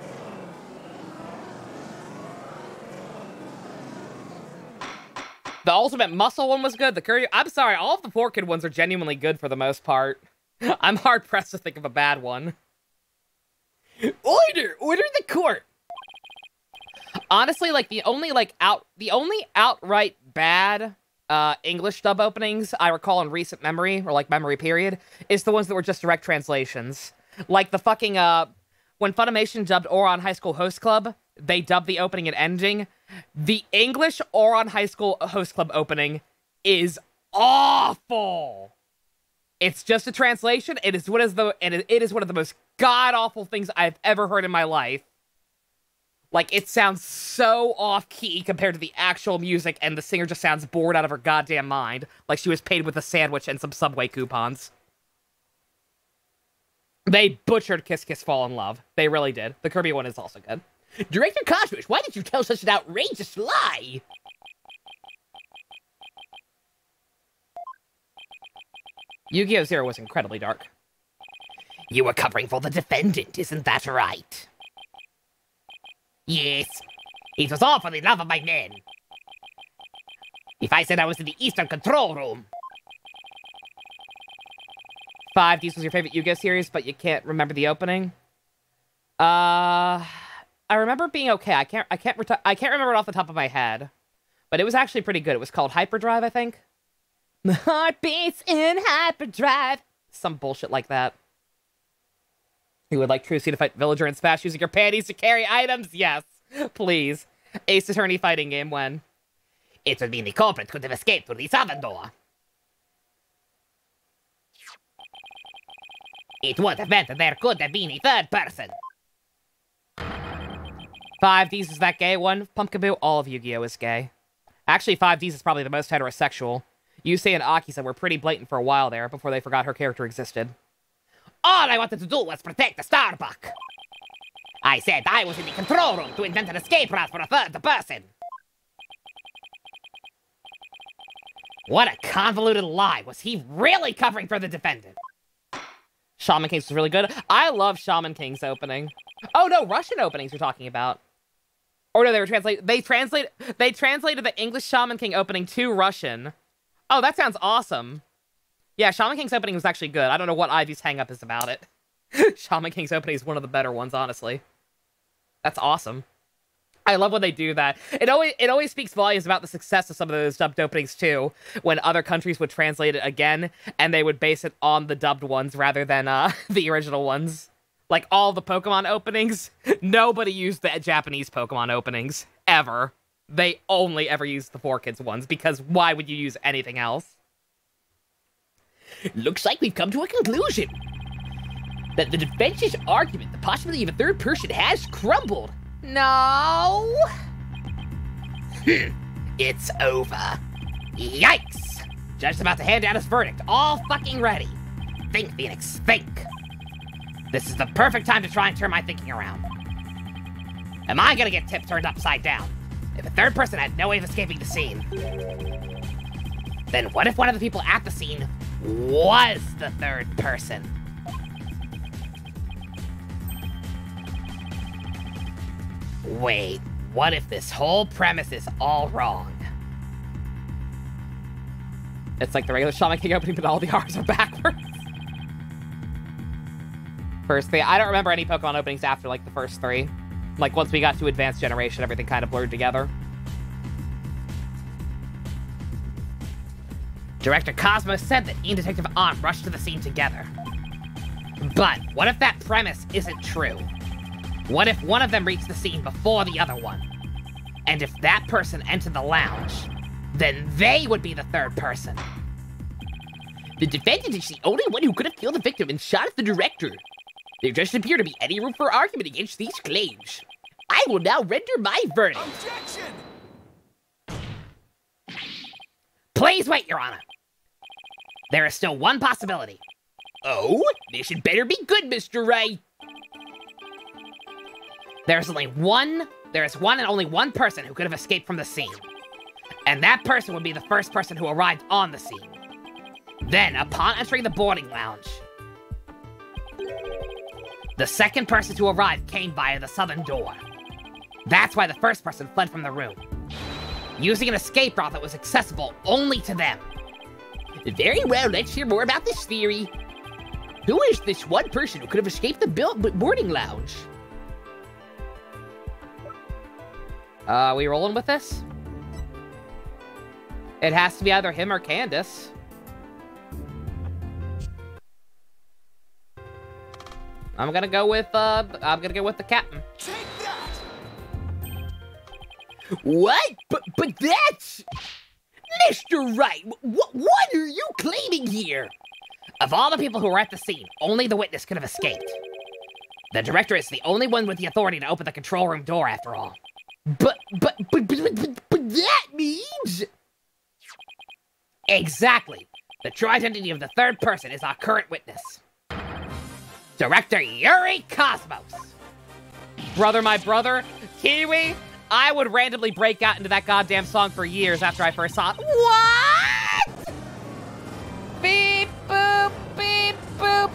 The Ultimate Muscle one was good. The Courier... I'm sorry, all of the 4-Kid ones are genuinely good for the most part. I'm hard-pressed to think of a bad one. Order the court. Honestly, like, the only outright bad English dub openings I recall in recent memory, or, like, memory period, is the ones that were just direct translations. Like, the fucking, when Funimation dubbed Ouran High School Host Club, they dubbed the opening and ending. The English Ouran High School Host Club opening is awful! It's just a translation. It is one of the most god-awful things I've ever heard in my life. Like, it sounds so off-key compared to the actual music, and the singer just sounds bored out of her goddamn mind. Like she was paid with a sandwich and some Subway coupons. They butchered Kiss Kiss Fall in Love. They really did. The Kirby one is also good. Director Cosmos, why did you tell such an outrageous lie? Yu-Gi-Oh! Zero was incredibly dark. You were covering for the defendant, isn't that right? Yes. It was all for the love of my men. If I said I was in the Eastern Control Room... 5, this was your favorite Yu-Gi-Oh! Series, but you can't remember the opening? I remember it being okay. I can't remember it off the top of my head. But it was actually pretty good. It was called Hyperdrive, I think. The heart beats in hyperdrive. Some bullshit like that. You would like Trucy to fight Villager and Smash using your panties to carry items? Yes. Please. Ace Attorney fighting game when? It would mean the culprit could have escaped through the southern door. It would have meant that there could have been a third person. 5Ds is that gay one? Pumpkaboo, all of Yu-Gi-Oh! Is gay. Actually, 5Ds is probably the most heterosexual. Yusei and Akisa were pretty blatant for a while there, before they forgot her character existed. All I wanted to do was protect the Starbuck. I said I was in the control room to invent an escape route for a third person. What a convoluted lie. Was he really covering for the defendant? Shaman Kings was really good. I love Shaman King's opening. Oh no, Russian openings you're talking about. Or no, they translated the English Shaman King opening to Russian. Oh, that sounds awesome. Yeah, Shaman King's opening was actually good. I don't know what Ivy's hang-up is about it. Shaman King's opening is one of the better ones, honestly. That's awesome. I love when they do that. It always speaks volumes about the success of some of those dubbed openings, too, when other countries would translate it again, and they would base it on the dubbed ones rather than the original ones. Like, all the Pokemon openings, nobody used the Japanese Pokemon openings, ever. They only ever used the 4Kids ones, because why would you use anything else? Looks like we've come to a conclusion. That the defense's argument, the possibility of a third person, has crumbled. No! It's over. Yikes! Judge's about to hand down his verdict, all fucking ready. Think, Phoenix, think. This is the perfect time to try and turn my thinking around. Am I gonna get tipped turned upside down? If a third person had no way of escaping the scene, then what if one of the people at the scene was the third person? Wait, what if this whole premise is all wrong? It's like the regular Shaman King opening, but all the R's are backwards. First three. I don't remember any Pokemon openings after, like, the first three. Like, once we got to Advanced Generation, everything kind of blurred together. Director Cosmos said that he and Detective Arm rushed to the scene together. But what if that premise isn't true? What if one of them reached the scene before the other one? And if that person entered the lounge, then they would be the third person. The defendant is the only one who could have killed the victim and shot at the director. There doesn't appear to be any room for argument against these claims. I will now render my verdict. Objection! Please wait, Your Honor. There is still one possibility. Oh, this had better be good, Mr. Wright. There is one and only one person who could have escaped from the scene. And that person would be the first person who arrived on the scene. Then, upon entering the boarding lounge, the second person to arrive came via the southern door. That's why the first person fled from the room, using an escape route that was accessible only to them. Very well, let's hear more about this theory. Who is this one person who could have escaped the boarding lounge? We rolling with this? It has to be either him or Candace. I'm gonna go with the captain. Take that! What? But that's... Mr. Wright, what are you claiming here? Of all the people who were at the scene, only the witness could have escaped. The director is the only one with the authority to open the control room door, after all. But that means... Exactly. The true identity of the third person is our current witness. Director Yuri Cosmos. Brother, my brother, Kiwi, I would randomly break out into that goddamn song for years after I first saw it. What? Beep, boop, beep, boop.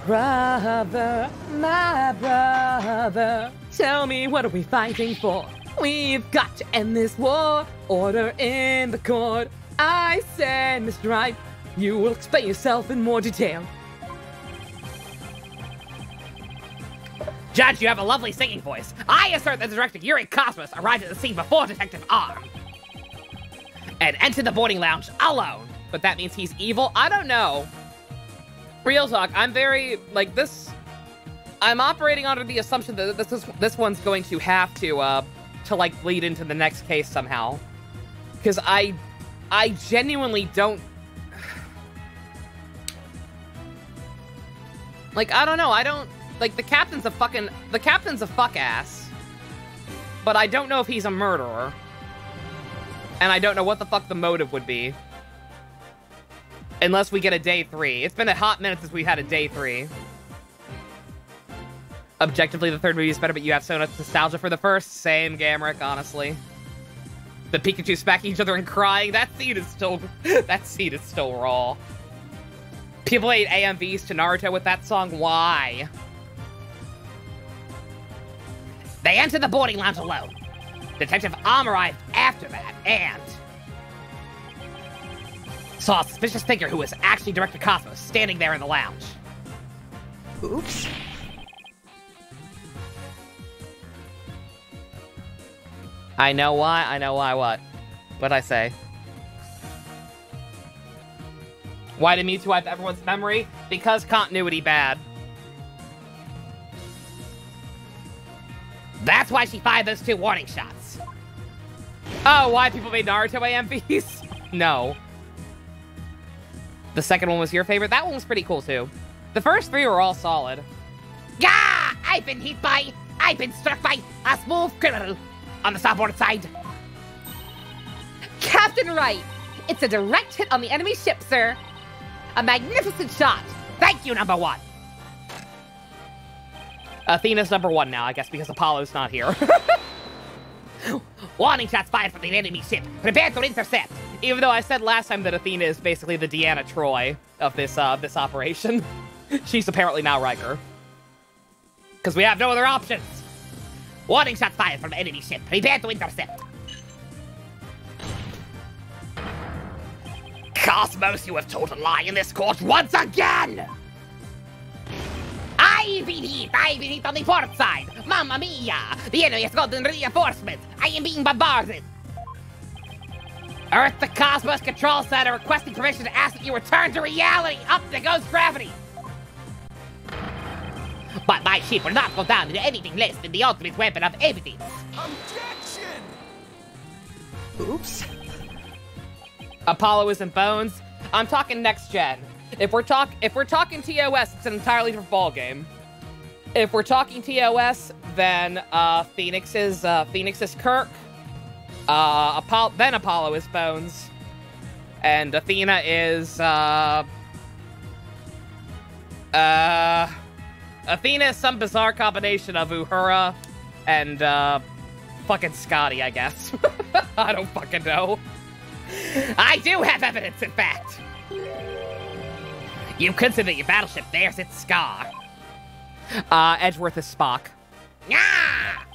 Brother, my brother, tell me, what are we fighting for? We've got to end this war. Order in the court. I said, Mr. Wright, you will explain yourself in more detail. Judge, you have a lovely singing voice. I assert that Director Yuri Cosmos arrived at the scene before Detective Arm and entered the boarding lounge alone. But that means he's evil? I don't know. Real talk, I'm very, like, this... I'm operating under the assumption that this one's going to have to like, lead into the next case somehow. Because I genuinely don't... Like, I don't know, I don't... Like, the captain's a fuck ass. But I don't know if he's a murderer. And I don't know what the fuck the motive would be. Unless we get a day 3. It's been a hot minute since we've had a day 3. Objectively, the third movie is better, but you have so much nostalgia for the first. Same, Gamrick, honestly. The Pikachu smacking each other and crying. That scene is still raw. People made AMVs to Naruto with that song. Why? They entered the boarding lounge alone. Detective Arm arrived after that and saw a suspicious figure who was actually Director Cosmos standing there in the lounge. Oops. I know why. I know why. What? What'd I say? Why did Mewtwo wipe everyone's memory? Because continuity bad. That's why she fired those 2 warning shots. Oh, why people made Naruto AMVs? No. The second one was your favorite? That one was pretty cool, too. The first 3 were all solid. Gah! I've been struck by a smooth criminal on the starboard side. Captain Wright, it's a direct hit on the enemy ship, sir. A magnificent shot. Thank you, number 1. Athena's number 1 now, I guess, because Apollo's not here. Warning shots fired from the enemy ship. Prepare to intercept. Even though I said last time that Athena is basically the Deanna Troy of this operation. She's apparently now Riker. Because we have no other options. Warning shots fired from the enemy ship. Prepare to intercept. Cosmos, you have told a lie in this court once again! I've been hit on the port side! Mamma mia! The enemy has gotten reinforcements! I am being bombarded! Earth to Cosmos Control Center requesting permission to ask that you return to reality! Up there goes gravity! But my ship will not go down into anything less than the ultimate weapon of evidence! Objection! Oops. Apollo isn't Bones. I'm talking next gen. If we're talking TOS, it's an entirely different ballgame. If we're talking TOS, then Phoenix is Kirk. Then Apollo is Bones, and Athena is Athena is some bizarre combination of Uhura and fucking Scotty, I guess. I don't fucking know. I do have evidence, in fact! You consider your battleship there's its scar. Edgeworth is Spock. Ah!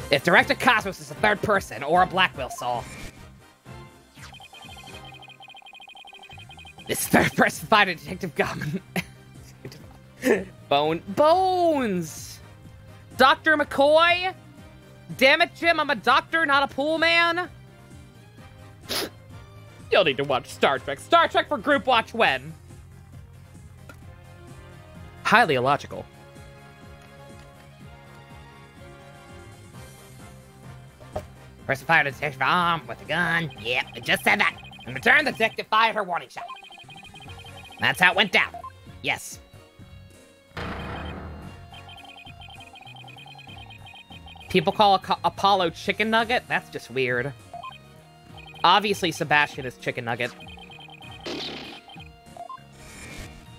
If Director Cosmos is a third person or a Blackwell Saw, this third person fighter Detective Gum. Bones! Dr. McCoy? Damn it, Jim, I'm a doctor, not a pool man. You'll need to watch Star Trek. Star Trek for group watch when? Highly illogical. Person fired a detective arm with a gun. Yep, it just said that. In return, the detective fired her warning shot. That's how it went down. Yes. People call Apollo Chicken Nugget? That's just weird. Obviously, Sebastian is Chicken Nugget.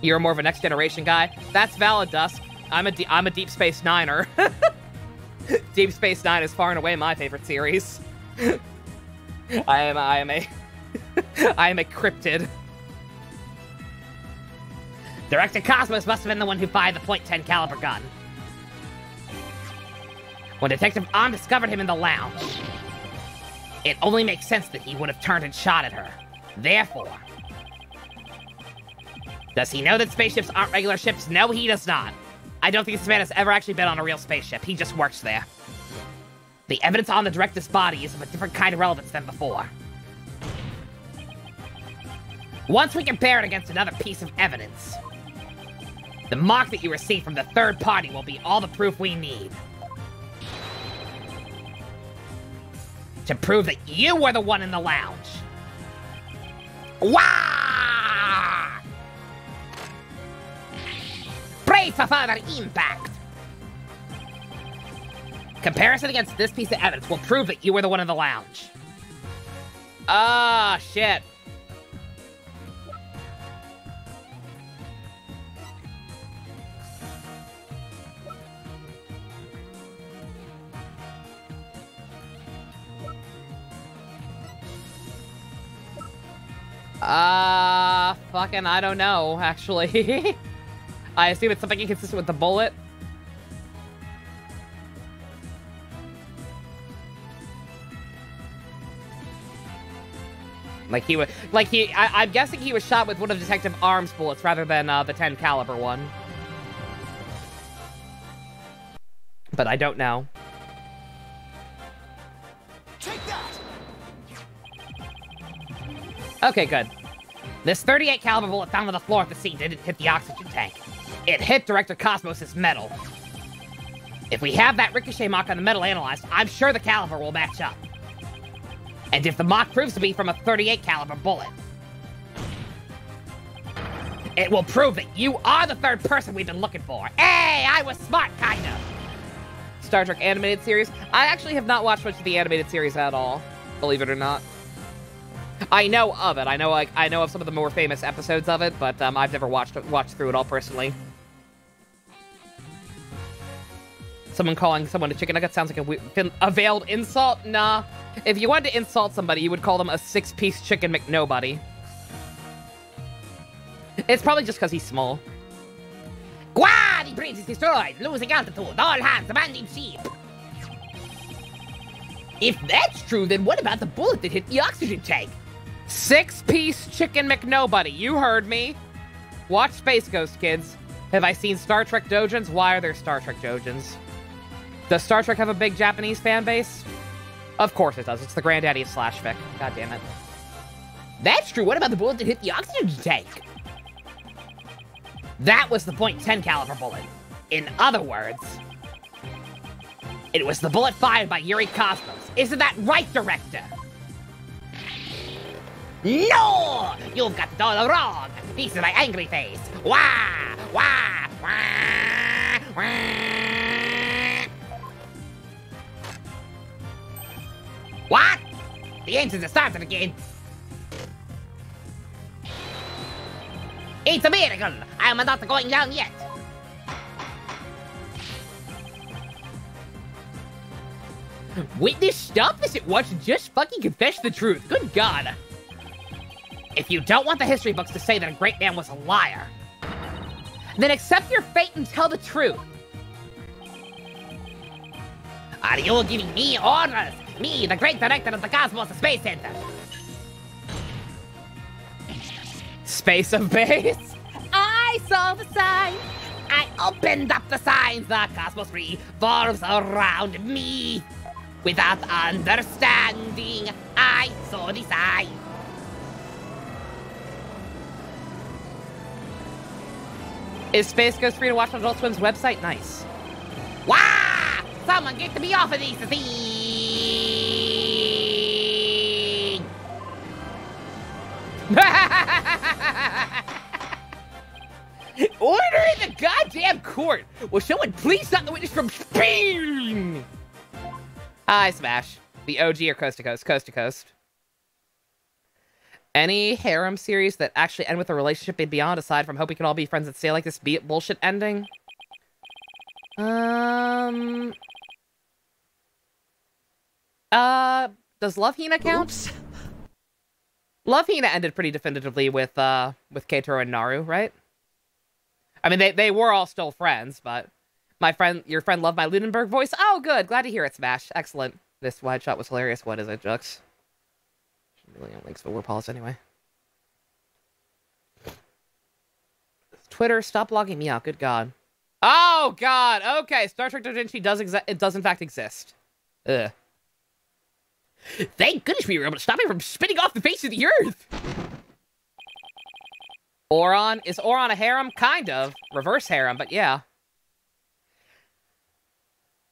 You're more of a Next Generation guy? That's valid, Dusk. I'm a Deep Space Niner. Deep Space Nine is far and away my favorite series. I am a cryptid. Director Cosmos must have been the one who fired the .10 caliber gun. When Detective On discovered him in the lounge, it only makes sense that he would have turned and shot at her. Therefore, does he know that spaceships aren't regular ships? No, he does not. I don't think this man has ever actually been on a real spaceship. He just works there. The evidence on the director's body is of a different kind of relevance than before. Once we compare it against another piece of evidence, the mark that you receive from the third party will be all the proof we need to prove that you were the one in the lounge. Wah! Pray for further impact. Comparison against this piece of evidence will prove that you were the one in the lounge. Ah, shit. Fucking, I don't know, actually. I assume it's something inconsistent with the bullet. I'm guessing he was shot with one of Detective Arm's bullets rather than the 10 caliber one. But I don't know. Take that! Okay, good. This 38 caliber bullet found on the floor of the scene didn't hit the oxygen tank. It hit Director Cosmos' metal. If we have that ricochet mark on the metal analyzed, I'm sure the caliber will match up. And if the mark proves to be from a 38 caliber bullet, it will prove that you are the third person we've been looking for. Hey, I was smart, kind of. Star Trek animated series. I actually have not watched much of the animated series at all, believe it or not. I know of it. I know of some of the more famous episodes of it, but I've never watched through it all personally. Someone calling someone a chicken nugget sounds like a veiled insult. Nah. If you wanted to insult somebody, you would call them a 6-piece chicken McNobody. It's probably just because he's small. Gwa! The bridge is destroyed, losing altitude. All hands, abandon ship. If that's true, then what about the bullet that hit the oxygen tank? 6-piece chicken McNobody. You heard me. Watch Space Ghost, kids. Have I seen Star Trek doujins? Why are there Star Trek doujins? Does Star Trek have a big Japanese fan base? Of course it does. It's the granddaddy of slash fic. God damn it. That's true. What about the bullet that hit the oxygen tank? That was the .10 caliber bullet. In other words, it was the bullet fired by Yuri Cosmos. Isn't that right, Director? No! You've got it all wrong. This is my angry face. Wah! Wah! Wah! Wah! What? The engines are started again. It's a miracle. I am not going down yet. Witness, stop this at once and just fucking confess the truth. Good God. If you don't want the history books to say that a great man was a liar, then accept your fate and tell the truth. Are you giving me orders? Me, the great director of the Cosmos Space Center. Space of base? I saw the sign. I opened up the signs. The cosmos revolves around me. Without understanding, I saw the sign. Is Space Ghost free to watch on Adult Swim's website? Nice. Wah! Someone get me off of these things! Order in the goddamn court! Will someone please stop the witness from speaking? Hi, Smash. The OG or Coast to Coast? Coast to Coast. Any harem series that actually end with a relationship and beyond, aside from hope we can all be friends and stay like this bullshit ending? Does Love Hina count? Oops. Love Hina ended pretty definitively with Keitaro and Naru, right? I mean, they were all still friends, but your friend loved my Lunenburg voice. Oh, good. Glad to hear it, Smash. Excellent. This wide shot was hilarious. What is it, Jux? Million links, but we're paused anyway. Twitter, stop logging me out. Good God. Oh, God. Okay, Star Trek Dojinshi does in fact exist. Ugh. Thank goodness we were able to stop it from spinning off the face of the earth. Oron? Is Oron a harem? Kind of. Reverse harem, but yeah.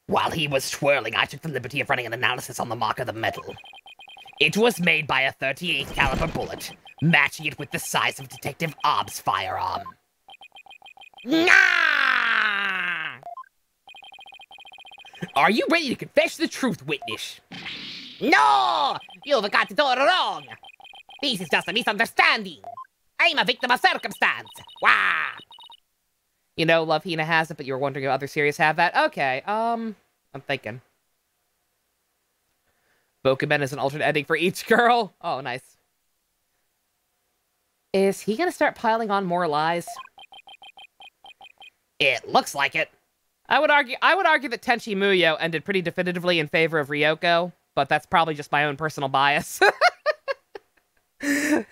While he was twirling, I took the liberty of running an analysis on the mark of the metal. It was made by a 38 caliber bullet, matching it with the size of Detective Obb's firearm. Nah! Are you ready to confess the truth, witness? No! You've got it all wrong! This is just a misunderstanding! I'm a victim of circumstance! Wah! You know, Love Hina has it, but you were wondering if other series have that? Okay, I'm thinking. Bokuben is an alternate ending for each girl? Oh, nice. Is he gonna start piling on more lies? It looks like it. I would argue that Tenchi Muyo ended pretty definitively in favor of Ryoko, but that's probably just my own personal bias. Looks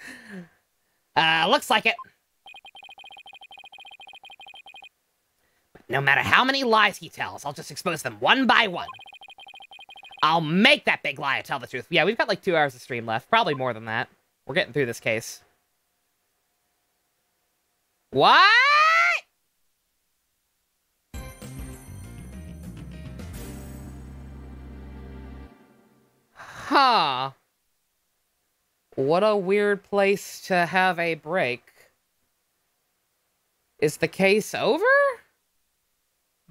like it. No matter how many lies he tells, I'll just expose them one by one. I'll make that big liar tell the truth. Yeah, we've got like 2 hours of stream left. Probably more than that. We're getting through this case. What? Huh. What a weird place to have a break. Is the case over?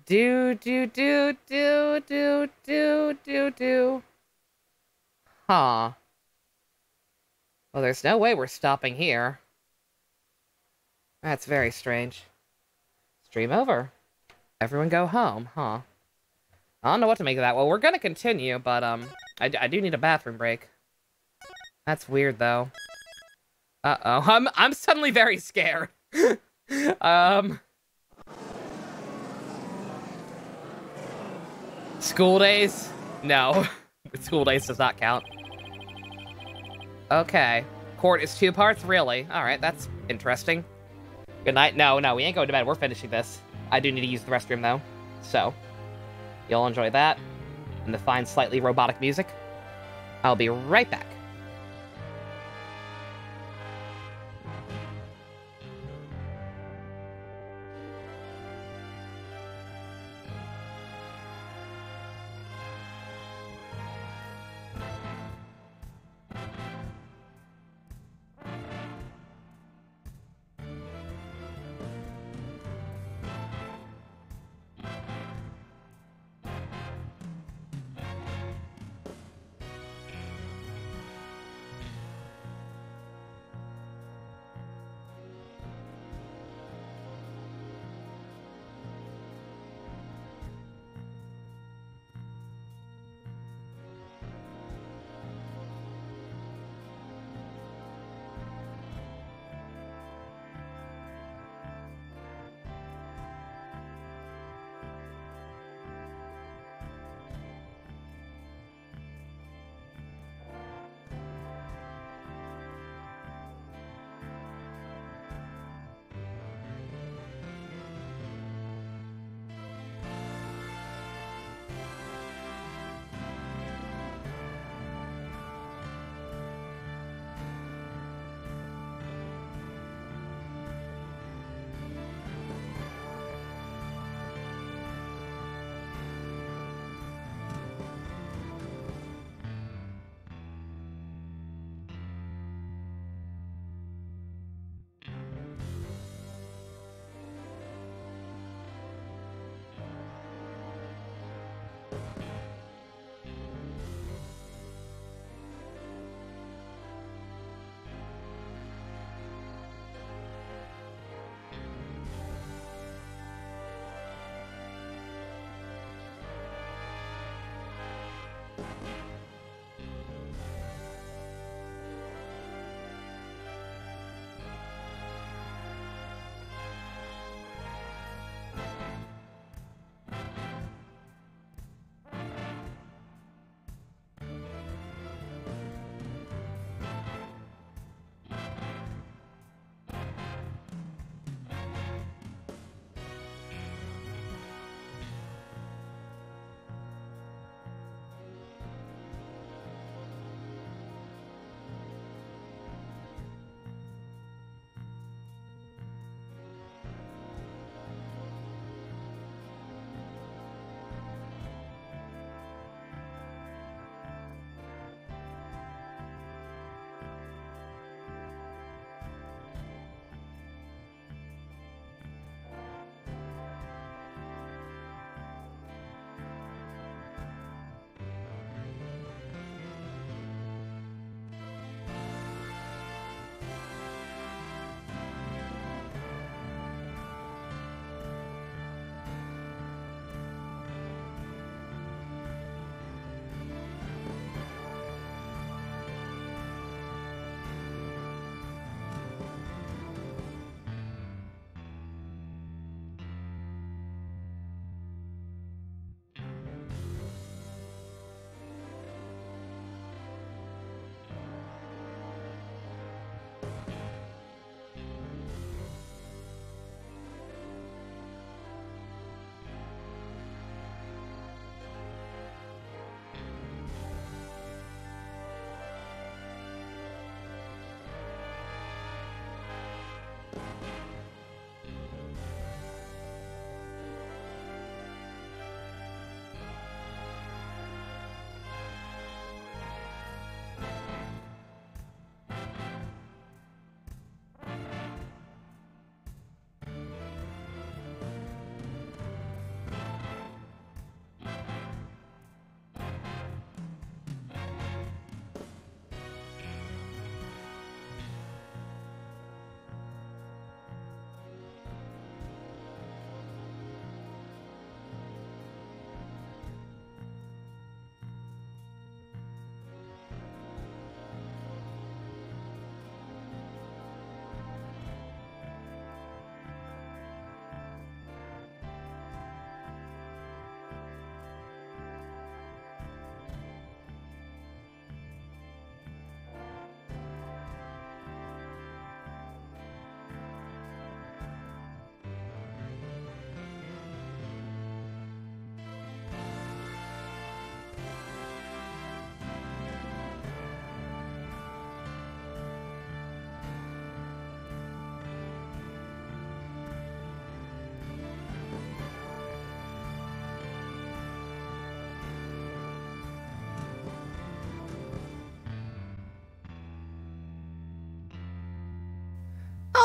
Do. Huh. Well, there's no way we're stopping here. That's very strange. Stream over. Everyone go home, huh? I don't know what to make of that. Well, we're gonna continue, but, I do need a bathroom break. That's weird, though. Uh-oh. I'm suddenly very scared. School days? No. School days does not count. Okay. Court is 2 parts? Really? Alright, that's interesting. Good night. No, we ain't going to bed. We're finishing this. I do need to use the restroom, though. So, you'll enjoy that. And the fine, slightly robotic music. I'll be right back.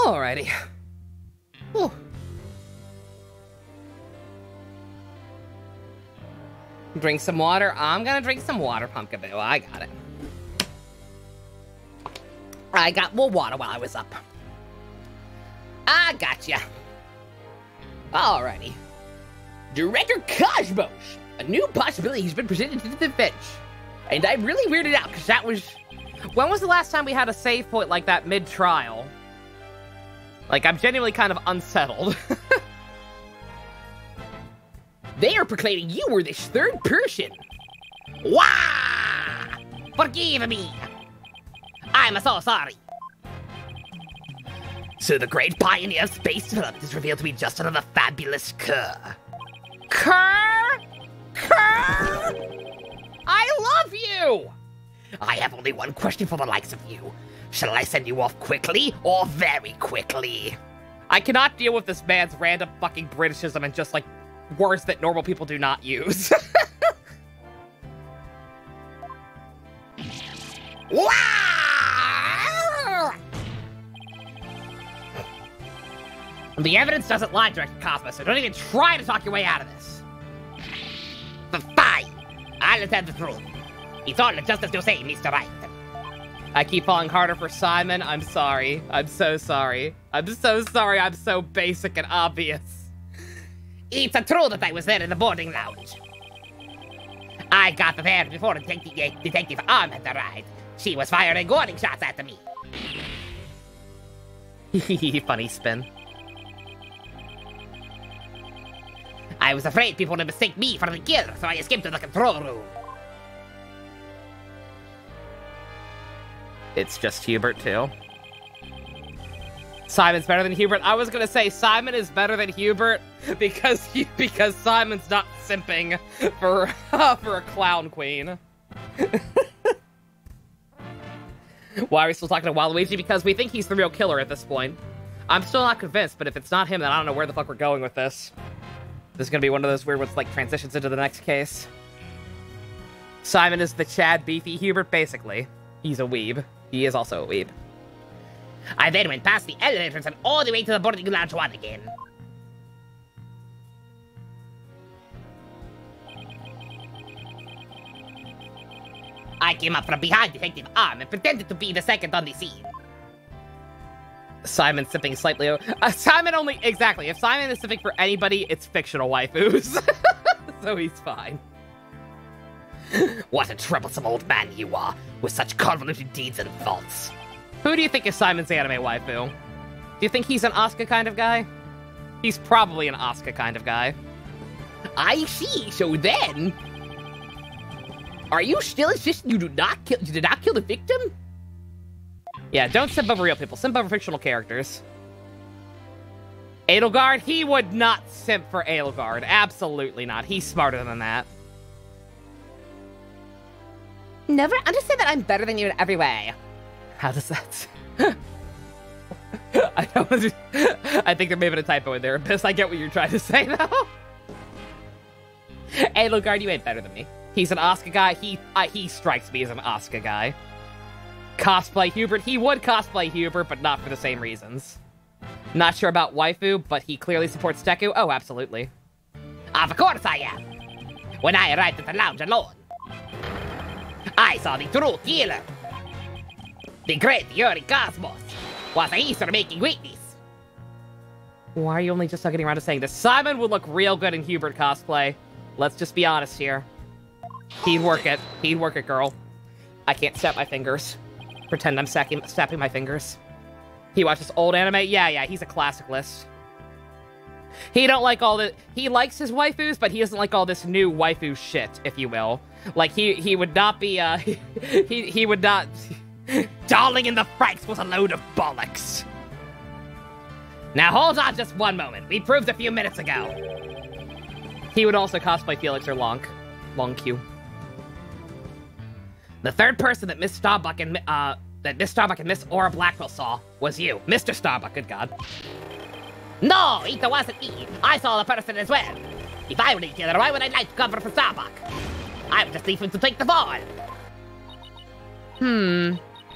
Alrighty. Whew. Drink some water. I'm gonna drink some water, Pumpkaboo. I got it. I got more water while I was up. I gotcha. Alrighty. Director Cosmos! A new possibility has been presented to the defense. And I'm really weirded out, because that was... When was the last time we had a save point like that mid-trial? Like, I'm genuinely kind of unsettled. They are proclaiming you were this third person. Wah! Forgive me. I'm so sorry. So the great pioneer of space development is revealed to be just another fabulous cur. Kerr? I love you! I have only one question for the likes of you. Shall I send you off quickly or very quickly? I cannot deal with this man's random fucking Britishism and just, like, words that normal people do not use. The evidence doesn't lie, Director Cosmos, so don't even try to talk your way out of this. Fine. I'll tell the truth. It's all just as you say, Mr. Wright. I keep falling harder for Simon. I'm sorry. I'm so sorry. I'm so sorry. I'm so basic and obvious. It's true that I was there in the boarding lounge. I got there before Detective Ahmed arrived. She was firing warning shots at me. Funny spin. I was afraid people would mistake me for the killer, so I escaped to the control room. It's just Hubert, too. Simon's better than Hubert. I was gonna say Simon is better than Hubert because Simon's not simping for for a clown queen. Why are we still talking to Waluigi? Because we think he's the real killer at this point. I'm still not convinced, but if it's not him, then I don't know where the fuck we're going with this. This is gonna be one of those weird ones, like, transitions into the next case. Simon is the Chad Beefy Hubert, basically. He's a weeb. He is also a weeb. I then went past the elevators and all the way to the boarding lounge one again. I came up from behind Detective Arm and pretended to be the second on the scene. Simon sipping slightly. Simon only... Exactly. If Simon is sipping for anybody, it's fictional waifus. So he's fine. What a troublesome old man you are, with such convoluted deeds and faults. Who do you think is Simon's anime waifu? Do you think he's an Asuka kind of guy? He's probably an Asuka kind of guy. I see. So then... Are you still insisting you did not kill the victim? Yeah, don't simp over real people. Simp over fictional characters. Edelgard? He would not simp for Edelgard. Absolutely not. He's smarter than that. Never understand that I'm better than you in every way. How does that... I think there may have been a typo in there, Abyss. I get what you're trying to say, though. Edelgard, you ain't better than me. He's an Asuka guy. He strikes me as an Asuka guy. Cosplay Hubert. He would cosplay Hubert, but not for the same reasons. Not sure about waifu, but he clearly supports Deku. Oh, absolutely. Of course I am. When I arrived at the lounge alone, I saw the true killer. The great Yuri Cosmos was a history-making witness. Why are you only just not getting around to saying this? Simon would look real good in Hubert cosplay. Let's just be honest here. He'd work it. He'd work it, girl. I can't snap my fingers. Pretend I'm snapping my fingers. He watches old anime? Yeah, he's a classicalist. He don't like all the... He likes his waifus, but he doesn't like all this new waifu shit, if you will. Like, he would not be, he would not... Darling in the Franks was a load of bollocks. Now hold on just one moment. We proved a few minutes ago. He would also cosplay Felix or Long Q. The third person that Miss Starbuck and Miss Aura Blackwell saw was you, Mr. Starbuck. Good God. No, it wasn't me. I saw the person as well. If I were the killer, why would I like to cover for Starbuck? I would just leave him to take the fall.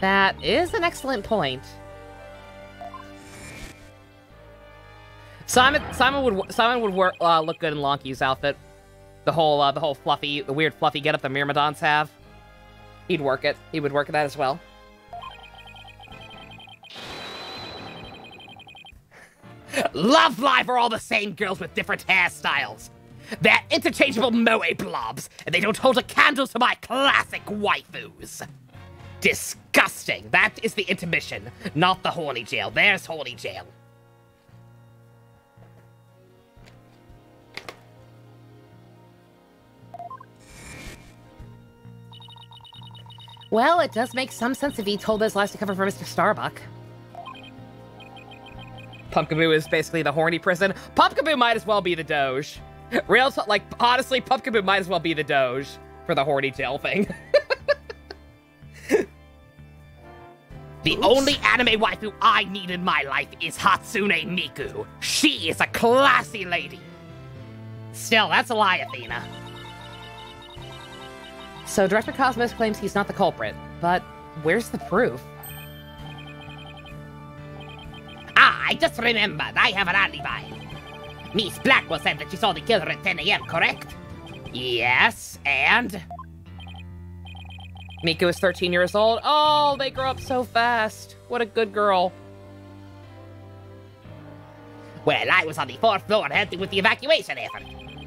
That is an excellent point. Simon would look good in Lonky's outfit. The whole fluffy, the weird fluffy getup the Myrmidons have. He'd work it. He would work that as well. Love Live are all the same girls with different hairstyles. They're interchangeable moe blobs, and they don't hold a candle to my classic waifus. Disgusting. That is the intermission, not the horny jail. There's horny jail. Well, it does make some sense if he told those lies to cover for Mr. Starbuck. Pumpkaboo is basically the horny prison. Pumpkaboo might as well be the Doge. Honestly, Pumpkaboo might as well be the Doge for the horny jail thing. The only anime waifu I need in my life is Hatsune Miku. She is a classy lady. Still, that's a lie, Athena. So Director Cosmos claims he's not the culprit, but where's the proof? Ah, I just remembered. I have an alibi. Miss Blackwell said that she saw the killer at 10 a.m., correct? Yes, and? Miku is 13 years old. Oh, they grow up so fast. What a good girl. Well, I was on the 4th floor helping with the evacuation effort.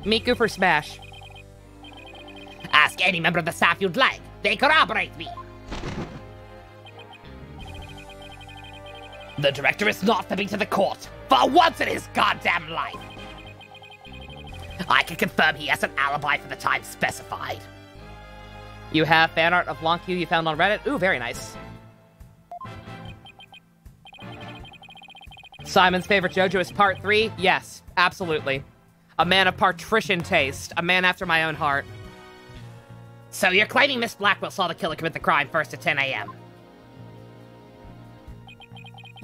Miku for Smash. Ask any member of the staff you'd like. They corroborate me. The director is not stepping to the court for once in his goddamn life. I can confirm he has an alibi for the time specified. You have fan art of Lonky you found on Reddit? Ooh, very nice. Simon's favorite JoJo is Part 3? Yes, absolutely. A man of patrician taste. A man after my own heart. So you're claiming Miss Blackwell saw the killer commit the crime first at 10 a.m.?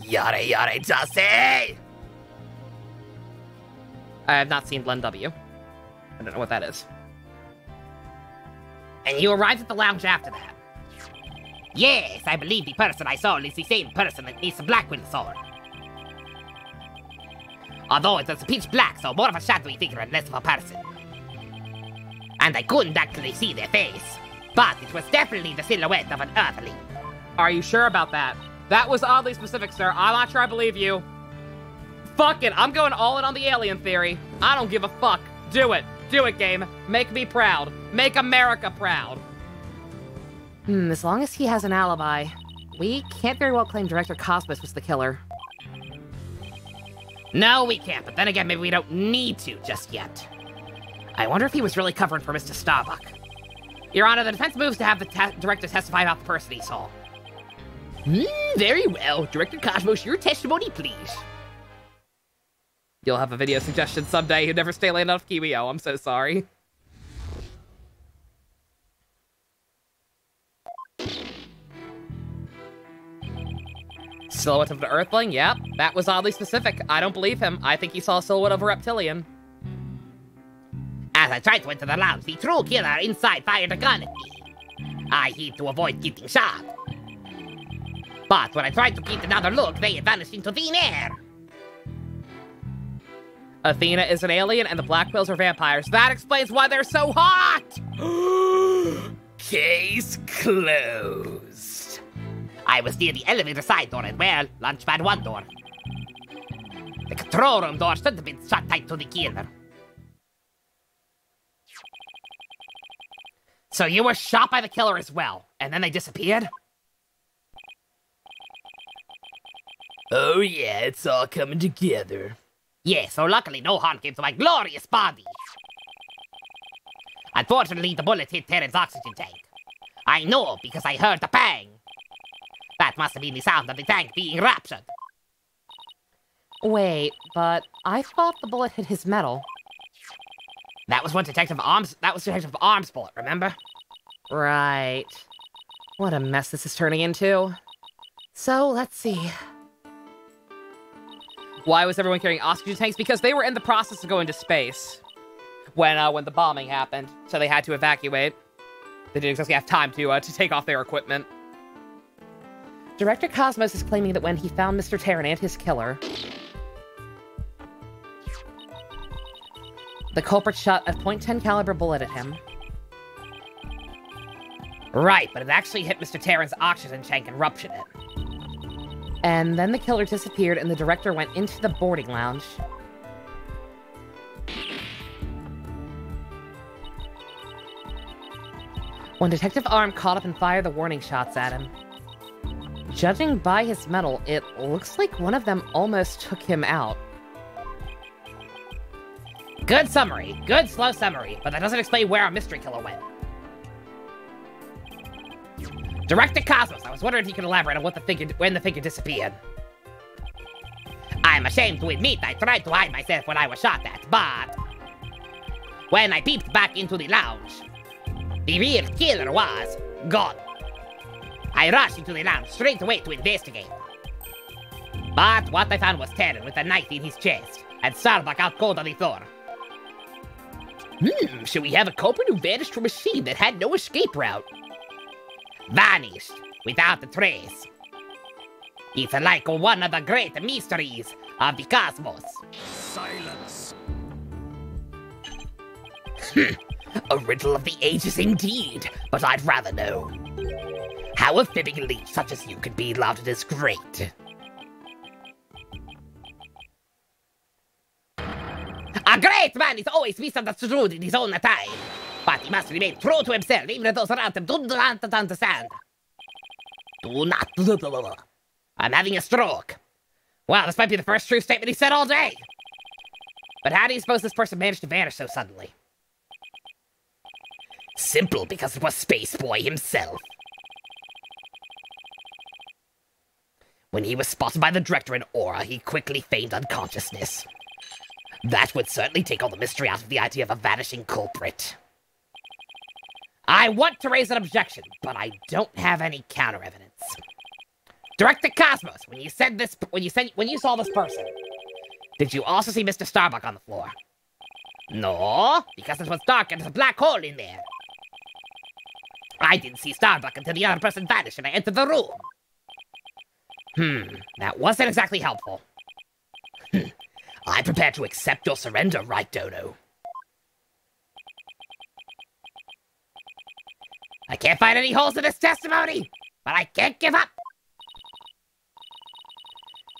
Yare yare dase! I have not seen Glen W. I don't know what that is. And you arrived at the lounge after that? Yes, I believe the person I saw is the same person that Miss Blackwell saw. Although it was pitch black, so more of a shadowy figure and less of a person. And I couldn't actually see their face, but it was definitely the silhouette of an earthling. Are you sure about that? That was oddly specific, sir. I'm not sure I believe you. Fuck it, I'm going all in on the alien theory. I don't give a fuck. Do it. Do it, game. Make me proud. Make America proud. As long as he has an alibi, we can't very well claim Director Cosmos was the killer. No, we can't, but then again, maybe we don't need to just yet. I wonder if he was really covering for Mr. Starbuck. Your Honor, the defense moves to have the director testify about the person he saw. Very well. Director Cosmos, your testimony, please. You'll have a video suggestion someday. You never stay late enough, Kiwio. I'm so sorry. Silhouette of an Earthling? Yep. That was oddly specific. I don't believe him. I think he saw a silhouette of a reptilian. As I tried to enter the lounge, the true killer inside fired a gun at me. I hid to avoid getting shot. But when I tried to get another look, they had vanished into thin air. Athena is an alien and the Blackwells are vampires. That explains why they're so hot! Case closed. I was near the elevator side door and, well, launchpad 1 door. The control room door should have been shut tight to the killer. So you were shot by the killer as well, and then they disappeared? Oh yeah, it's all coming together. Yeah, so luckily no harm came to my glorious body. Unfortunately, the bullet hit Terran's oxygen tank. I know because I heard the bang. That must have been the sound of the tank being ruptured. Wait, but I thought the bullet hit his metal. That was Detective Arms' bullet, remember? Right. What a mess this is turning into. So, let's see. Why was everyone carrying oxygen tanks? Because they were in the process of going to space when the bombing happened, so they had to evacuate. They didn't exactly have time to take off their equipment. Director Cosmos is claiming that when he found Mr. Terran and his killer, The culprit shot a .10 caliber bullet at him. Right, but it actually hit Mr. Terran's oxygen tank and ruptured it. And then the killer disappeared and the director went into the boarding lounge. When Detective Arm caught up and fired the warning shots at him. Judging by his medal, it looks like one of them almost took him out. Good summary. Good slow summary, but that doesn't explain where our mystery killer went. Director Cosmos, I was wondering if you could elaborate on when the figure disappeared. I'm ashamed to admit I tried to hide myself when I was shot at, but when I peeped back into the lounge, the real killer was gone. I rushed into the lounge straight away to investigate. But what I found was Terran with a knife in his chest, and Starbuck out cold on the floor. So we have a culprit who vanished from a scene that had no escape route. Vanished, without a trace. It's like one of the great mysteries of the cosmos. Silence. A riddle of the ages indeed, but I'd rather know. How a fibbing leech such as you could be lauded as great. A great man is always misunderstood in his own time, but he must remain true to himself, even if those around him do not understand. Do not. I'm having a stroke. Wow, this might be the first true statement he said all day. But how do you suppose this person managed to vanish so suddenly? Simple, because it was Space Boy himself. When he was spotted by the director in Aura, he quickly feigned unconsciousness. That would certainly take all the mystery out of the idea of a vanishing culprit. I want to raise an objection, but I don't have any counter evidence. Director Cosmos, when you saw this person, did you also see Mr. Starbuck on the floor? No, because it was dark and there's a black hole in there. I didn't see Starbuck until the other person vanished and I entered the room. That wasn't exactly helpful. I'm prepared to accept your surrender, Wright Dono. I can't find any holes in this testimony, but I can't give up.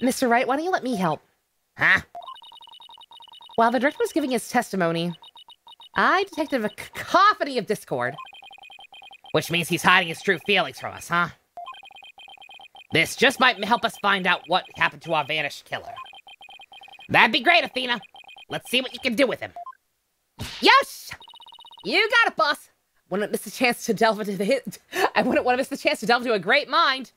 Mr. Wright, why don't you let me help? Huh? While the director was giving his testimony, I detected a cacophony of discord. Which means he's hiding his true feelings from us, huh? This just might help us find out what happened to our vanished killer. That'd be great, Athena. Let's see what you can do with him. Yes! You got it, boss. Wouldn't miss the chance to delve into the hit. I wouldn't want to miss the chance to delve into a great mind.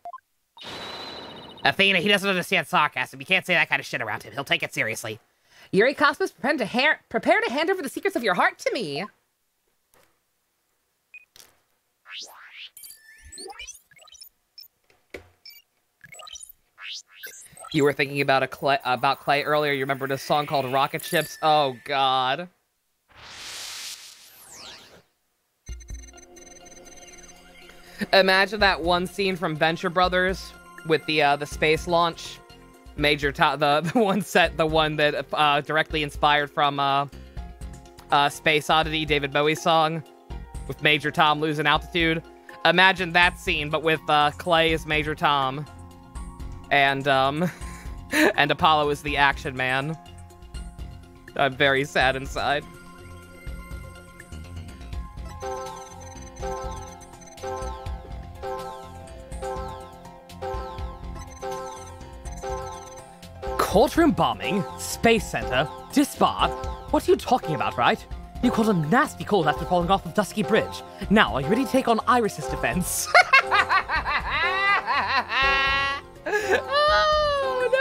Athena, he doesn't understand sarcasm. You can't say that kind of shit around him. He'll take it seriously. Yuri Cosmos, prepare to hand over the secrets of your heart to me. You were thinking about Clay earlier. You remembered a song called Rocket Ships? Oh, God. Imagine that one scene from Venture Brothers with the space launch. The one that directly inspired from Space Oddity, David Bowie's song, with Major Tom losing altitude. Imagine that scene, but with Clay as Major Tom. And Apollo is the action man. I'm very sad inside. Courtroom bombing? Space Center? Disbar? What are you talking about, right? You called him nasty cold after falling off of Dusky Bridge. Now, are you ready to take on Iris's defense? Oh, no!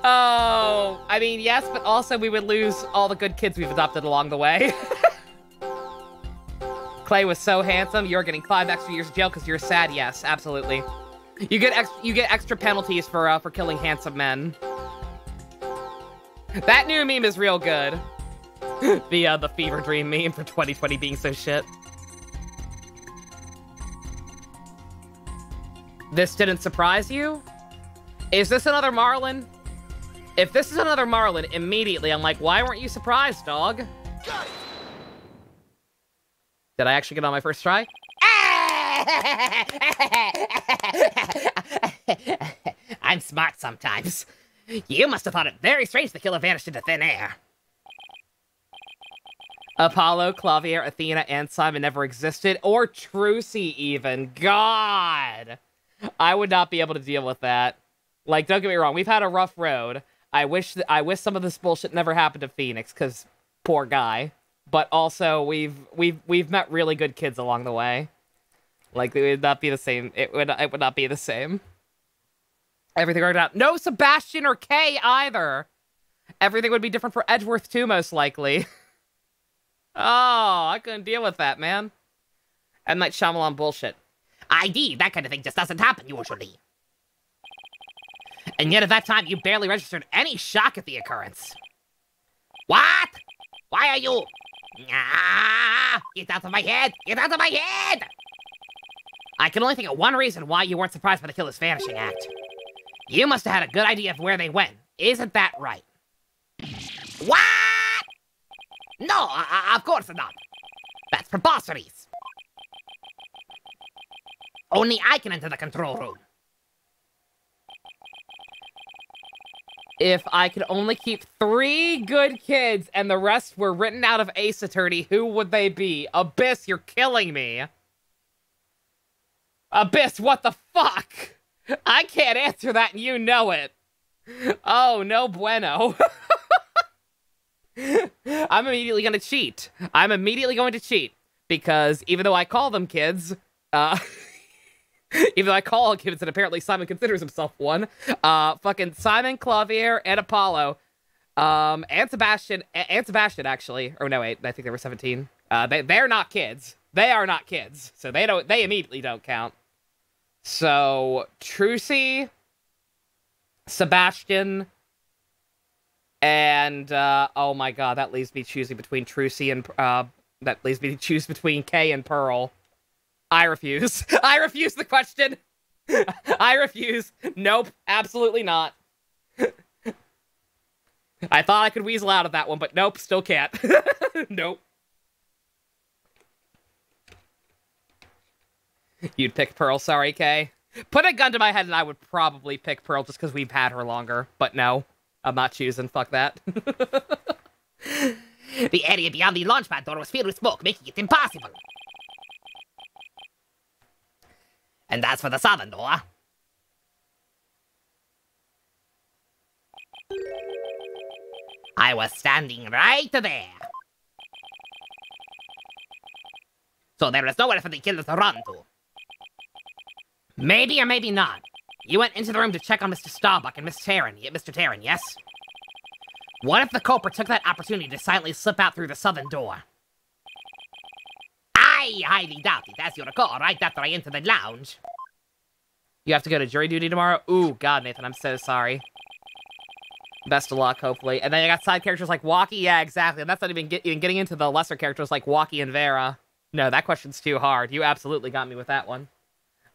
Oh, I mean, yes, but also we would lose all the good kids we've adopted along the way. Clay was so handsome, you're getting 5 extra years of jail because you're sad. Yes, absolutely. You get extra penalties for killing handsome men. That new meme is real good. The Fever Dream meme for 2020 being so shit. This didn't surprise you? Is this another Marlin? If this is another Marlin, immediately I'm like, why weren't you surprised, dog? Did I actually get on my first try? I'm smart sometimes. You must have thought it very strange the killer vanished into thin air. Apollo, Clavier, Athena, and Simon never existed, or Trucy even. God! I would not be able to deal with that. Like, don't get me wrong, we've had a rough road. I wish some of this bullshit never happened to Phoenix, because poor guy. But also, we've met really good kids along the way. Like, it would not be the same. It would not be the same. Everything worked out. No Sebastian or Kay either. Everything would be different for Edgeworth too, most likely. Oh, I couldn't deal with that, man. M. Night Shyamalan bullshit. ID, that kind of thing just doesn't happen usually. And yet at that time, you barely registered any shock at the occurrence. What? Why are you? Ah, get out of my head! Get out of my head! I can only think of one reason why you weren't surprised by the killer's vanishing act. You must have had a good idea of where they went. Isn't that right? What? No, of course not. That's preposterous. Only I can enter the control room. If I could only keep 3 good kids and the rest were written out of Ace Attorney, who would they be? Abyss, you're killing me. Abyss, what the fuck? I can't answer that and you know it. Oh, no bueno. I'm immediately going to cheat. I'm immediately going to cheat. Because even though I call them kids, even though I call kids and apparently Simon considers himself one, fucking Simon, Clavier, and Apollo, and Sebastian, actually. Oh, no, wait, I think they were 17. They're not kids. They are not kids. So they immediately don't count. So, Trucy, Sebastian, and, oh my god, that leaves me choosing between Trucy and, that leaves me to choose between Kay and Pearl. I refuse. I refuse the question. I refuse. Nope, absolutely not. I thought I could weasel out of that one, but nope, still can't. Nope. You'd pick Pearl, sorry, Kay. Put a gun to my head and I would probably pick Pearl just because we've had her longer. But no, I'm not choosing. Fuck that. The area beyond the launch pad door was filled with smoke, making it impossible. And as for the southern door... I was standing right there. So there was nowhere for the killer to run to. Maybe or maybe not. You went into the room to check on Mr. Starbuck and Mr. Taryn, yes? What if the culprit took that opportunity to silently slip out through the southern door? I highly doubt it, as you recall, right after I entered the lounge. You have to go to jury duty tomorrow? Ooh, God, Nathan, I'm so sorry. Best of luck, hopefully. And then you got side characters like Walkie. Yeah, exactly. And that's not even getting into the lesser characters like Walkie and Vera. No, that question's too hard. You absolutely got me with that one.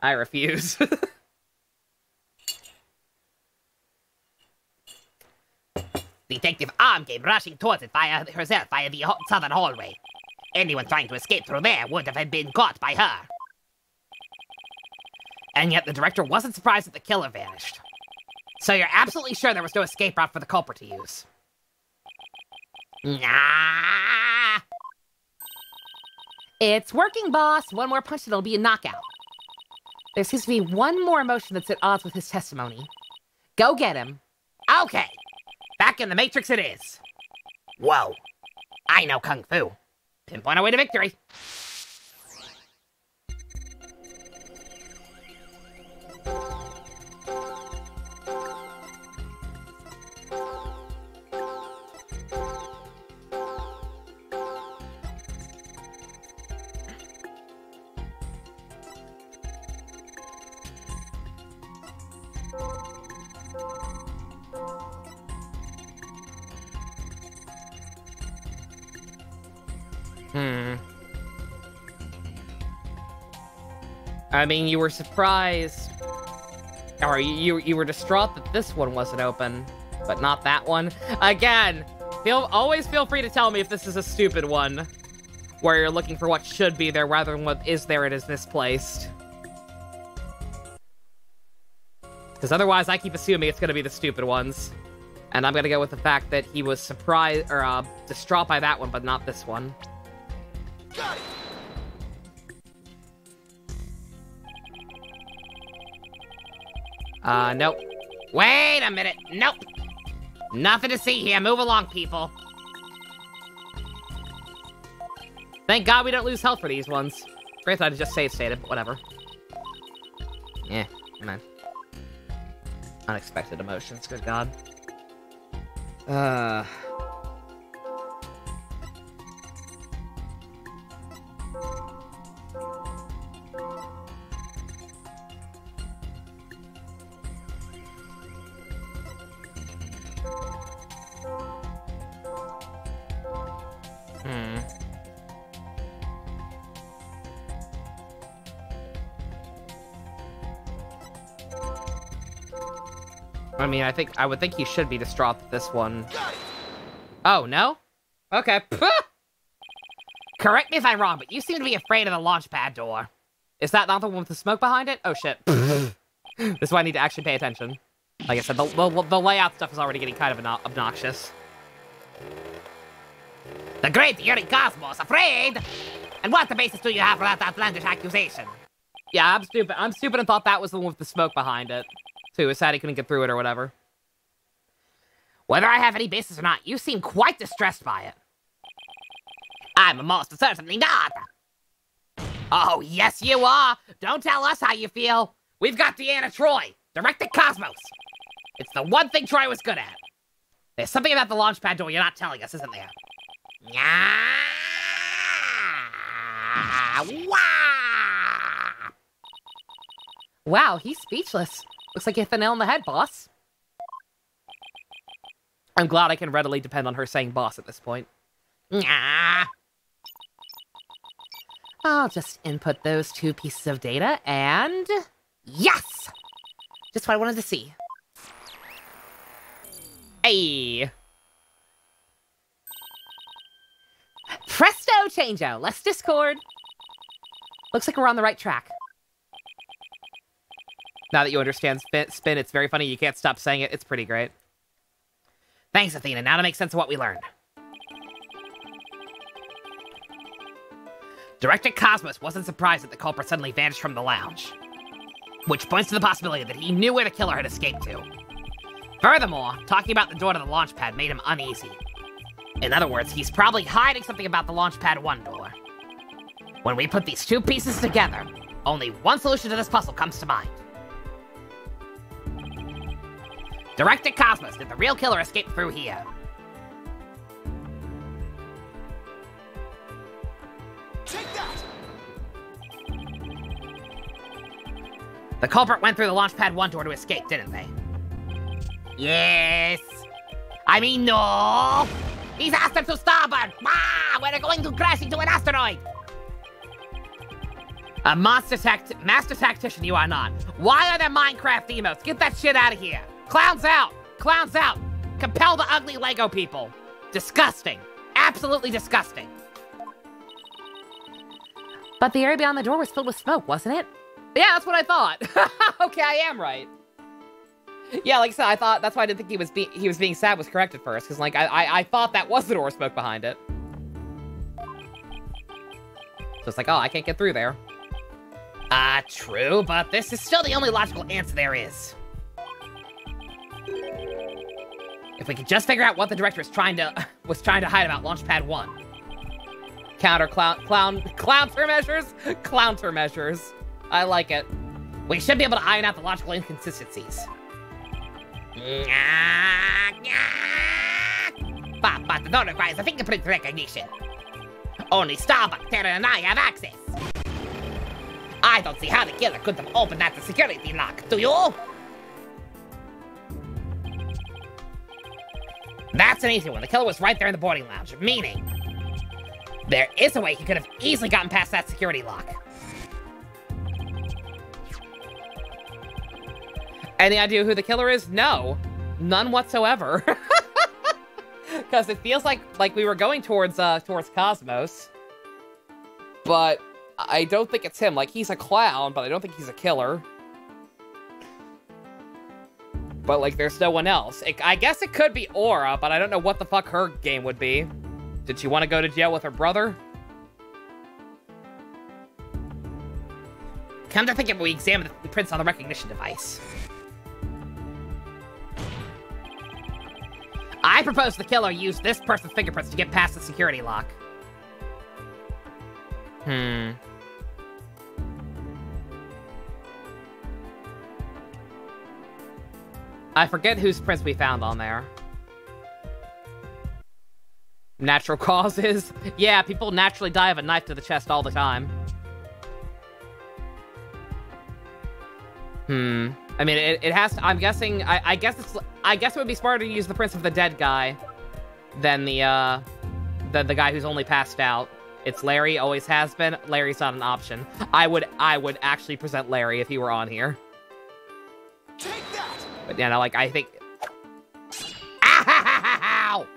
I refuse. Detective Arm came rushing towards it herself via the southern hallway. Anyone trying to escape through there would have been caught by her. And yet the director wasn't surprised that the killer vanished. So you're absolutely sure there was no escape route for the culprit to use? Nah. It's working, boss. One more punch and it'll be a knockout. There seems to be one more emotion that's at odds with his testimony. Go get him. Okay. Back in the Matrix it is. Whoa. I know Kung Fu. Pinpoint our way to victory. I mean, you were surprised Or you were distraught that this one wasn't open, but not that one. Again, always feel free to tell me if this is a stupid one, where you're looking for what should be there rather than what is there and is misplaced. Because otherwise, I keep assuming it's going to be the stupid ones. And I'm going to go with the fact that he was surprised, or distraught by that one, but not this one. Nope. Wait a minute. Nope. Nothing to see here. Move along, people. Thank God we don't lose health for these ones. Granted, I just save stated, but whatever. Yeah, man. Unexpected emotions, good God. I mean, I would think he should be distraught that this one. Oh, no? Okay. Correct me if I'm wrong, but you seem to be afraid of the launch pad door. Is that not the one with the smoke behind it? Oh, shit. This is why I need to actually pay attention. Like I said, the layout stuff is already getting kind of obnoxious. The great Yuri Cosmos, afraid? And what the basis do you have for that outlandish accusation? Yeah, I'm stupid. I'm stupid and thought that was the one with the smoke behind it. So he was sad he couldn't get through it or whatever. Whether I have any basis or not, you seem quite distressed by it. I'm most certainly not. Oh, yes, you are. Don't tell us how you feel. We've got Deanna Troy, Director Cosmos. It's the one thing Troy was good at. There's something about the launch pad door you're not telling us, isn't there? Wow, he's speechless. Looks like you hit the nail on the head, boss. I'm glad I can readily depend on her saying boss at this point. I'll just input those 2 pieces of data, and... Yes! Just what I wanted to see. Hey! Presto changeo! Less Discord! Looks like we're on the right track. Now that you understand spin, it's very funny. You can't stop saying it. It's pretty great. Thanks, Athena. Now to make sense of what we learned. Director Cosmos wasn't surprised that the culprit suddenly vanished from the lounge, which points to the possibility that he knew where the killer had escaped to. Furthermore, talking about the door to the launch pad made him uneasy. In other words, he's probably hiding something about the launch pad 1 door. When we put these 2 pieces together, only one solution to this puzzle comes to mind. Director Cosmos, did the real killer escape through here? Take that! The culprit went through the launch pad 1 door to escape, didn't they? Yes! I mean, no! He's asked them to starboard! Ah, we're going to crash into an asteroid! A master tactician you are not. Why are there Minecraft emotes? Get that shit out of here! Clowns out! Clowns out! Compel the ugly Lego people! Disgusting! Absolutely disgusting! But the area beyond the door was filled with smoke, wasn't it? Yeah, that's what I thought. Okay, I am right. Yeah, like I said, I thought that's why I didn't think he was being sad was correct at first, because like I thought that was the door with smoke behind it. So it's like, oh, I can't get through there. True, but this is still the only logical answer there is. If we could just figure out what the director was trying to hide about Launchpad 1. Countermeasures. I like it. We should be able to iron out the logical inconsistencies. But the door requires a fingerprint recognition. Only Starbuck, Terra, and I have access. I don't see how the killer could have opened that security lock, do you? That's an easy one. The killer was right there in the boarding lounge, meaning there is a way he could have easily gotten past that security lock. Any idea who the killer is? No. None whatsoever. Because it feels like we were going towards Cosmos. But I don't think it's him. Like, he's a clown, but I don't think he's a killer. But, like, there's no one else. I guess it could be Aura, but I don't know what the fuck her game would be. Did she want to go to jail with her brother? Come to think of it, we examined the prints on the recognition device. I propose the killer used this person's fingerprints to get past the security lock. I forget whose prints we found on there. Natural causes? Yeah, people naturally die of a knife to the chest all the time. I mean, it has to, I'm guessing, I guess it would be smarter to use the prints of the dead guy than the guy who's only passed out. It's Larry, always has been. Larry's not an option. I would actually present Larry if he were on here. Take that! But yeah, no, like, I think... Ow!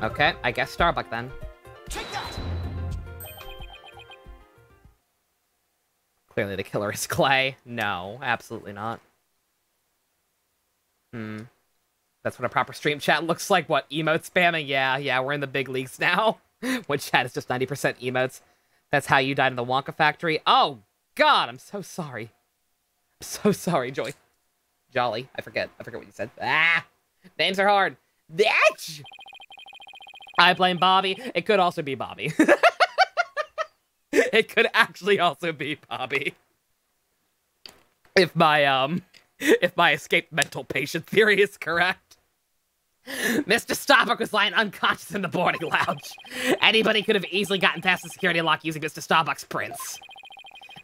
Okay, I guess Starbuck then. Take that! Clearly the killer is Clay. No, absolutely not. That's what a proper stream chat looks like. What, emote spamming? Yeah, we're in the big leagues now. When chat is just 90% emotes. That's how you died in the Wonka factory. Oh, God, I'm so sorry. I'm so sorry, Joy. Jolly. I forget what you said. Names are hard. Bitch! I blame Bobby. It could also be Bobby. It could actually also be Bobby. If my escaped mental patient theory is correct. Mr. Starbuck was lying unconscious in the boarding lounge. Anybody could have easily gotten past the security lock using Mr. Starbuck's prints.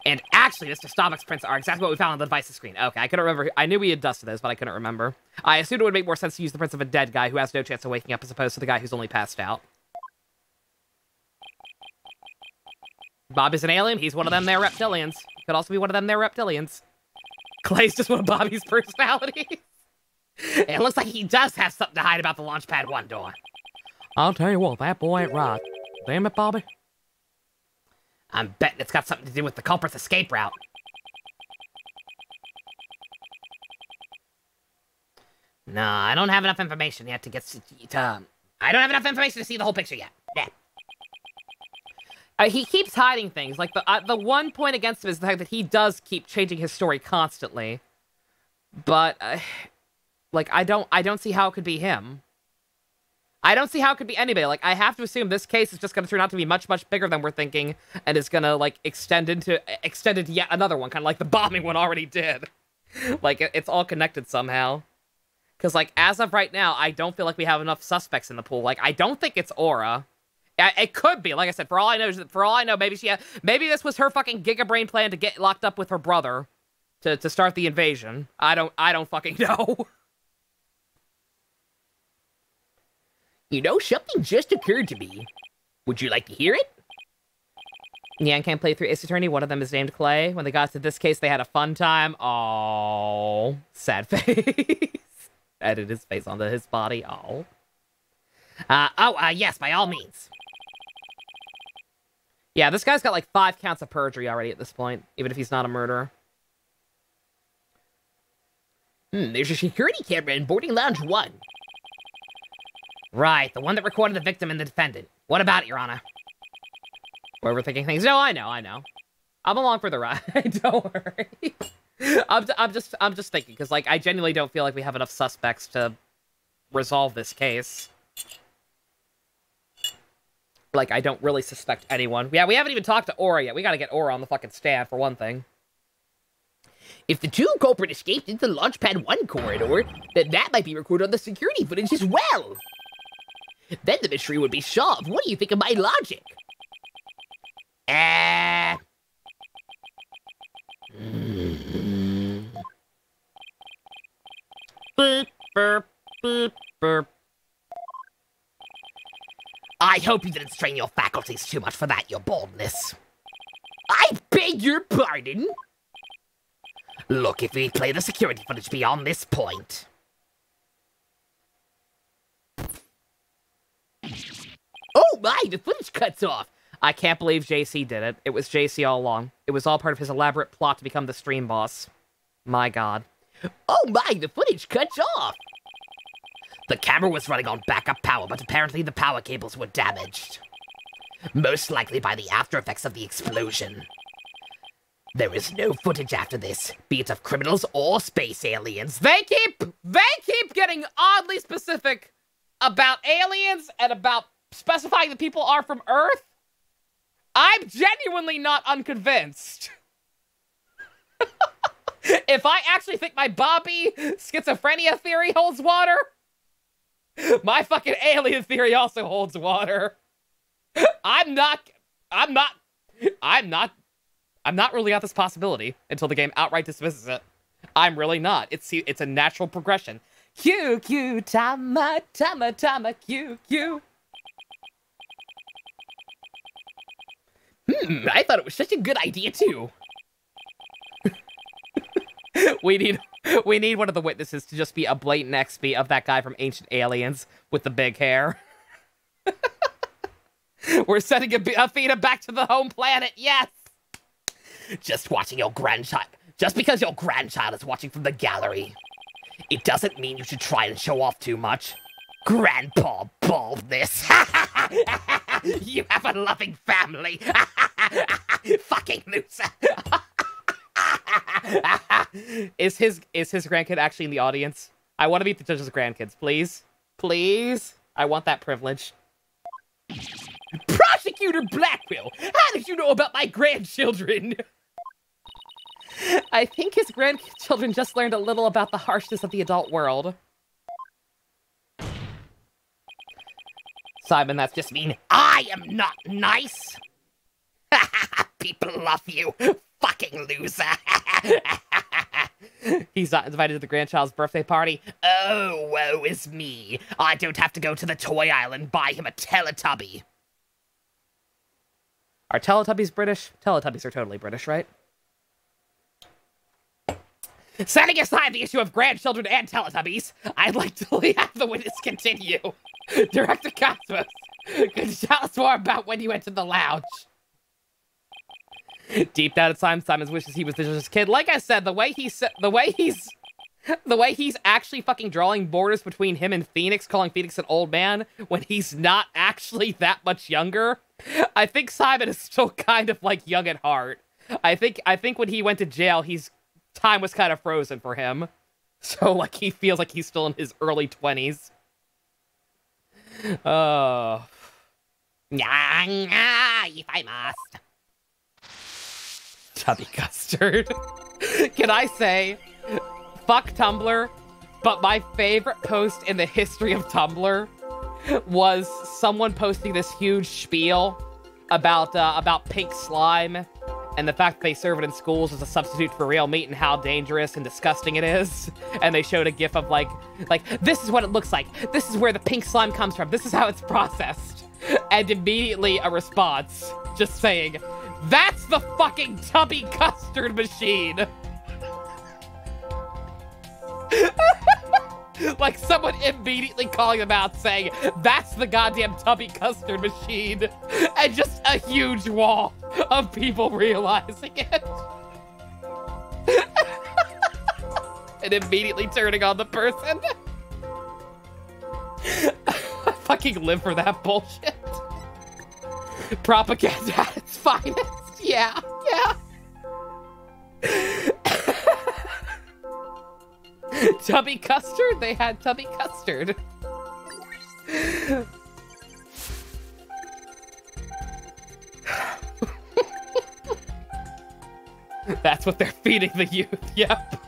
And actually, Mr. Starbuck's prints are exactly what we found on the device's screen. Okay, I couldn't remember. I knew we had dusted those, but I couldn't remember. I assumed it would make more sense to use the prints of a dead guy who has no chance of waking up as opposed to the guy who's only passed out. Bob is an alien. He's one of them there reptilians. Could also be one of them there reptilians. Clay's just one of Bobby's personalities. It looks like he does have something to hide about the Launchpad 1 door. I'll tell you what, that boy ain't right. Damn it, Bobby. I'm betting it's got something to do with the culprit's escape route. No, I don't have enough information yet to get I don't have enough information to see the whole picture yet. Yeah. He keeps hiding things. Like, the one point against him is the fact that he does keep changing his story constantly. But, like, I don't see how it could be him. I don't see how it could be anybody. Like, I have to assume this case is just going to turn out to be much, much bigger than we're thinking, and is going to, like, extend into yet another one, kind of like the bombing one already did. Like, it's all connected somehow. Because, like, as of right now, I don't feel like we have enough suspects in the pool. Like, I don't think it's Aura. It could be. Like I said, for all I know, maybe this was her fucking gigabrain plan to get locked up with her brother to start the invasion. I don't fucking know. You know, something just occurred to me. Would you like to hear it? Yan can't play through Ace Attorney. One of them is named Clay. When they got to this case, they had a fun time. Oh, sad face. Added his face onto his body. Oh. Yes, by all means. Yeah, this guy's got like 5 counts of perjury already at this point, even if he's not a murderer. There's a security camera in boarding lounge 1. Right, the one that recorded the victim and the defendant. What about it, Your Honor? We're overthinking things. No, I know. I'm along for the ride. Don't worry. I'm just thinking, because like I genuinely don't feel like we have enough suspects to resolve this case. Like, I don't really suspect anyone. Yeah, we haven't even talked to Aura yet. We gotta get Aura on the fucking stand, for one thing. If the two culprit escaped into the Launchpad 1 corridor, then that might be recorded on the security footage as well. Then the mystery would be solved. What do you think of my logic? Beep, burp, beep, burp. I hope you didn't strain your faculties too much for that, your boldness. I beg your pardon? Look, if we play the security footage beyond this point... Oh my, the footage cuts off! I can't believe JC did it. It was JC all along. It was all part of his elaborate plot to become the stream boss. My god. Oh my, the footage cuts off! The camera was running on backup power, but apparently the power cables were damaged. Most likely by the after effects of the explosion. There is no footage after this, be it of criminals or space aliens. They keep getting oddly specific about aliens and about specifying that people are from Earth. I'm genuinely not unconvinced. If I actually think my Bobby schizophrenia theory holds water, my fucking alien theory also holds water. I'm not ruling out this possibility until the game outright dismisses it. I'm really not. It's a natural progression. Q, tama, Q. I thought it was such a good idea too. We need one of the witnesses to just be a blatant XP of that guy from Ancient Aliens with the big hair. We're sending Athena back to the home planet, yes! Just watching your grandchild. Just because your grandchild is watching from the gallery, it doesn't mean you should try and show off too much. Grandpa baldness. You have a loving family. Fucking loser. Is his grandkid actually in the audience? I want to meet the judge's grandkids, please. Please. I want that privilege. Prosecutor Blackwell, how did you know about my grandchildren? I think his grandchildren just learned a little about the harshness of the adult world. Simon, that's just mean I am not nice. People love you, fucking loser. He's not invited to the grandchild's birthday party. Oh, woe is me. I don't have to go to the toy aisle and buy him a Teletubby. Are Teletubbies British? Teletubbies are totally British, right? Setting aside the issue of grandchildren and Teletubbies, I'd like to have the witness continue. Director Cosmos, could you tell us more about when you went to the lounge? Deep down inside, Simon wishes he was the judge's kid. Like I said, the way he's actually fucking drawing borders between him and Phoenix, calling Phoenix an old man when he's not actually that much younger. I think Simon is still kind of like young at heart. I think when he went to jail, time was kind of frozen for him. So like he feels like he's still in his early 20s. Oh. If I must. Tubby Custard. Can I say, fuck Tumblr, but my favorite post in the history of Tumblr was someone posting this huge spiel about pink slime and the fact that they serve it in schools as a substitute for real meat and how dangerous and disgusting it is. And they showed a gif of like, this is what it looks like. This is where the pink slime comes from. This is how it's processed. And immediately a response just saying, that's the fucking Tubby Custard machine! Like someone immediately calling them out saying, that's the goddamn Tubby Custard machine! And just a huge wall of people realizing it. And immediately turning on the person. I fucking live for that bullshit. Propaganda at its finest. Yeah. Tubby Custard? They had Tubby Custard. That's what they're feeding the youth. Yep.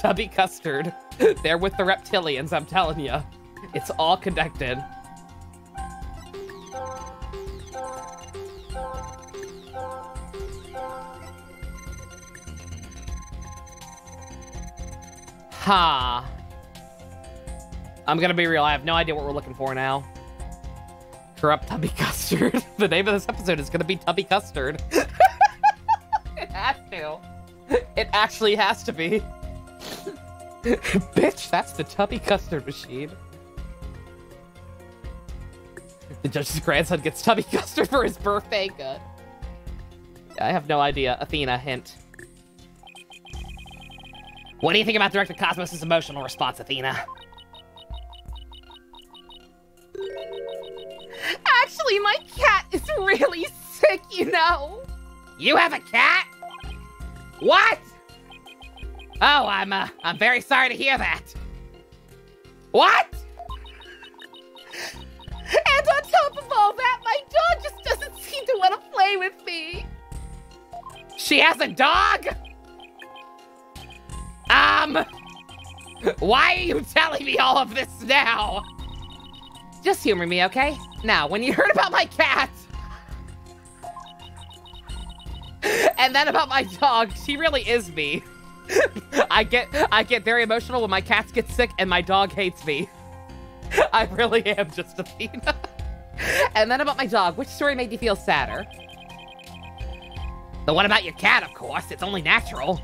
Tubby Custard. They're with the reptilians, I'm telling you. It's all connected. Ha. I'm gonna be real, I have no idea what we're looking for now. Corrupt Tubby Custard. The name of this episode is gonna be Tubby Custard. It has to. It actually has to be. Bitch, that's the Tubby Custard machine. The judge's grandson gets Tubby Custard for his birthday. Good. I have no idea. Athena, hint. What do you think about Director Cosmos' emotional response, Athena? Actually, my cat is really sick, you know. You have a cat? What? Oh, I'm very sorry to hear that. What? And on top of all that, my dog just doesn't seem to want to play with me. She has a dog? Why are you telling me all of this now? Just humor me, okay? Now, when you heard about my cat, and then about my dog, she really is me. I get very emotional when my cats get sick and my dog hates me. I really am just Athena. And then about my dog, which story made you feel sadder? The one about your cat, of course. It's only natural.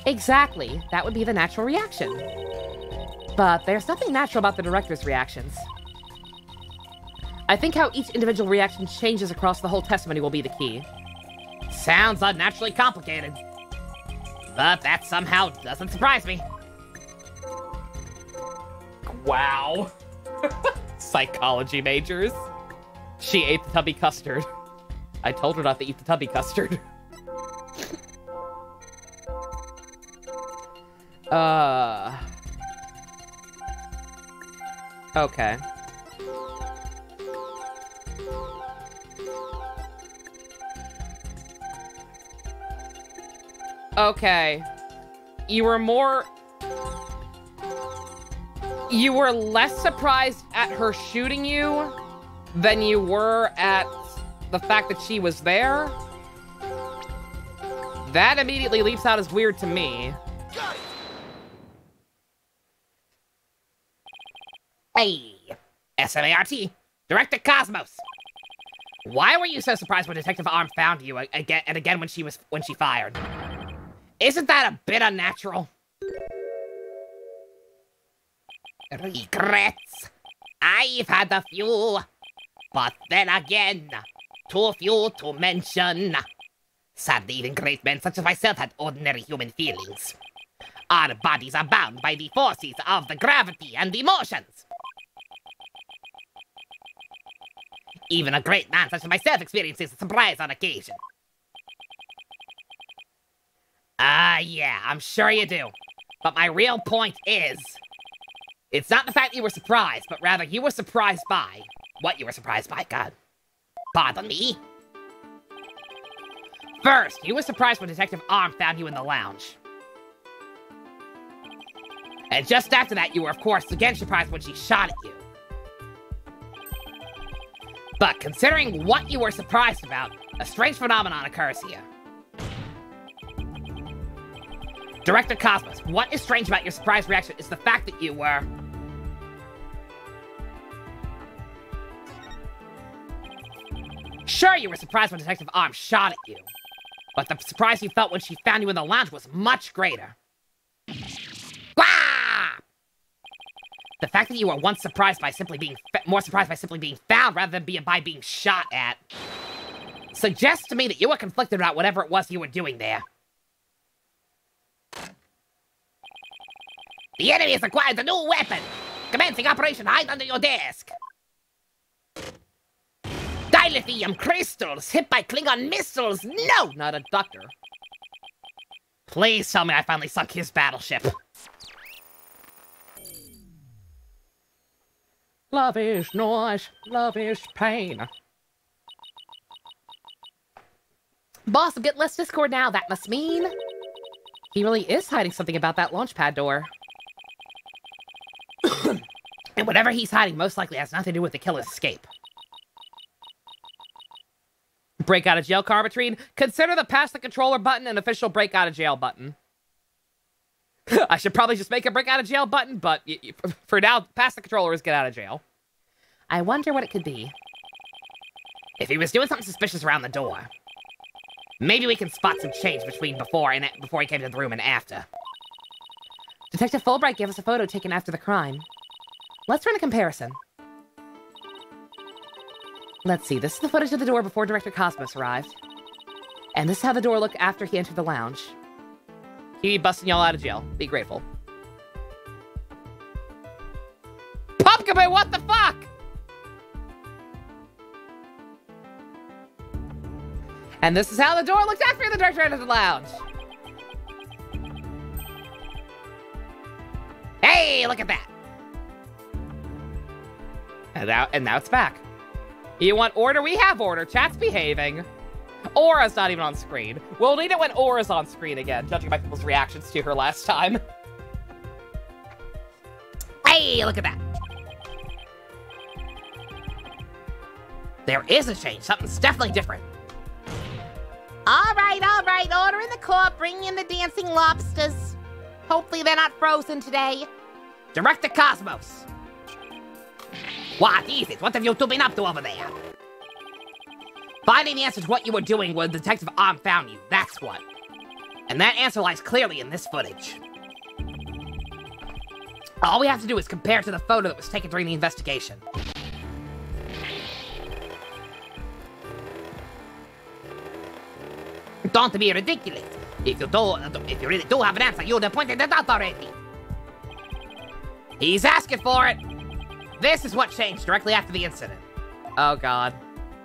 Exactly. That would be the natural reaction. But there's nothing natural about the director's reactions. I think how each individual reaction changes across the whole testimony will be the key. Sounds unnaturally complicated. But that somehow doesn't surprise me. Wow. Psychology majors. She ate the Tubby Custard. I told her not to eat the Tubby Custard. Okay. Okay. You were less surprised at her shooting you than you were at the fact that she was there? That immediately leaps out as weird to me. Hey, SMART, Director Cosmos. Why were you so surprised when Detective Arm found you again when she fired? Isn't that a bit unnatural? Regrets. I've had a few, but then again, too few to mention. Sadly, even great men such as myself had ordinary human feelings. Our bodies are bound by the forces of the gravity and the motions. Even a great man such as myself experiences a surprise on occasion. Yeah, I'm sure you do. But my real point is, it's not the fact that you were surprised, but rather you were surprised by what you were surprised by. God. Pardon me. First, you were surprised when Detective Arm found you in the lounge. And just after that, you were, of course, again surprised when she shot at you. But considering what you were surprised about, a strange phenomenon occurs here. Director Cosmos, what is strange about your surprise reaction is the fact that you were... Sure, you were surprised when Detective Arm shot at you. But the surprise you felt when she found you in the lounge was much greater. Wah! The fact that you were once surprised by simply being more surprised by simply being found rather than by being shot at suggests to me that you were conflicted about whatever it was you were doing there. The enemy has acquired a new weapon! Commencing Operation Hide Under Your Desk! Dilithium crystals hit by Klingon missiles! No! Not a doctor. Please tell me I finally sunk his battleship. Love is noise, love is pain. Boss, get less Discord now, that must mean... He really is hiding something about that launch pad door. And whatever he's hiding most likely has nothing to do with the killer's escape. Break out of jail, Carbitrine. Consider the pass the controller button an official break out of jail button. I should probably just make a break out of jail button, but for now, pass the controller is get out of jail. I wonder what it could be. If he was doing something suspicious around the door, Maybe we can spot some change between before he came to the room and after. Detective Fulbright gave us a photo taken after the crime. Let's run a comparison. Let's see, this is the footage of the door before Director Cosmos arrived. And this is how the door looked after he entered the lounge. He'd be busting y'all out of jail. Be grateful. Pumpkin, what the fuck? And this is how the door looked after the director entered the lounge. Hey, look at that. And now it's back. You want order? We have order. Chat's behaving. Aura's not even on screen. We'll need it when Aura's on screen again, judging by people's reactions to her last time. Hey, look at that. There is a change. Something's definitely different. All right. Order in the court. Bring in the dancing lobsters. Hopefully they're not frozen today. Director Cosmos. What is it? What have you two been up to over there? Finding the answer to what you were doing when Detective Arm found you, that's what. And that answer lies clearly in this footage. All we have to do is compare it to the photo that was taken during the investigation. Don't be ridiculous. If you really do have an answer, you'd have pointed it out already. He's asking for it. This is what changed directly after the incident. Oh, God.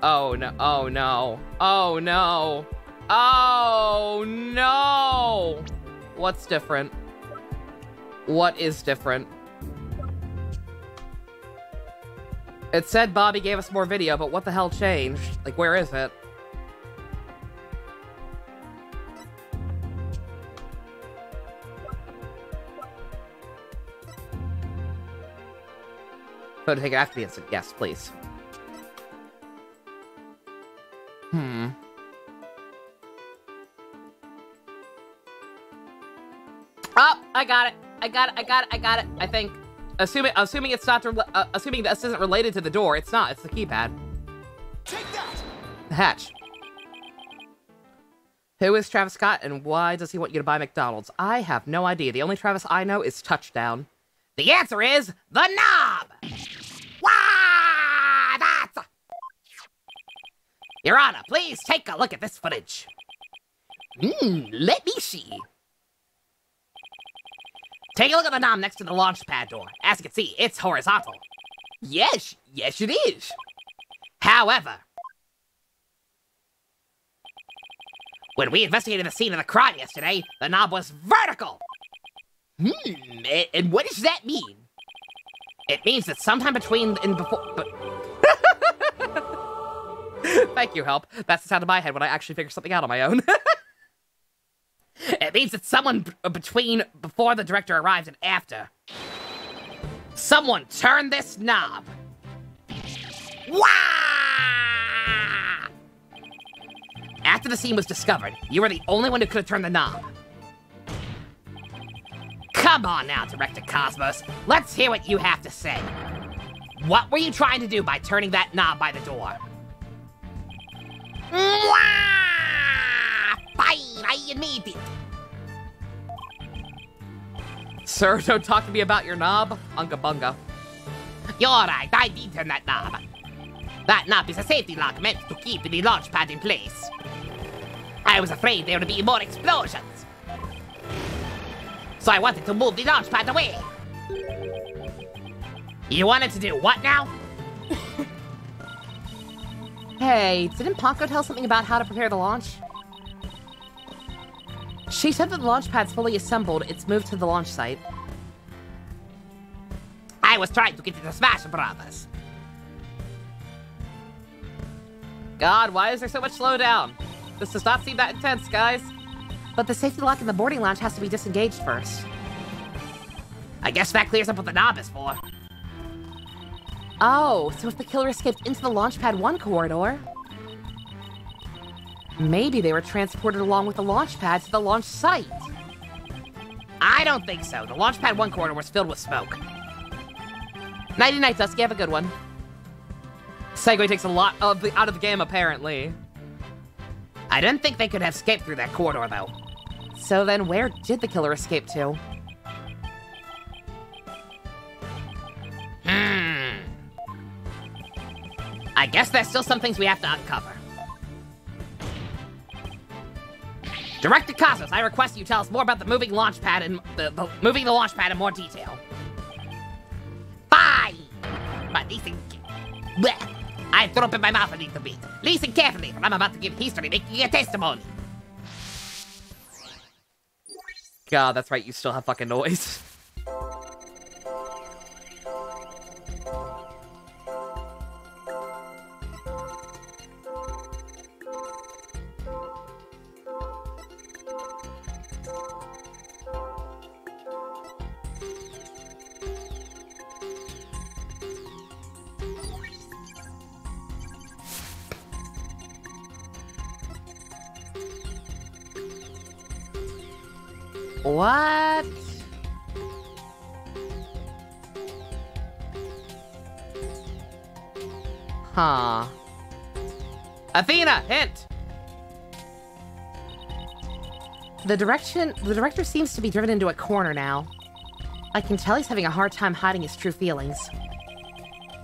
Oh, no. Oh, no. Oh, no. Oh, no. What's different? What is different? It said Bobby gave us more video, but what the hell changed? Like, where is it? Photo taken after the incident. Yes, please. Oh, I got it. I think. Assuming it's not, assuming this isn't related to the door, it's not. It's the keypad. Take that! The hatch. Who is Travis Scott, and why does he want you to buy McDonald's? I have no idea. The only Travis I know is Touchdown. The answer is the knob! Wah! That's... Your Honor, please take a look at this footage. Let me see. Take a look at the knob next to the launch pad door. As you can see, it's horizontal. Yes, it is. However, when we investigated the scene of the crime yesterday, the knob was vertical. And what does that mean? It means that sometime between and before... Thank you, Help. That's the sound of my head when I actually figure something out on my own. It means that someone before the director arrived and after. Someone turned this knob. Wah! After the scene was discovered, you were the only one who could have turned the knob. Come on now, Director Cosmos. Let's hear what you have to say. What were you trying to do by turning that knob by the door? Fine, I admit it. Sir, don't talk to me about your knob. Unga bunga. You're right, I did turn that knob. That knob is a safety lock meant to keep the launch pad in place. I was afraid there would be more explosions. So I wanted to move the launch pad away. You wanted to do what now? Hey, didn't Ponko tell something about how to prepare the launch? She said that the launch pad's fully assembled. It's moved to the launch site. I was trying to get it to Smash Brothers. God, why is there so much slowdown? This does not seem that intense, guys. But the safety lock in the boarding lounge has to be disengaged first. I guess that clears up what the knob is for. Oh, so if the killer escaped into the Launchpad 1 corridor, maybe they were transported along with the launch pad to the launch site. I don't think so. The Launchpad 1 corridor was filled with smoke. Nighty-night, Dusky. Have a good one. Segway takes a lot out of the game, apparently. I didn't think they could have escaped through that corridor, though. So then where did the killer escape to? I guess there's still some things we have to uncover. Director Cosmos, I request you tell us more about the moving launch pad and moving the launch pad in more detail. Fine! But listen... Blech. I threw up in my mouth a little bit. Listen carefully, for I'm about to give history making a testimony. God, that's right, you still have fucking noise. What? Huh. Athena, hint! The director seems to be driven into a corner now. I can tell he's having a hard time hiding his true feelings.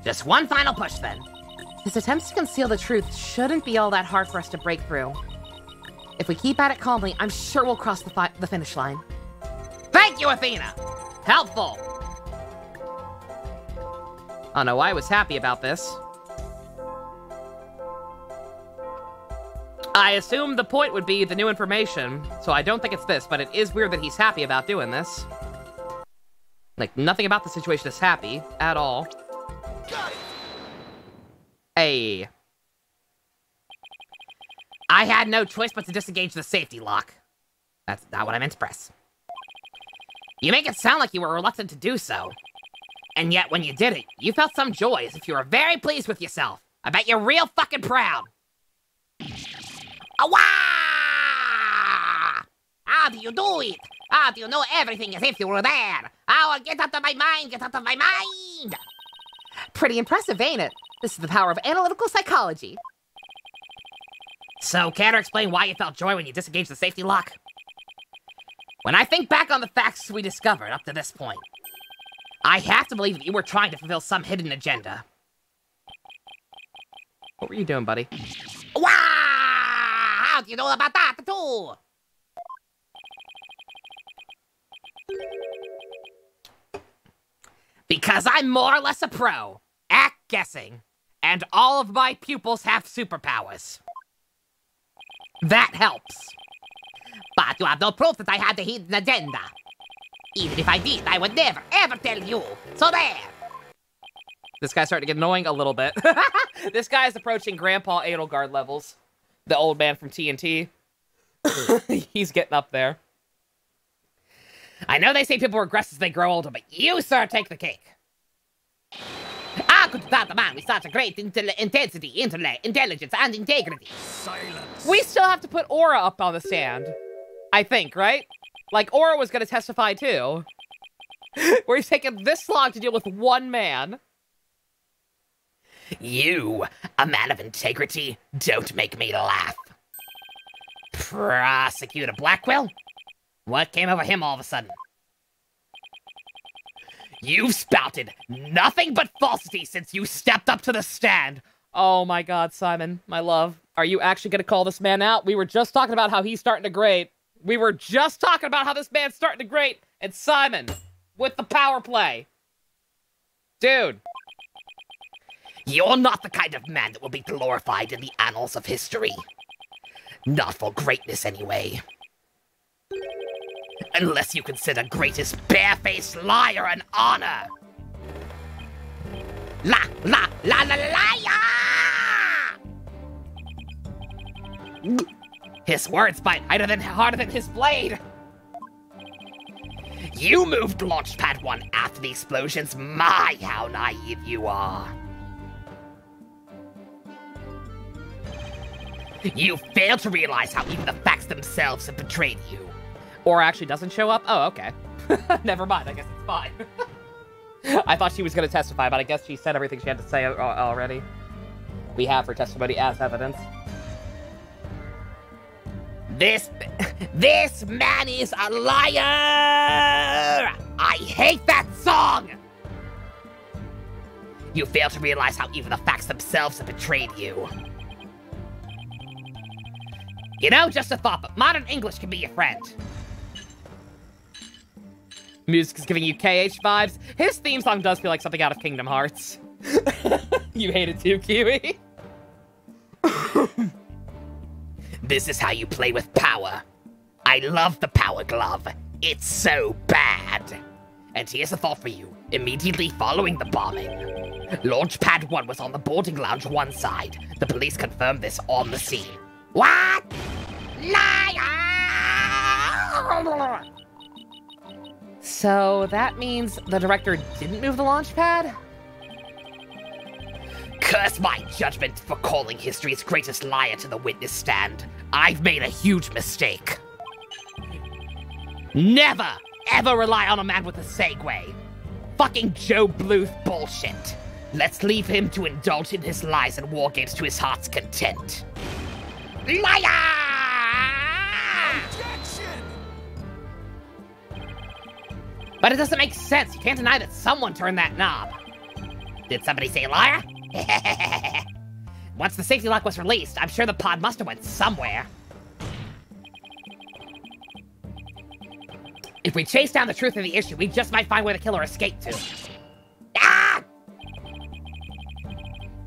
Just one final push, then. His attempts to conceal the truth shouldn't be all that hard for us to break through. If we keep at it calmly, I'm sure we'll cross the finish line. Thank you, Athena! Helpful! Oh no, I was happy about this. I assumed the point would be the new information, so I don't think it's this, but it is weird that he's happy about doing this. Like, nothing about the situation is happy, at all. Hey. I had no choice but to disengage the safety lock. That's not what I meant to press. You make it sound like you were reluctant to do so. And yet, when you did it, you felt some joy, as if you were very pleased with yourself. I bet you're real fucking proud. Awah! How do you do it? How do you know everything as if you were there? Oh, get out of my mind, get out of my mind! Pretty impressive, ain't it? This is the power of analytical psychology. So, care to explain why you felt joy when you disengaged the safety lock? When I think back on the facts we discovered up to this point, I have to believe that you were trying to fulfill some hidden agenda. What were you doing, buddy? Wow! How do you know about that, too? Because I'm more or less a pro at guessing, and all of my pupils have superpowers. That helps. But you have no proof that I had the hidden agenda. Even if I did, I would never, ever tell you. So there. This guy's starting to get annoying a little bit. This guy is approaching Grandpa Edelgard levels. The old man from TNT. He's getting up there. I know they say people regress as they grow older, but you, sir, take the cake. How could doubt the man with such a great intensity, intellect, intelligence, and integrity? Silence. We still have to put Aura up on the stand. I think, right? Like, Aura was going to testify, too. Where he's taking this long to deal with one man. You, a man of integrity, don't make me laugh. Prosecutor Blackwell? What came over him all of a sudden? You've spouted nothing but falsity since you stepped up to the stand. Oh my god, Simon, my love. Are you actually going to call this man out? We were just talking about how he's starting to grate. We were just talking about how this man's starting to grate. And Simon, with the power play. Dude. You're not the kind of man that will be glorified in the annals of history. Not for greatness, anyway. Unless you consider greatest barefaced liar an honor. La, la, la, la, liar! His words bite harder than his blade. You moved Launchpad 1 after the explosions. My, how naive you are. You fail to realize how even the facts themselves have betrayed you. Or actually doesn't show up? Oh, okay. Never mind, I guess it's fine. I thought she was going to testify, but I guess she said everything she had to say already. We have her testimony as evidence. This man is a liar! I hate that song! You fail to realize how even the facts themselves have betrayed you. You know, just a thought, but modern English can be your friend. Music is giving you KH vibes. His theme song does feel like something out of Kingdom Hearts. You hate it too, Kiwi? This is how you play with power. I love the power glove. It's so bad. And here's a thought for you. Immediately following the bombing, Launchpad 1 was on the boarding lounge one side. The police confirmed this on the scene. What? Liar! So that means the director didn't move the launch pad? Curse my judgment for calling history's greatest liar to the witness stand. I've made a huge mistake. Never, ever rely on a man with a segue. Fucking Joe Bluth bullshit. Let's leave him to indulge in his lies and war games to his heart's content. Liar! But it doesn't make sense. You can't deny that someone turned that knob. Did somebody say liar? Once the safety lock was released, I'm sure the pod must have went somewhere. If we chase down the truth of the issue, we just might find where the killer escaped to. Ah!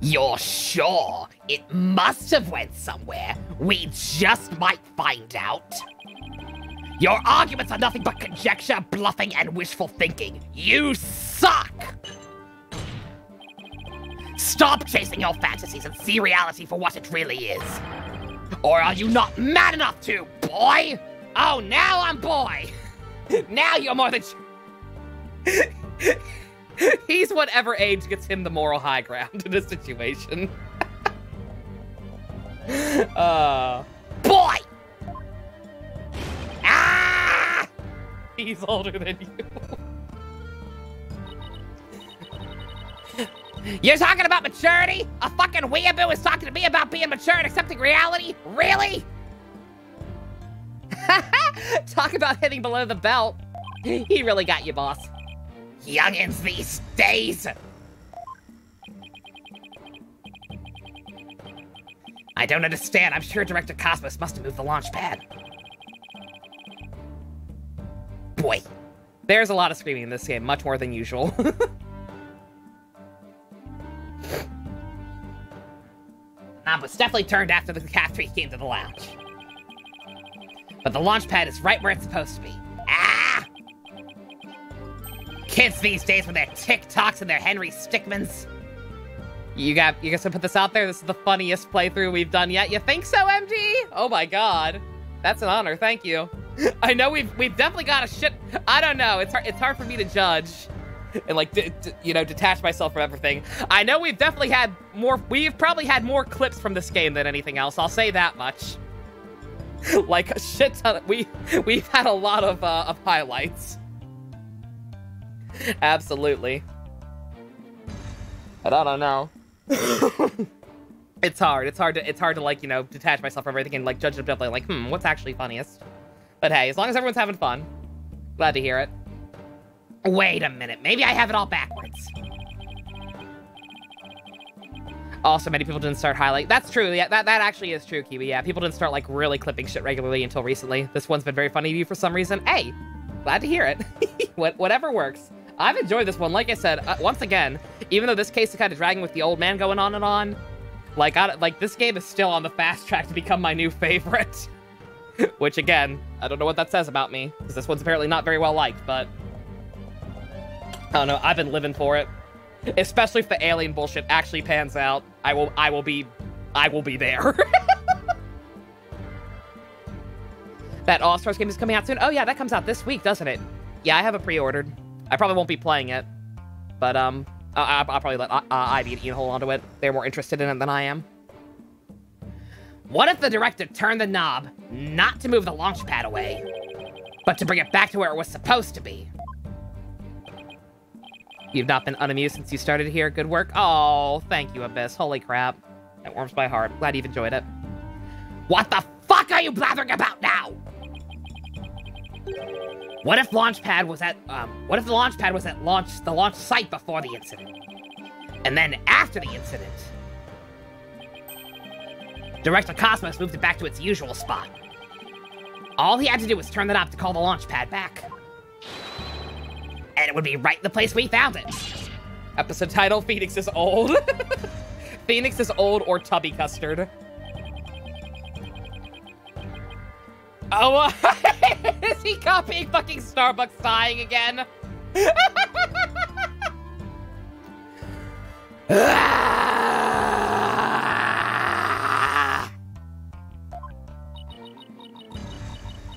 You're sure? It must have went somewhere. We just might find out. Your arguments are nothing but conjecture, bluffing, and wishful thinking. You suck! Stop chasing your fantasies and see reality for what it really is. Or are you not mad enough to, boy? Oh, now I'm boy! Now you're more than... He's whatever age gets him the moral high ground in this situation. Boy! Ah! He's older than you. You're talking about maturity? A fucking weeaboo is talking to me about being mature and accepting reality? Really? Talk about hitting below the belt. He really got you, boss. Youngins these days. I don't understand. I'm sure Director Cosmos must have moved the launch pad. Boy. There's a lot of screaming in this game, much more than usual. Knob was definitely turned after the cafeteria came to the lounge. But the launch pad is right where it's supposed to be. Ah! Kids these days with their TikToks and their Henry Stickmans. You guys gonna put this out there? This is the funniest playthrough we've done yet. You think so, MG? Oh my god. That's an honor, thank you. I know we've definitely got a shit... I don't know, it's hard for me to judge. And like, you know, detach myself from everything. I know we've definitely had more... We've probably had more clips from this game than anything else, I'll say that much. Like a shit ton of... We've had a lot of highlights. Absolutely. But I don't know. It's hard to like, you know, detach myself from everything and like judge it objectively, like, what's actually funniest? But hey, as long as everyone's having fun, glad to hear it. Wait a minute, maybe I have it all backwards. Also, many people didn't start highlight. That's true. Yeah, that actually is true, Kiwi. Yeah, people didn't start like really clipping shit regularly until recently. This one's been very funny to you for some reason. Hey, glad to hear it. Whatever works. I've enjoyed this one. Like I said, once again, even though this case is kind of dragging with the old man going on and on, like this game is still on the fast track to become my new favorite. Which again, I don't know what that says about me, because this one's apparently not very well liked, but I don't know, I've been living for it. Especially if the alien bullshit actually pans out, I will be there. That All-Stars game is coming out soon. Oh yeah, that comes out this week, doesn't it? Yeah, I have it pre-ordered. I probably won't be playing it, but I'll probably let Ivy and Ian hold on to it. They're more interested in it than I am. What if the director turned the knob not to move the launch pad away, but to bring it back to where it was supposed to be? You've not been unamused since you started here. Good work. Oh, thank you, Abyss. Holy crap. That warms my heart. Glad you've enjoyed it. What the fuck are are you blathering about now? What if the launch pad was at the launch site before the incident? And then after the incident, Director Cosmos moved it back to its usual spot. All he had to do was turn the knob to call the launch pad back. And it would be right in the place we found it. Episode title, Phoenix is old. Phoenix is old or Tubby Custard. Oh, is he copying fucking Starbucks sighing again?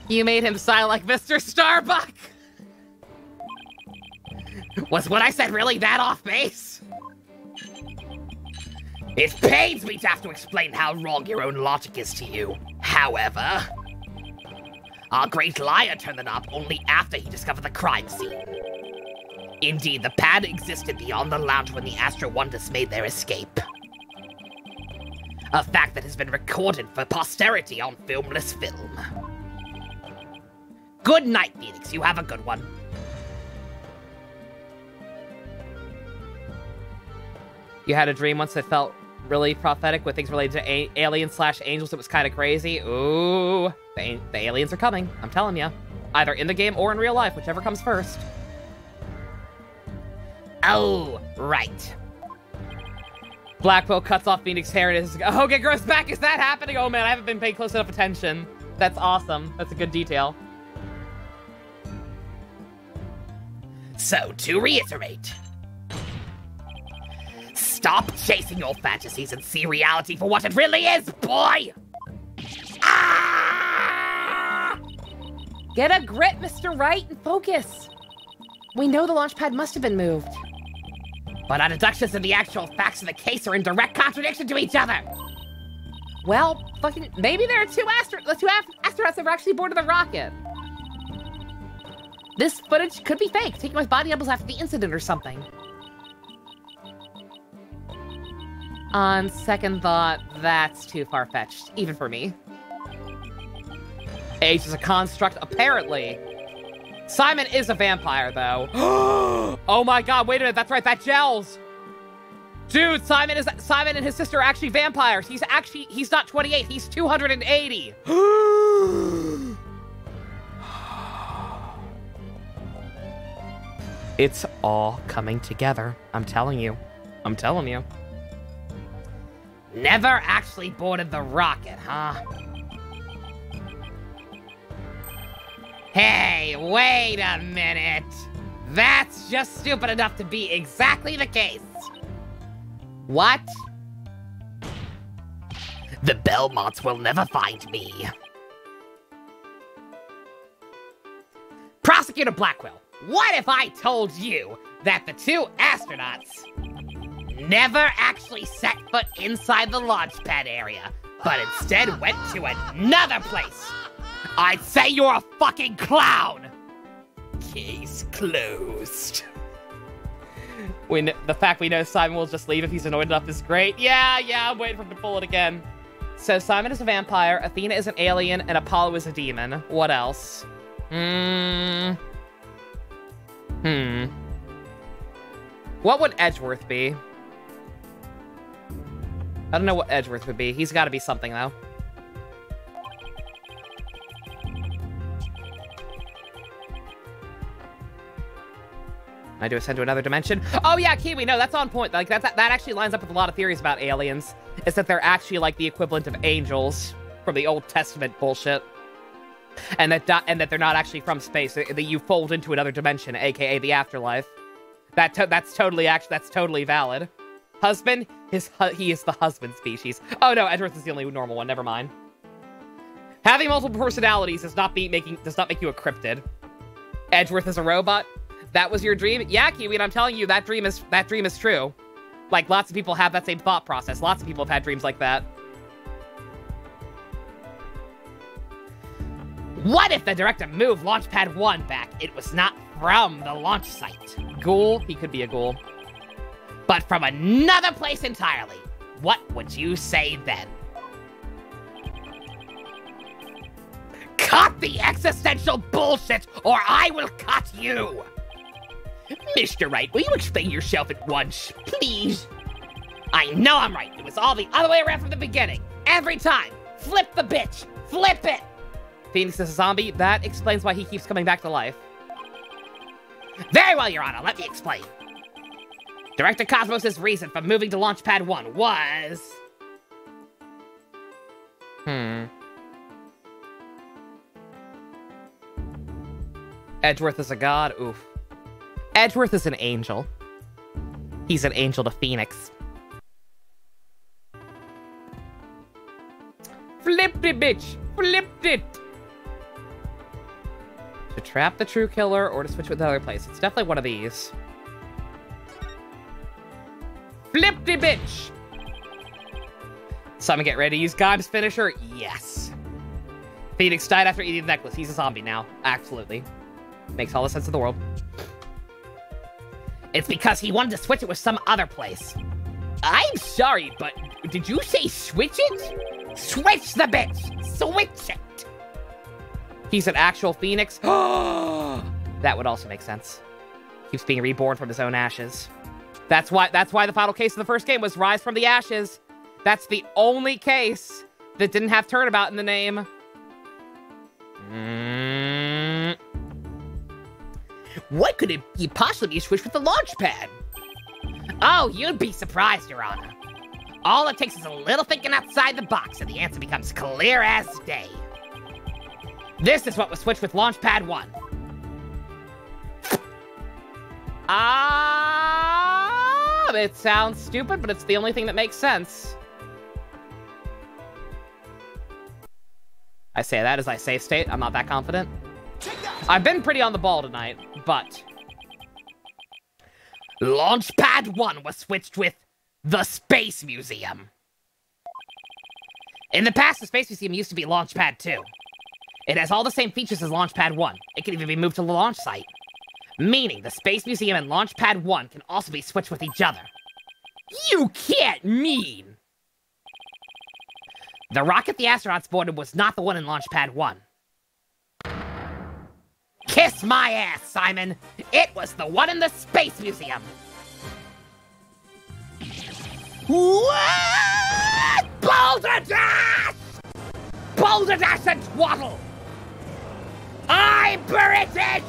You made him sigh like Mr. Starbuck. Was what I said really that off base? It pains me to have to explain how wrong your own logic is to you. However, our great liar turned the knob only after he discovered the crime scene. Indeed, the pad existed beyond the lounge when the Astro Wonders made their escape. A fact that has been recorded for posterity on filmless film. Good night, Phoenix. You have a good one. You had a dream once that felt really prophetic with things related to aliens/angels. It was kind of crazy. Ooh, the aliens are coming. I'm telling you. Either in the game or in real life, whichever comes first. Oh, right. Blackwell cuts off Phoenix's hair and is, okay, gross back. Is that happening? Oh man, I haven't been paying close enough attention. That's awesome. That's a good detail. So, to reiterate, stop chasing your fantasies and see reality for what it really is, boy! Ah! Get a grip, Mr. Wright, and focus. We know the launch pad must have been moved. But our deductions and the actual facts of the case are in direct contradiction to each other. Well, fucking, maybe there are two astronauts that were actually aboard of the rocket. This footage could be fake, taken with body doubles after the incident or something. On second thought, that's too far-fetched, even for me. Age is a construct, apparently. Simon is a vampire, though. Oh my god, wait a minute, that's right, that gels! Dude, Simon and his sister are actually vampires. He's not 28, he's 280. It's all coming together. I'm telling you. I'm telling you. Never actually boarded the rocket, huh? Hey, wait a minute. That's just stupid enough to be exactly the case. What? The Belmonts will never find me. Prosecutor Blackwell, what if I told you that the two astronauts never actually set foot inside the launch pad area, but instead went to another place? I'd say you're a fucking clown! Case closed. The fact we know Simon will just leave if he's annoyed enough is great. Yeah, I'm waiting for him to pull it again. So Simon is a vampire, Athena is an alien, and Apollo is a demon. What else? What would Edgeworth be? I don't know what Edgeworth would be. He's got to be something, though. I do ascend to another dimension. Oh yeah, Kiwi, no, that's on point. Like that actually lines up with a lot of theories about aliens. Is that they're actually like the equivalent of angels from the Old Testament bullshit, and that they're not actually from space. That you fold into another dimension, aka the afterlife. That's totally valid. Husband, he is the husband species. Oh no, Edgeworth is the only normal one. Never mind. Having multiple personalities does not make you a cryptid. Edgeworth is a robot. That was your dream? Yeah, Kiwi, and I'm telling you, that dream is true. Like, lots of people have that same thought process. Lots of people have had dreams like that. What if the director moved Launchpad 1 back? It was not from the launch site. Ghoul? He could be a ghoul. But from another place entirely. What would you say then? Cut the existential bullshit, or I will cut you! Mr. Wright, will you explain yourself at once, please? I know I'm right. It was all the other way around from the beginning. Every time. Flip the bitch. Flip it. Phoenix is a zombie. That explains why he keeps coming back to life. Very well, Your Honor. Let me explain. Director Cosmos' reason for moving to Launchpad 1 was... Edgeworth is a god? Oof. Edgeworth is an angel. He's an angel to Phoenix. Flipped it, bitch! Flipped it! To trap the true killer or to switch with another place. It's definitely one of these. Flipped it, bitch! Simon, get ready to use Gaim's finisher? Yes. Phoenix died after eating the necklace. He's a zombie now. Absolutely. Makes all the sense in the world. It's because he wanted to switch it with some other place. I'm sorry, but did you say switch it? Switch the bitch! Switch it! He's an actual Phoenix? That would also make sense. Keeps being reborn from his own ashes. That's why the final case of the first game was Rise from the Ashes. That's the only case that didn't have Turnabout in the name. What could it possibly be switched with the launch pad? Oh, you'd be surprised, Your Honor. All it takes is a little thinking outside the box, and the answer becomes clear as day. This is what was switched with Launchpad 1. It sounds stupid, but it's the only thing that makes sense. I say that as I save state. I'm not that confident. I've been pretty on the ball tonight, but... Launchpad 1 was switched with the Space Museum. In the past, the Space Museum used to be Launchpad 2. It has all the same features as Launchpad 1. It can even be moved to the launch site. Meaning, the Space Museum and Launchpad 1 can also be switched with each other. You can't mean! The rocket the astronauts boarded was not the one in Launchpad 1. Kiss my ass, Simon! It was the one in the Space Museum! What? Boulder Dash! Boulder Dash and Twaddle! I'm British!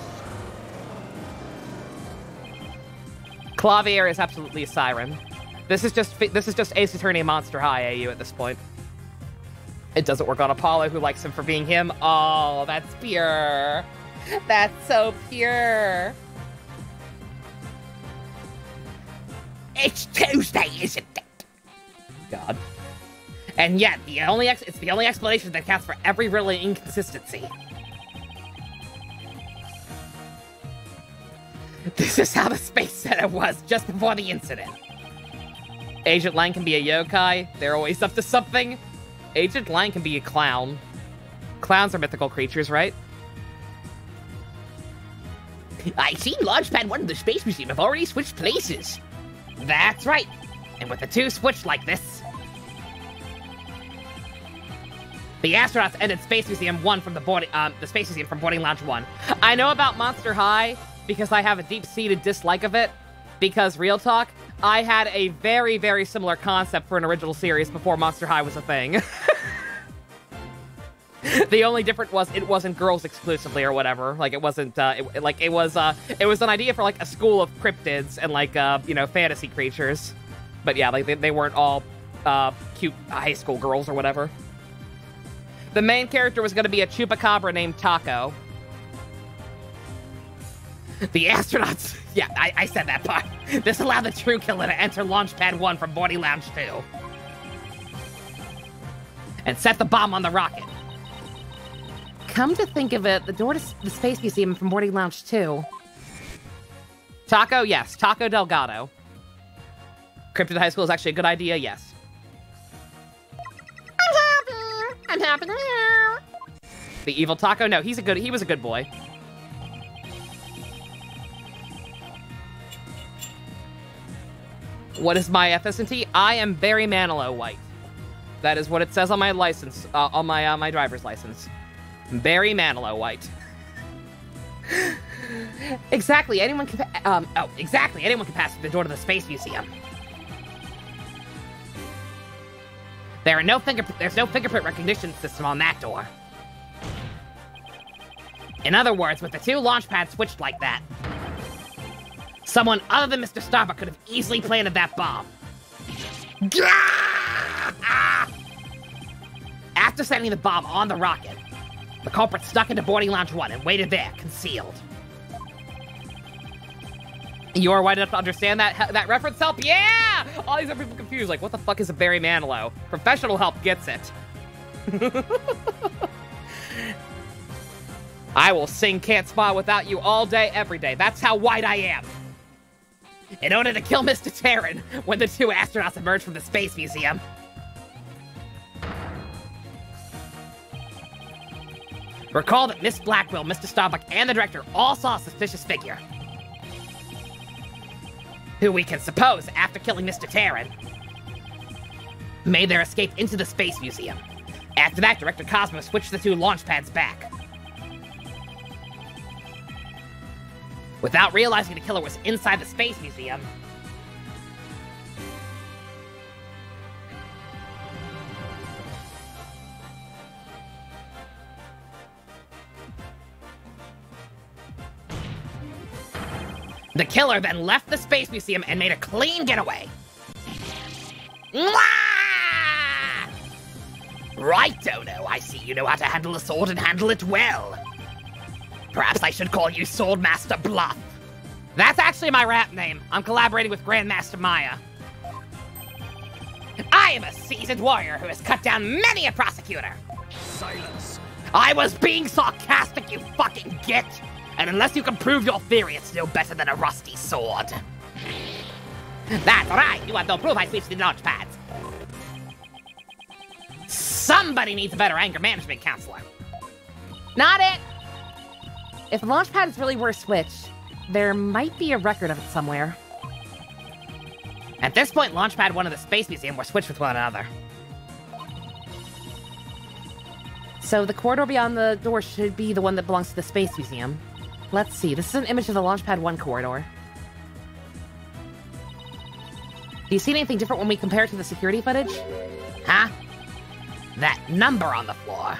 Clavier is absolutely a siren. This is just Ace Attorney Monster High AU at this point. It doesn't work on Apollo, who likes him for being him. Oh, that's pure. That's so pure. It's Tuesday, isn't it? God. And yet, it's the only explanation that accounts for every really inconsistency. This is how the space center was just before the incident. Agent Lang can be a yokai. They're always up to something. Agent Lang can be a clown. Clowns are mythical creatures, right? I seen Launchpad 1 and the Space Museum have already switched places. That's right. And with the two switched like this, the astronauts ended Space Museum 1 from the Space Museum from Boarding Lounge 1. I know about Monster High because I have a deep-seated dislike of it. Because, real talk, I had a very, very similar concept for an original series before Monster High was a thing. The only difference was it wasn't girls exclusively or whatever. Like, it wasn't, it was an idea for, like, a school of cryptids and, like, fantasy creatures. But yeah, like, they weren't all, cute high school girls or whatever. The main character was going to be a chupacabra named Taco. The astronauts... Yeah, I said that part. This allowed the true killer to enter Launchpad 1 from Boarding Lounge 2. And set the bomb on the rocket. Come to think of it, the door to the Space Museum from Boarding Lounge 2. Taco, yes. Taco Delgado. Cryptid High School is actually a good idea, yes. I'm happy now. The evil Taco? No, he was a good boy. What is my ethnicity? I am very Manilow white. That is what it says on my license, on my driver's license. Barry Manilow, White. Exactly. Anyone can. Exactly. Anyone can pass through the door to the Space Museum. There's no fingerprint recognition system on that door. In other words, with the two launch pads switched like that, someone other than Mr. Starbuck could have easily planted that bomb. After sending the bomb on the rocket, the culprit stuck into boarding lounge 1 and waited there, concealed. You're white enough to understand that reference, help? Yeah! All these other people confused, like, what the fuck is a Barry Manilow? Professional help gets it. I will sing Can't Smile Without You all day, every day. That's how white I am. In order to kill Mr. Terran, when the two astronauts emerged from the Space Museum, recall that Miss Blackwell, Mr. Starbuck, and the director all saw a suspicious figure, who we can suppose, after killing Mr. Terran, made their escape into the Space Museum. After that, Director Cosmo switched the two launch pads back. Without realizing the killer was inside the Space Museum, the killer then left the Space Museum and made a clean getaway. Mwah! Right, Dodo. I see you know how to handle a sword and handle it well. Perhaps I should call you Swordmaster Bluff. That's actually my rap name. I'm collaborating with Grandmaster Maya. I am a seasoned warrior who has cut down many a prosecutor. Silence. I was being sarcastic, you fucking git. And unless you can prove your theory, it's no better than a rusty sword. That's right, you have no proof I switched the launch pads. Somebody needs a better anger management counselor. Not it! If the launch pads really were switched, there might be a record of it somewhere. At this point, Launchpad 1 and the Space Museum were switched with one another. So the corridor beyond the door should be the one that belongs to the Space Museum. Let's see, this is an image of the Launchpad 1 corridor. Do you see anything different when we compare it to the security footage? Huh? That number on the floor.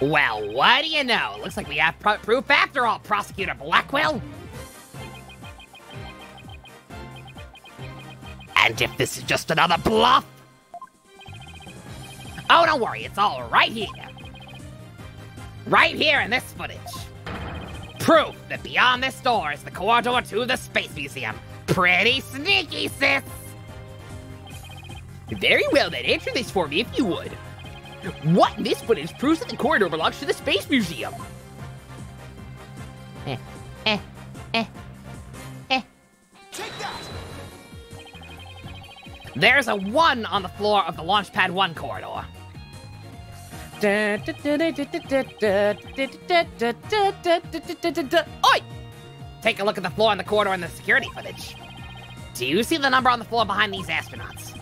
Well, what do you know? Looks like we have proof after all, Prosecutor Blackwell. And if this is just another bluff? Oh, don't worry, it's all right here. Right here in this footage. Proof that beyond this door is the corridor to the Space Museum. Pretty sneaky, sis. Very well, then. Answer this for me, if you would. What in this footage proves that the corridor belongs to the Space Museum? Take that! There's a 1 on the floor of the Launchpad 1 corridor. Oi! Take a look at the floor on the corridor in the security footage. Do you see the number on the floor behind these astronauts?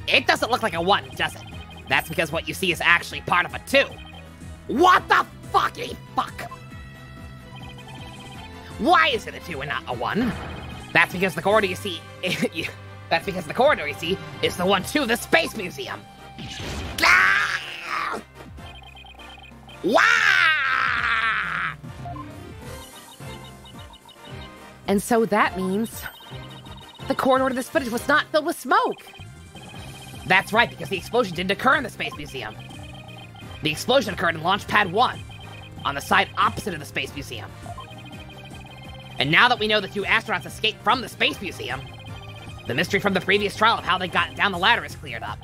It doesn't look like a 1, does it? That's because what you see is actually part of a 2. What the fuckity fuck? Why is it a 2 and not a 1? That's because the corridor you see... That's because the corridor you see is the one to the Space Museum. Ah! Wah! And so that means the corridor to this footage was not filled with smoke. That's right, because the explosion didn't occur in the Space Museum. The explosion occurred in Launchpad 1, on the side opposite of the Space Museum. And now that we know the 2 astronauts escaped from the Space Museum, the mystery from the previous trial of how they got down the ladder is cleared up.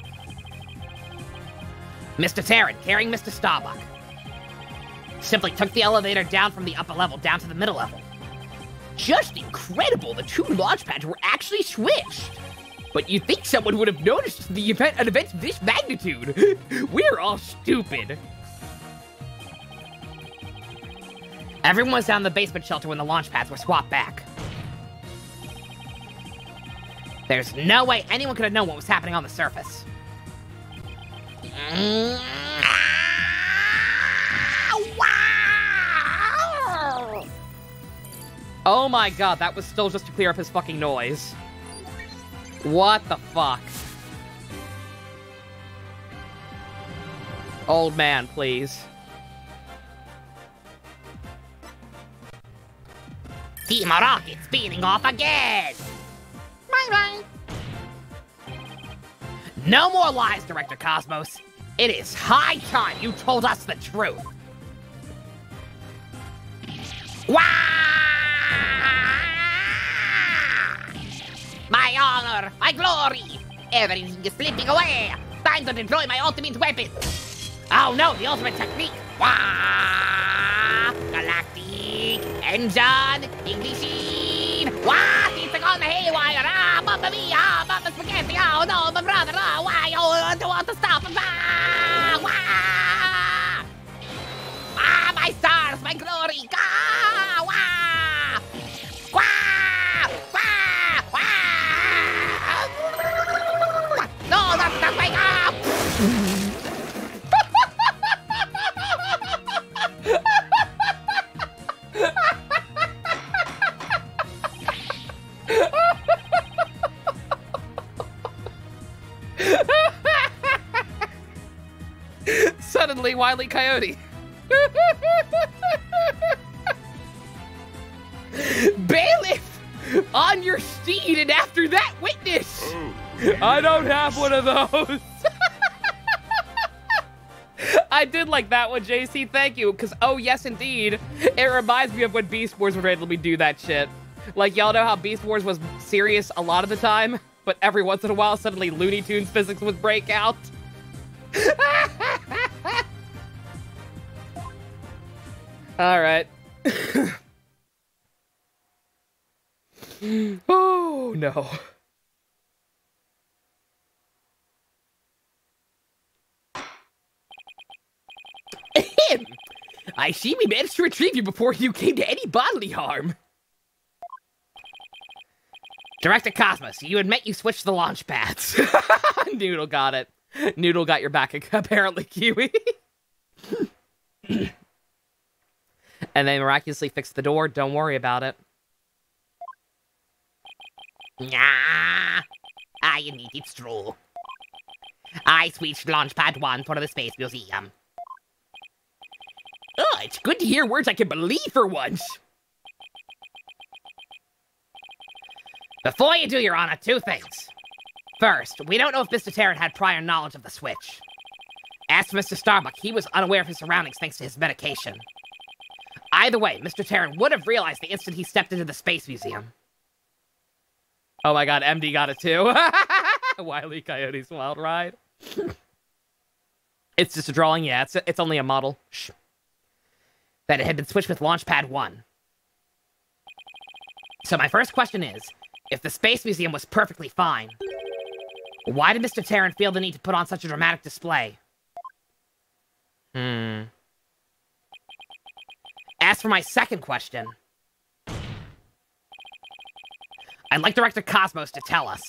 Mr. Terran, carrying Mr. Starbuck, simply took the elevator down from the upper level down to the middle level. Just incredible, the 2 launch pads were actually switched. But you'd think someone would have noticed an event of this magnitude. We're all stupid. Everyone was down in the basement shelter when the launch pads were swapped back. There's no way anyone could have known what was happening on the surface. Wow! Oh my god, that was still just to clear up his fucking noise. What the fuck? Old man, please. Team Rocket speeding off again! Bye-bye. No more lies, Director Cosmos. It is high time you told us the truth. Wah! My honor, my glory! Everything is slipping away! Time to deploy my ultimate weapon! Oh no, the ultimate technique! Wah! Galactic Engine Ignition! Wah! It's on the haywire! Ah, Mamma Mia! Ah, Mamma Spaghetti! Oh no, my brother! Ah, why? Oh, I don't want to stop! Ah! Wah! Ah, my stars! My glory! Ah! Wah! Wah! Wah! Wah! No, that's not my... Ah! Suddenly, Wile E. Coyote. Bailiff! On your steed, and after that, witness! I don't have one of those. I did like that one, JC. Thank you. Because, oh, yes, indeed. It reminds me of when Beast Wars would randomly do that shit. Like, y'all know how Beast Wars was serious a lot of the time, but every once in a while, suddenly Looney Tunes physics would break out. All right. Oh, no. I see we managed to retrieve you before you came to any bodily harm. Director Cosmos, you admit you switched the launch pads. Noodle got it. Noodle got your back, apparently, Kiwi. And they miraculously fixed the door. Don't worry about it. Ah, indeed, it's true. I switched Launchpad 1 for the Space Museum. Oh, it's good to hear words I can believe for once. Before you do, Your Honor, two things. First, we don't know if Mr. Terran had prior knowledge of the switch. As for Mr. Starbuck, he was unaware of his surroundings thanks to his medication. Either way, Mr. Terran would have realized the instant he stepped into the Space Museum. Oh my god, MD got it too. Wile E. Coyote's Wild Ride. It's just a drawing, yeah, it's only a model. Shh. That it had been switched with Launchpad 1. So my first question is, if the Space Museum was perfectly fine, why did Mr. Terran feel the need to put on such a dramatic display? As for my second question, I'd like Director Cosmos to tell us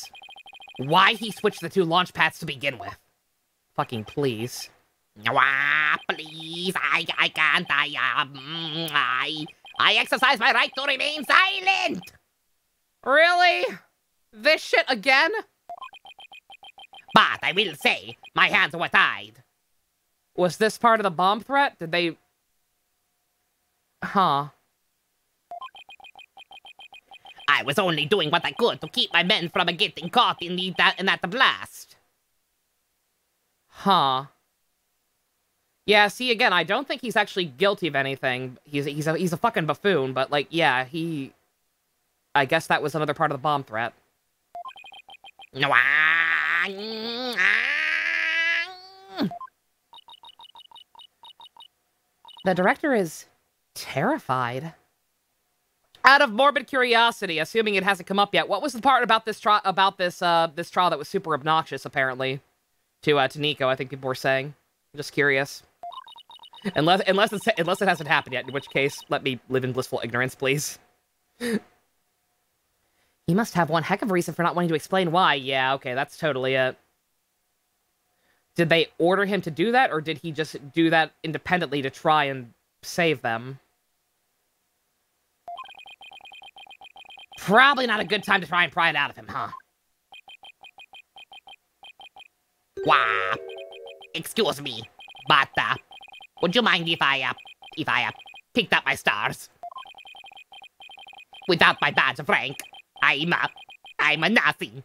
why he switched the two launch pads to begin with. Fucking please. Please, I can't, I exercise my right to remain silent! Really? This shit again? But I will say, my hands were tied. Was this part of the bomb threat? Did they... Huh. I was only doing what I could to keep my men from getting caught in that blast. Huh. Yeah, see, again, I don't think he's actually guilty of anything. He's a fucking buffoon, but, like, yeah, he... I guess that was another part of the bomb threat. The director is terrified. Out of morbid curiosity, assuming it hasn't come up yet, what was the part about this trial that was super obnoxious, apparently, to Nico? I think people were saying. I'm just curious. Unless it hasn't happened yet, in which case, let me live in blissful ignorance, please. He must have one heck of a reason for not wanting to explain why. Yeah, okay, that's totally it. Did they order him to do that, or did he just do that independently to try and save them? Probably not a good time to try and pry it out of him, huh? Wah. Excuse me, but, would you mind if I picked up my stars? Without my badge of rank, I'm a nothing.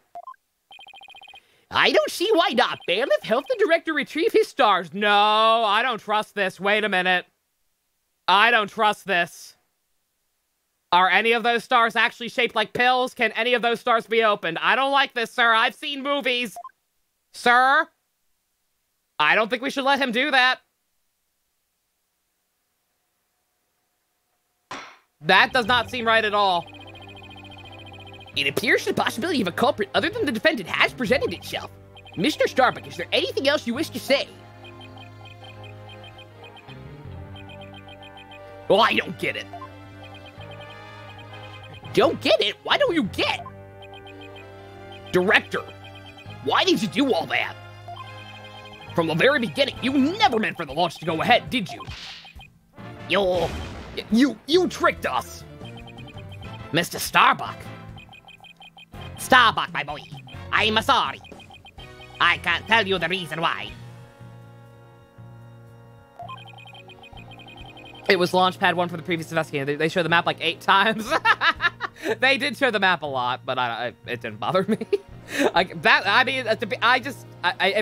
I don't see why not. Bailiff, help the director retrieve his stars. No, I don't trust this. Wait a minute. I don't trust this. Are any of those stars actually shaped like pills? Can any of those stars be opened? I don't like this, sir. I've seen movies. Sir? I don't think we should let him do that. That does not seem right at all. It appears the possibility of a culprit other than the defendant has presented itself. Mr. Starbuck, is there anything else you wish to say? Well, I don't get it. Don't get it? Why don't you get? Director, why did you do all that? From the very beginning, you never meant for the launch to go ahead, did you? You tricked us. Mr. Starbuck. Starbuck, my boy. I'm sorry. I can't tell you the reason why. It was Launchpad 1 for the previous investigator. They showed the map like 8 times. They did show the map a lot, but it didn't bother me. It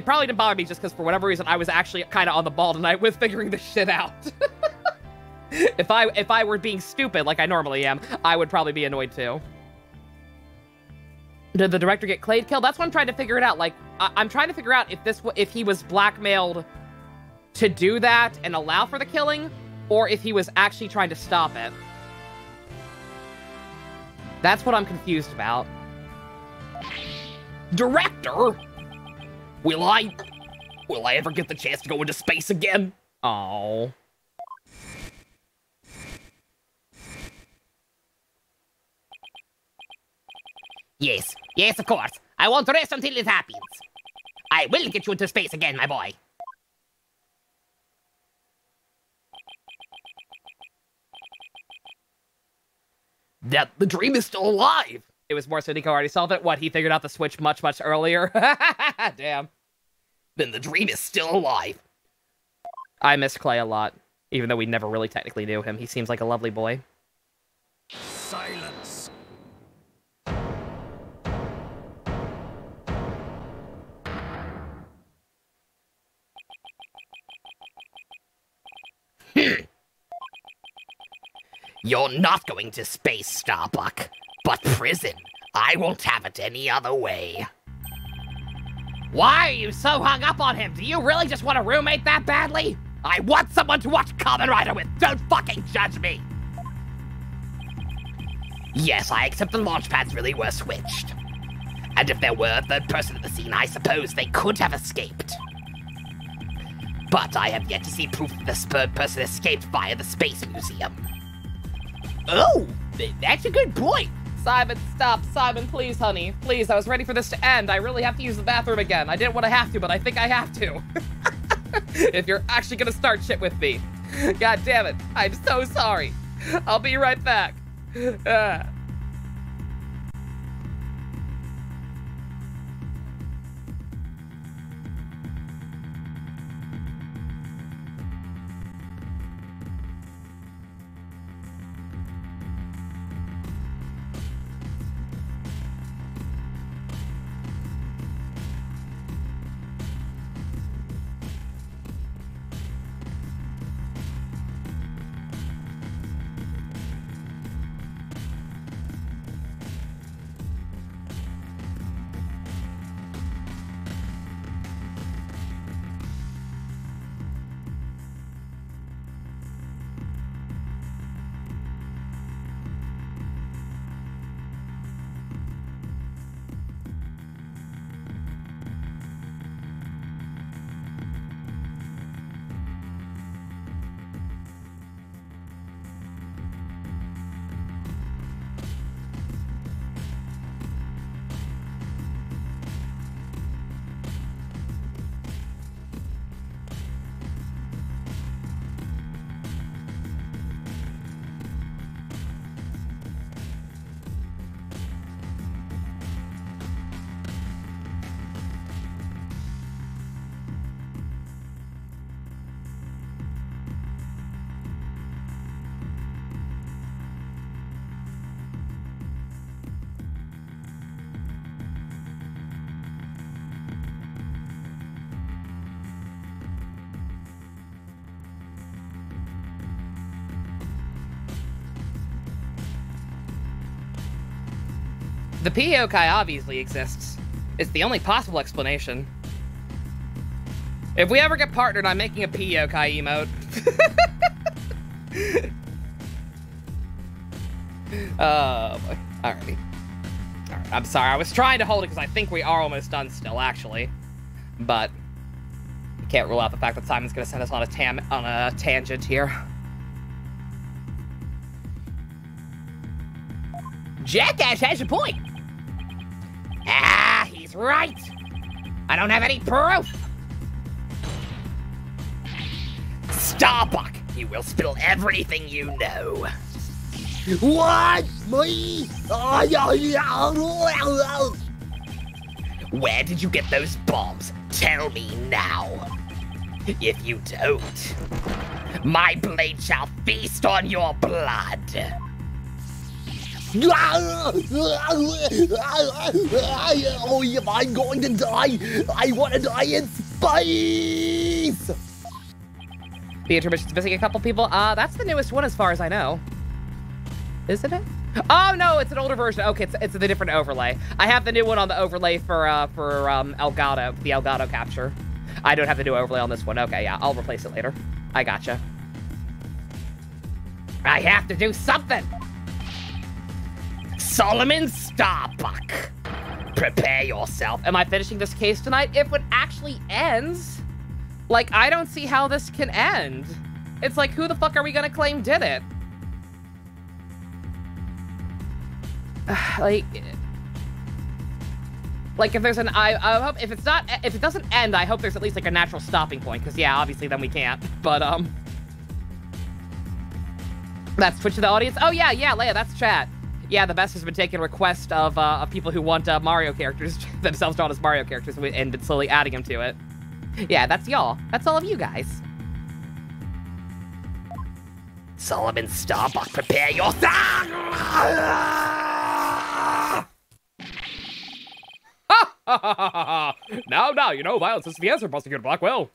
probably didn't bother me just because for whatever reason I was actually kind of on the ball tonight with figuring this shit out. If I were being stupid like I normally am, I would probably be annoyed too. Did the director get Clade killed? That's what I'm trying to figure it out. Like, I'm trying to figure out if he was blackmailed to do that and allow for the killing, or if he was actually trying to stop it. That's what I'm confused about. Director? Will I ever get the chance to go into space again? Oh. Yes, of course. I won't rest until it happens. I will get you into space again, my boy. That the dream is still alive. It was more so Nico already solved it. What, he figured out the switch much, much earlier? Damn. Then the dream is still alive. I miss Clay a lot, even though we never really technically knew him. He seems like a lovely boy. Silence. You're not going to space, Starbuck, but prison. I won't have it any other way. Why are you so hung up on him? Do you really just want a roommate that badly? I want someone to watch Kamen Rider with. Don't fucking judge me. Yes, I accept the launch pads really were switched. And if there were a third person at the scene, I suppose they could have escaped. But I have yet to see proof that this third person escaped via the Space Museum. Oh, that's a good point. Simon, stop. Simon, please, honey. Please, I was ready for this to end. I really have to use the bathroom again. I didn't want to have to, but I think I have to. If you're actually gonna start shit with me. God damn it. I'm so sorry. I'll be right back. The P yokai obviously exists. It's the only possible explanation. If we ever get partnered, I'm making a P yokai emote. Oh boy. Alrighty. Alright, I'm sorry. I was trying to hold it because I think we are almost done still, actually. But can't rule out the fact that Simon's going to send us on a tangent here. Jackass has a point. Ah, he's right. I don't have any proof. Starbuck, you will spill everything you know. What? Me? Where did you get those bombs? Tell me now. If you don't, my blade shall feast on your blood. Oh, am I going to die? I want to die in space! The intermission's missing a couple people. That's the newest one as far as I know. Isn't it? Oh, no, it's an older version. Okay, it's a different overlay. I have the new one on the overlay for Elgato, the Elgato capture. I don't have the new overlay on this one. Okay, yeah, I'll replace it later. I gotcha. I have to do something! Solomon Starbuck, prepare yourself. Am I finishing this case tonight? If it actually ends, like, I don't see how this can end. It's like, who the fuck are we gonna claim did it? Like if there's an, I hope, if it doesn't end, I hope there's at least like a natural stopping point, because yeah, obviously then we can't, but that's Twitch to the audience. Oh yeah, Leia, that's chat. Yeah, the best has been taking requests of people who want Mario characters, themselves drawn as Mario characters, and been slowly adding them to it. Yeah, that's y'all. That's all of you guys. Solomon Starbuck, prepare yourself! Now, you know, violence is the answer, Prosecutor Blackwell.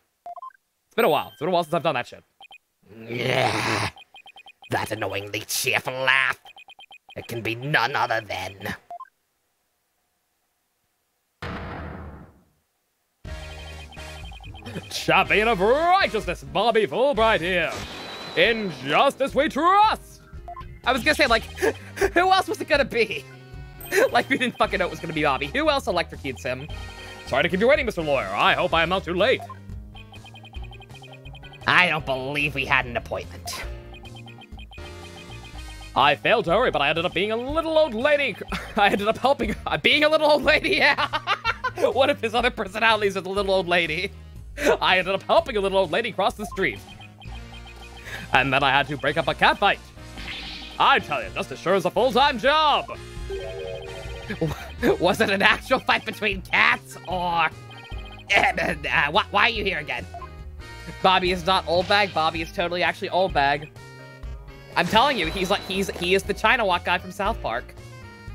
It's been a while. It's been a while since I've done that shit. Yeah, that annoyingly cheerful laugh. It can be none other than... Champion of righteousness, Bobby Fulbright here. In justice we trust. I was gonna say, like, who else was it gonna be? Like, we didn't fucking know it was gonna be Bobby. Who else electrocutes him? Sorry to keep you waiting, Mr. Lawyer. I hope I am not too late. I don't believe we had an appointment. I failed to hurry, but I ended up being a little old lady. I ended up helping, being a little old lady, yeah. One of his other personalities is a little old lady. I ended up helping a little old lady cross the street. And then I had to break up a cat fight. I tell you, just as sure as a full-time job. Was it an actual fight between cats, or... why are you here again? Bobby is not old bag. Bobby is totally actually old bag. I'm telling you, he is the China Walk guy from South Park.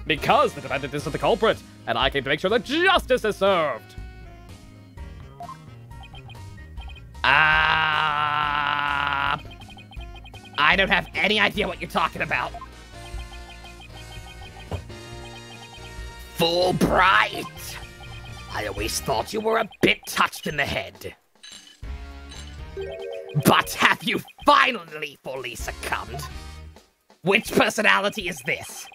Because the defendant is the culprit, and I came to make sure that justice is served. I don't have any idea what you're talking about. Fulbright! I always thought you were a bit touched in the head. But have you finally fully succumbed? Which personality is this?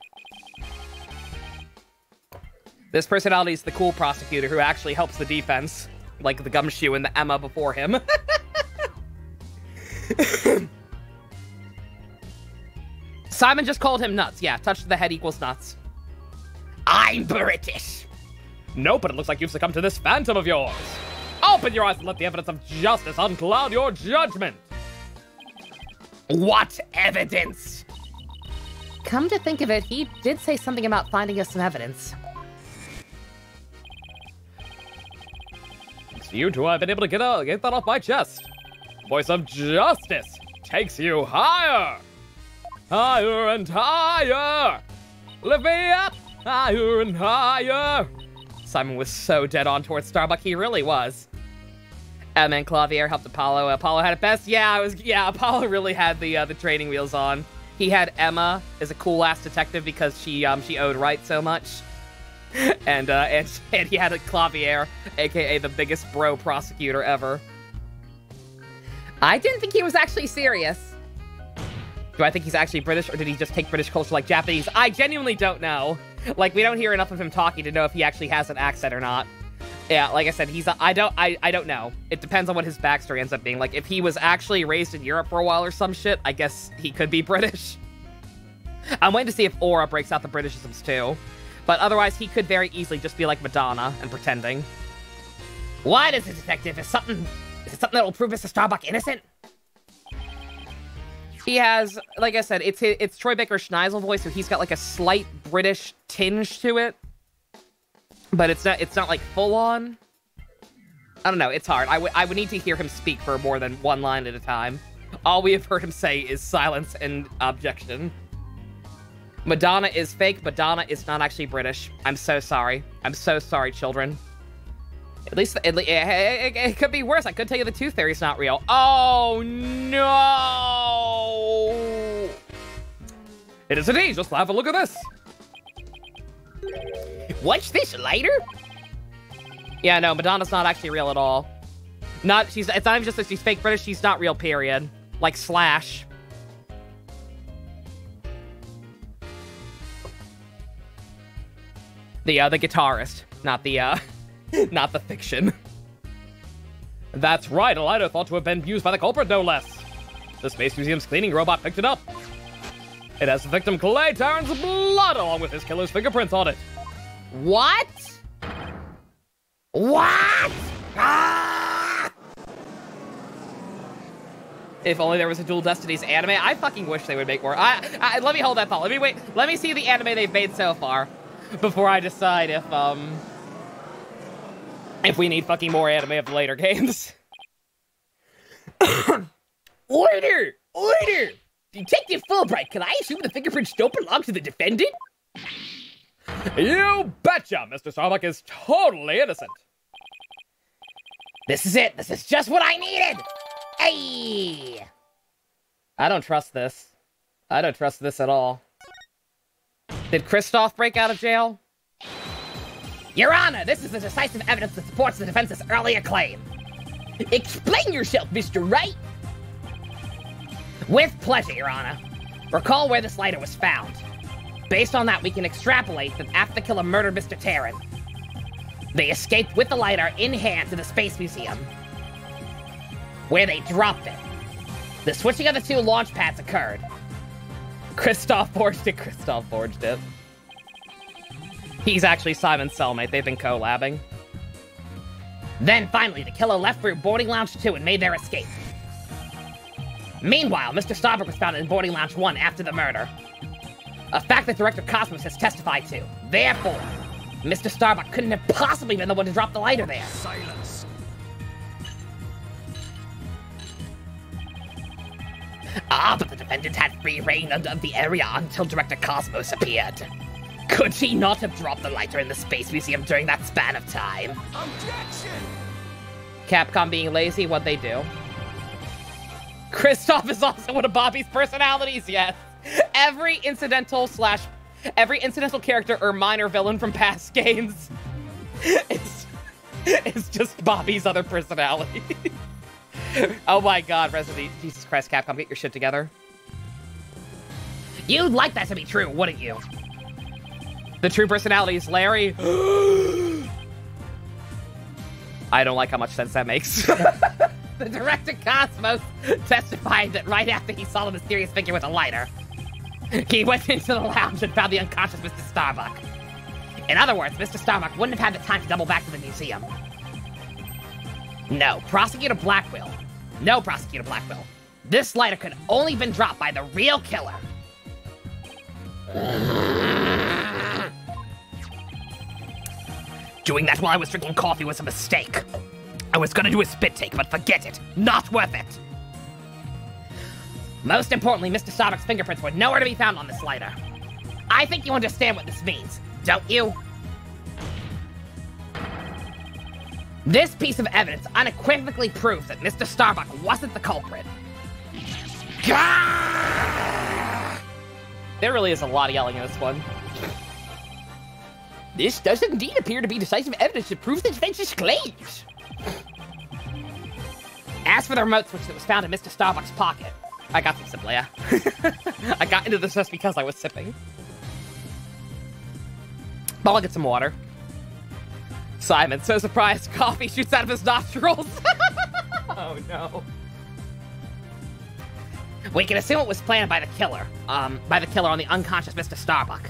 This personality is the cool prosecutor who actually helps the defense. Like the Gumshoe and the Emma before him. Simon just called him nuts. Yeah, touch to the head equals nuts. I'm British. Nope, but it looks like you've succumbed to this phantom of yours. Open your eyes and let the evidence of justice uncloud your judgment. What evidence? Come to think of it, he did say something about finding us some evidence. It's you two I've been able to get that off my chest. Voice of justice takes you higher. Higher and higher. Lift me up. Higher and higher. Simon was so dead on towards Starbuck, he really was. Emma and Clavier helped Apollo. Apollo had it best. Yeah, Apollo really had the training wheels on. He had Emma as a cool-ass detective because she owed Wright so much. and he had a Clavier, aka the biggest bro prosecutor ever. I didn't think he was actually serious. Do I think he's actually British, or did he just take British culture like Japanese? I genuinely don't know. Like, we don't hear enough of him talking to know if he actually has an accent or not. Yeah, like I said, I don't know. It depends on what his backstory ends up being. Like, if he was actually raised in Europe for a while or some shit, I guess he could be British. I'm waiting to see if Aura breaks out the Britishisms too. But otherwise, he could very easily just be like Madonna and pretending. What is it, detective? Is it something that will prove Mr. Starbuck innocent? He has, like I said, it's Troy Baker Schneisel voice, so he's got like a slight British tinge to it. But it's not like full on. I don't know, it's hard. I would need to hear him speak for more than one line at a time. All we have heard him say is silence and objection. Madonna is fake. Madonna is not actually British. I'm so sorry. I'm so sorry, children. At least it could be worse. I could tell you the tooth fairy's not real. Oh, no! It is indeed. Just have a look at this. What's this, lighter? Yeah, no, Madonna's not actually real at all. It's not even just that she's fake British, she's not real, period. Like Slash. The guitarist, not the fiction. That's right, a lighter thought to have been used by the culprit, no less. The Space Museum's cleaning robot picked it up. It has the victim Clay Taryn's blood along with his killer's fingerprints on it. What? What? Ah! If only there was a Dual Destinies anime. I fucking wish they would make more. Let me hold that thought. Let me see the anime they've made so far before I decide if we need fucking more anime of the later games. Order! Order! Detective Fulbright, can I assume the fingerprints don't belong to the defendant? You betcha! Mr. Starbuck is totally innocent. This is it. This is just what I needed. Hey! I don't trust this. I don't trust this at all. Did Kristoff break out of jail? Your Honor, this is the decisive evidence that supports the defense's earlier claim. Explain yourself, Mr. Wright. With pleasure, Your Honor. Recall where this lighter was found. Based on that, we can extrapolate that after the killer murdered Mr. Taryn, they escaped with the lighter in hand to the Space Museum, where they dropped it. The switching of the two launch pads occurred. Kristoff forged it. Kristoff forged it. He's actually Simon's cellmate. They've been collabing. Then, finally, the killer left through Boarding Lounge 2 and made their escape. Meanwhile, Mr. Starbuck was found in Boarding Lounge 1 after the murder. A fact that Director Cosmos has testified to. Therefore, Mr. Starbuck couldn't have possibly been the one to drop the lighter there. Silence. Ah, but the defendant had free reign of the area until Director Cosmos appeared. Could she not have dropped the lighter in the Space Museum during that span of time? Objection! Capcom being lazy, what'd they do? Kristoff is also one of Bobby's personalities, yes. Every incidental character or minor villain from past games is just Bobby's other personality. Oh my god, Resident Evil. Jesus Christ, Capcom, get your shit together. You'd like that to be true, wouldn't you? The true personality is Larry. I don't like how much sense that makes. The Director Cosmos testified that right after he saw the mysterious figure with a lighter, he went into the lounge and found the unconscious Mr. Starbuck. In other words, Mr. Starbuck wouldn't have had the time to double back to the museum. No, Prosecutor Blackwell. No, Prosecutor Blackwell. This lighter could only been dropped by the real killer. Doing that while I was drinking coffee was a mistake. I was gonna do a spit take, but forget it. Not worth it. Most importantly, Mr. Starbuck's fingerprints were nowhere to be found on this lighter. I think you understand what this means, don't you? This piece of evidence unequivocally proves that Mr. Starbuck wasn't the culprit. There really is a lot of yelling in this one. This does indeed appear to be decisive evidence to prove the defense's claims. As for the remote switch that was found in Mr. Starbuck's pocket, I got some sip, Leia. I got into this just because I was sipping. But I'll get some water. Simon, so surprised, coffee shoots out of his nostrils. Oh no. We can assume it was planned by the killer. By the killer on the unconscious Mr. Starbuck.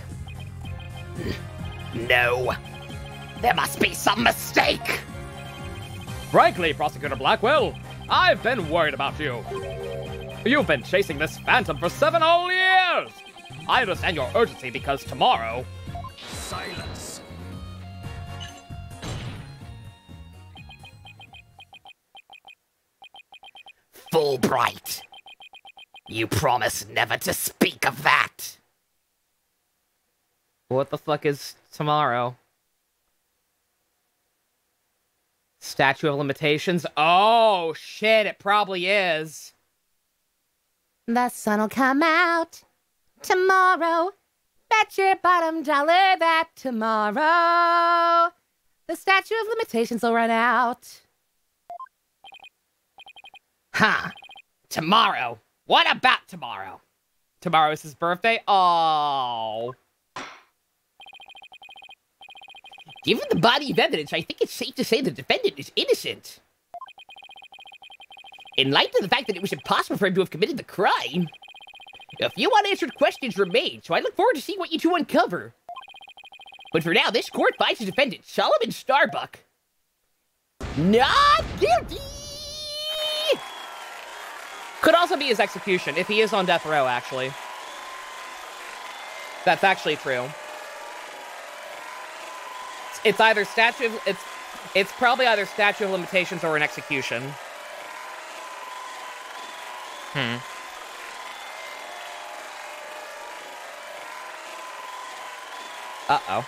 No. There must be some mistake. Frankly, Prosecutor Blackwell, I've been worried about you. You've been chasing this phantom for 7 whole years. I understand your urgency because tomorrow... Silence. Fulbright. You promised never to speak of that. What the fuck is tomorrow? Statute of Limitations? Oh, shit, it probably is. The sun'll come out tomorrow. Bet your bottom dollar that tomorrow the statute of limitations will run out. Huh. Tomorrow. What about tomorrow? Tomorrow is his birthday? Oh. Given the body of evidence, I think it's safe to say the defendant is innocent. In light of the fact that it was impossible for him to have committed the crime, a few unanswered questions remain, so I look forward to seeing what you two uncover. But for now, this court finds the defendant, Solomon Starbuck, not guilty! Could also be his execution, if he is on death row, actually. That's actually true. It's either it's probably either statute of limitations or an execution. Uh-oh.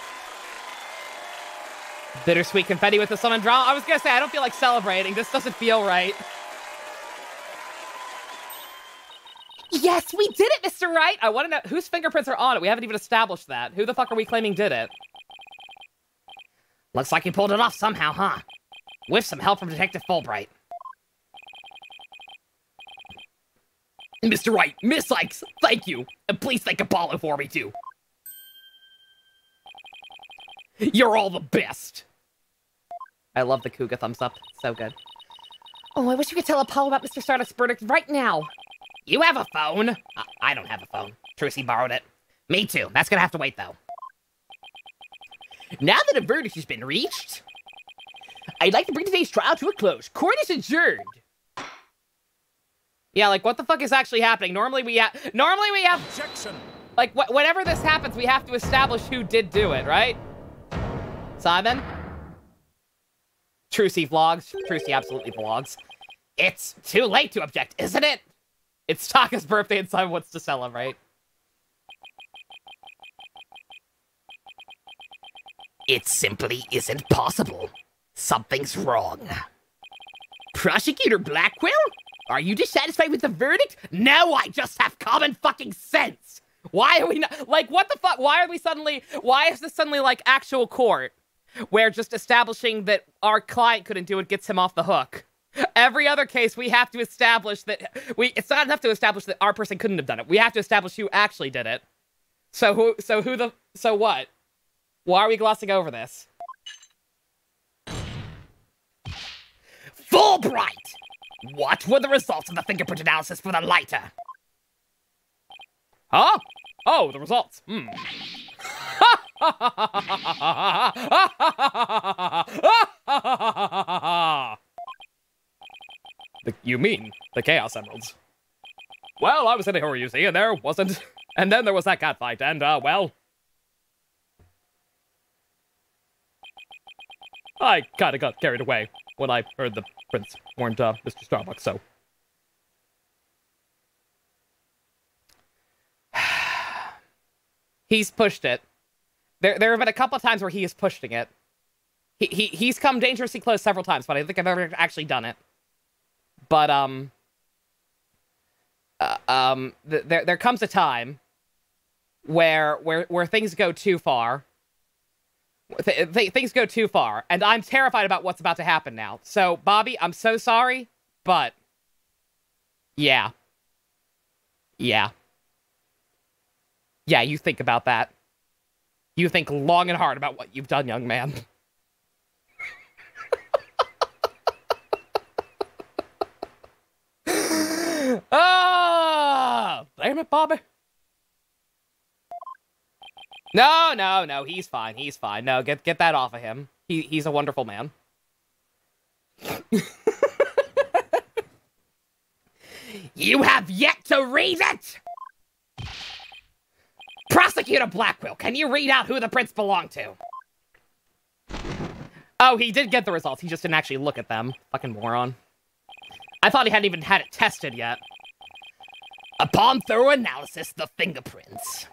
Bittersweet confetti with the sun and drama. I was gonna say, I don't feel like celebrating. This doesn't feel right. Yes, we did it, Mr. Wright! I want to know whose fingerprints are on it. We haven't even established that. Who the fuck are we claiming did it? Looks like you pulled it off somehow, huh? With some help from Detective Fulbright. Mr. Wright, Miss Sykes, thank you. And please thank Apollo for me, too. You're all the best. I love the Cougar thumbs up. So good. Oh, I wish you could tell Apollo about Mr. Stardust's verdict right now. You have a phone? I don't have a phone. Trucy borrowed it. Me too. That's gonna have to wait, though. Now that a verdict has been reached, I'd like to bring today's trial to a close. Court is adjourned. Yeah, like, what the fuck is actually happening? Normally we have... Objection. Like, whenever this happens, we have to establish who did do it, right? Simon? Trucy vlogs. Trucy absolutely vlogs. It's too late to object, isn't it? It's Taka's birthday and Simon wants to celebrate. It simply isn't possible. Something's wrong. Prosecutor Blackwell? Are you dissatisfied with the verdict? No, I just have common fucking sense. Why are we not... Like, what the fuck? Why are we suddenly... Why is this suddenly, like, actual court? Where just establishing that our client couldn't do it gets him off the hook. Every other case, we have to establish that... It's not enough to establish that our person couldn't have done it. We have to establish who actually did it. So what? Why are we glossing over this? Fulbright! What were the results of the fingerprint analysis for the lighter? Huh? Oh, the results. You mean the Chaos Emeralds? Well, I was in a hurry, you see, and there wasn't. And then there was that cat fight, and, well... I kinda got carried away when I heard the prints weren't, Mr. Starbuck, so... He's pushed it. There have been a couple of times where he is pushing it. He's come dangerously close several times, but I don't think I've ever actually done it. But, there comes a time where things go too far, Things go too far, and I'm terrified about what's about to happen now. So, Bobby, I'm so sorry, but yeah. Yeah. Yeah, you think about that. You think long and hard about what you've done, young man. Oh, damn it, Bobby. No, he's fine. He's fine. No, get that off of him. He's a wonderful man. You have yet to read it! Prosecutor Blackwell, can you read out who the prints belong to? Oh, he did get the results. He just didn't actually look at them. Fucking moron. I thought he hadn't even had it tested yet. Upon thorough analysis, the fingerprints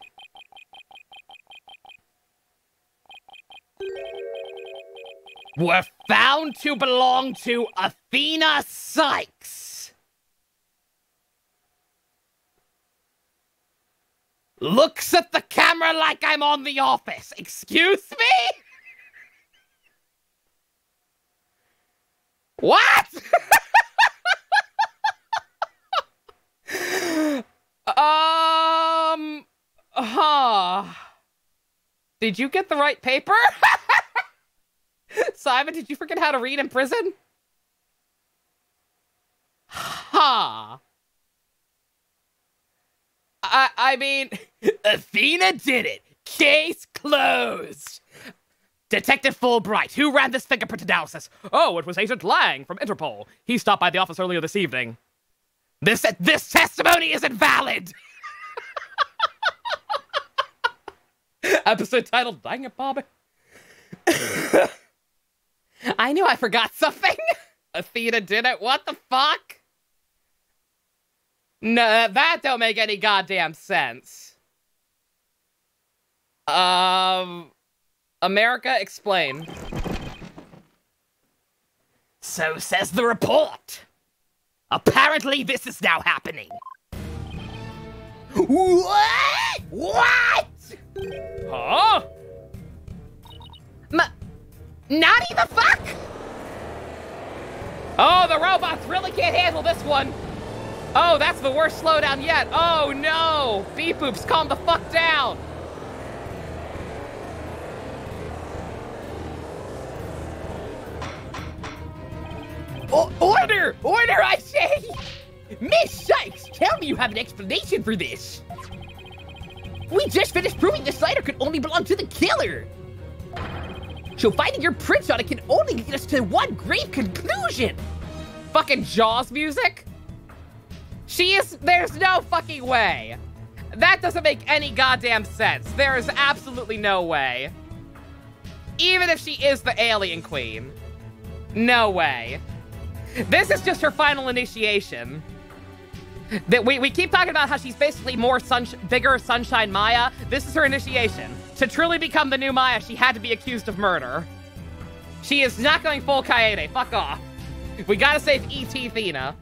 were found to belong to Athena Sykes. Looks at the camera like I'm on The Office. Excuse me? What? Did you get the right paper? Simon, did you forget how to read in prison? Ha. I mean, Athena did it. Case closed. Detective Fulbright, who ran this fingerprint analysis? Oh, it was Agent Lang from Interpol. He stopped by the office earlier this evening. This testimony is invalid. Episode titled, Dang it, Bobby. I knew I forgot something. Athena did it. What the fuck? No, that don't make any goddamn sense. America, explain. So says the report. Apparently this is now happening. What? What? Huh? Naughty the fuck? Oh, the robots really can't handle this one. Oh, that's the worst slowdown yet. Oh, no. Beep Boops, calm the fuck down. Order! Order, I say! Miss Sykes, tell me you have an explanation for this. We just finished proving the slider could only belong to the killer. So finding your prints on it can only lead us to one grave conclusion. Fucking Jaws music? There's no fucking way. That doesn't make any goddamn sense. There is absolutely no way. Even if she is the alien queen. No way. This is just her final initiation. That we keep talking about how she's basically more bigger Sunshine Maya. This is her initiation. To truly become the new Maya, she had to be accused of murder. She is not going full Kaede. Fuck off. We gotta save E.T. Athena.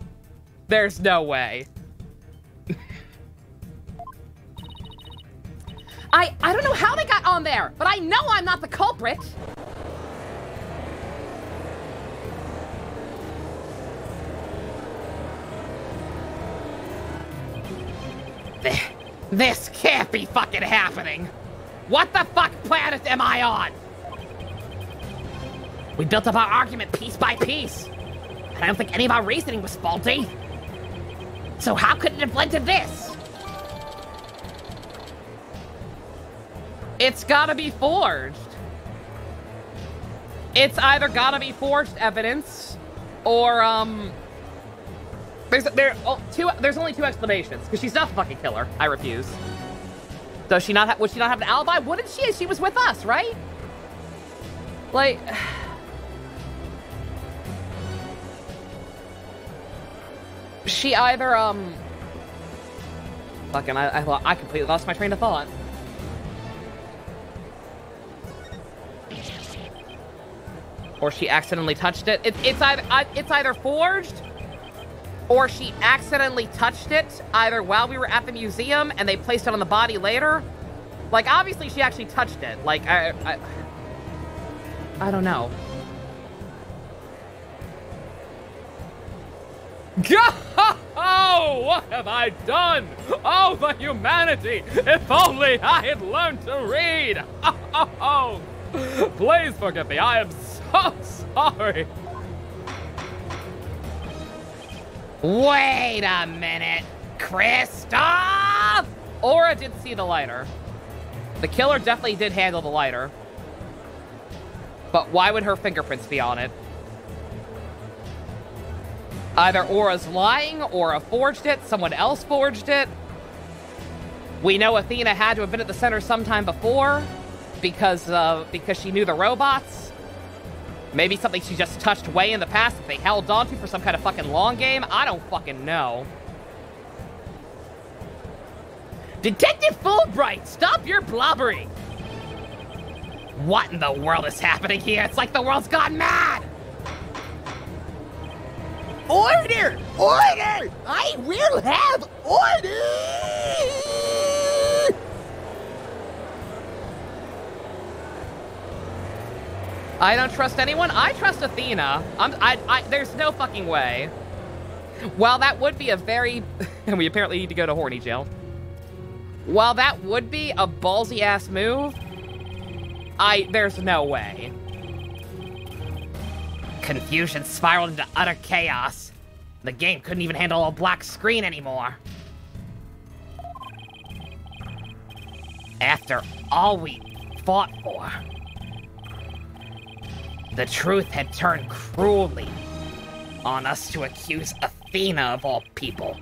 There's no way. I don't know how they got on there, but I know I'm not the culprit. This can't be fucking happening. What the fuck planet am I on? We built up our argument piece by piece. And I don't think any of our reasoning was faulty. So how could it have led to this? It's gotta be forged. It's either gotta be forged evidence, or, there's only two explanations, because she's not the fucking killer. I refuse. Would she not have an alibi? Wouldn't she? She was with us, right? Like... She either, Fucking, I completely lost my train of thought. Or she accidentally touched it. It's either forged, or she accidentally touched it, either while we were at the museum and they placed it on the body later. Like, obviously she actually touched it. Like, I don't know. Oh, what have I done? Oh, the humanity! If only I had learned to read! Oh, please forgive me. I am so sorry. Wait a minute, Kristoff! Aura did see the lighter. The killer definitely did handle the lighter. But why would her fingerprints be on it? Either Aura's lying, Aura forged it, someone else forged it. We know Athena had to have been at the center sometime before because she knew the robots. Maybe something she just touched way in the past that they held onto for some kind of fucking long game. I don't fucking know. Detective Fulbright, stop your blobbering! What in the world is happening here? It's like the world's gone mad! Order! Order! I will have order! I don't trust anyone. I trust Athena. There's no fucking way. While that would be a very... and we apparently need to go to horny jail. While that would be a ballsy-ass move, there's no way. Confusion spiraled into utter chaos. The game couldn't even handle a black screen anymore. After all we fought for, the truth had turned cruelly on us to accuse Athena, of all people,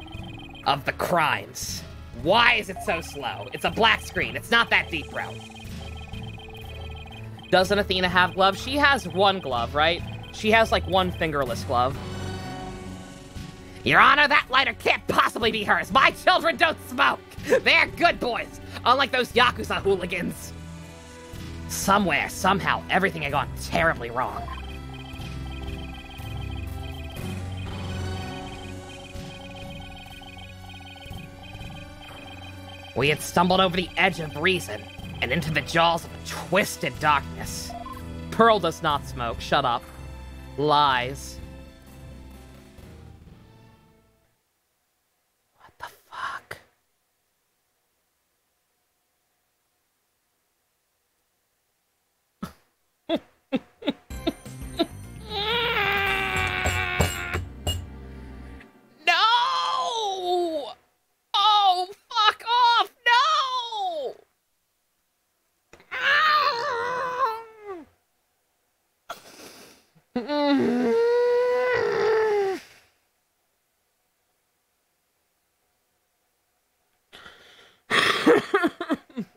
of the crimes. Why is it so slow? It's a black screen. It's not that deep, bro. Doesn't Athena have gloves? She has one glove, right? She has, like, one fingerless glove. Your Honor, that lighter can't possibly be hers. My children don't smoke. They're good boys, unlike those Yakuza hooligans. Somewhere, somehow, everything had gone terribly wrong. We had stumbled over the edge of reason and into the jaws of a twisted darkness. Pearl does not smoke. Shut up. Lies. What the fuck? No! Oh, fuck off! No!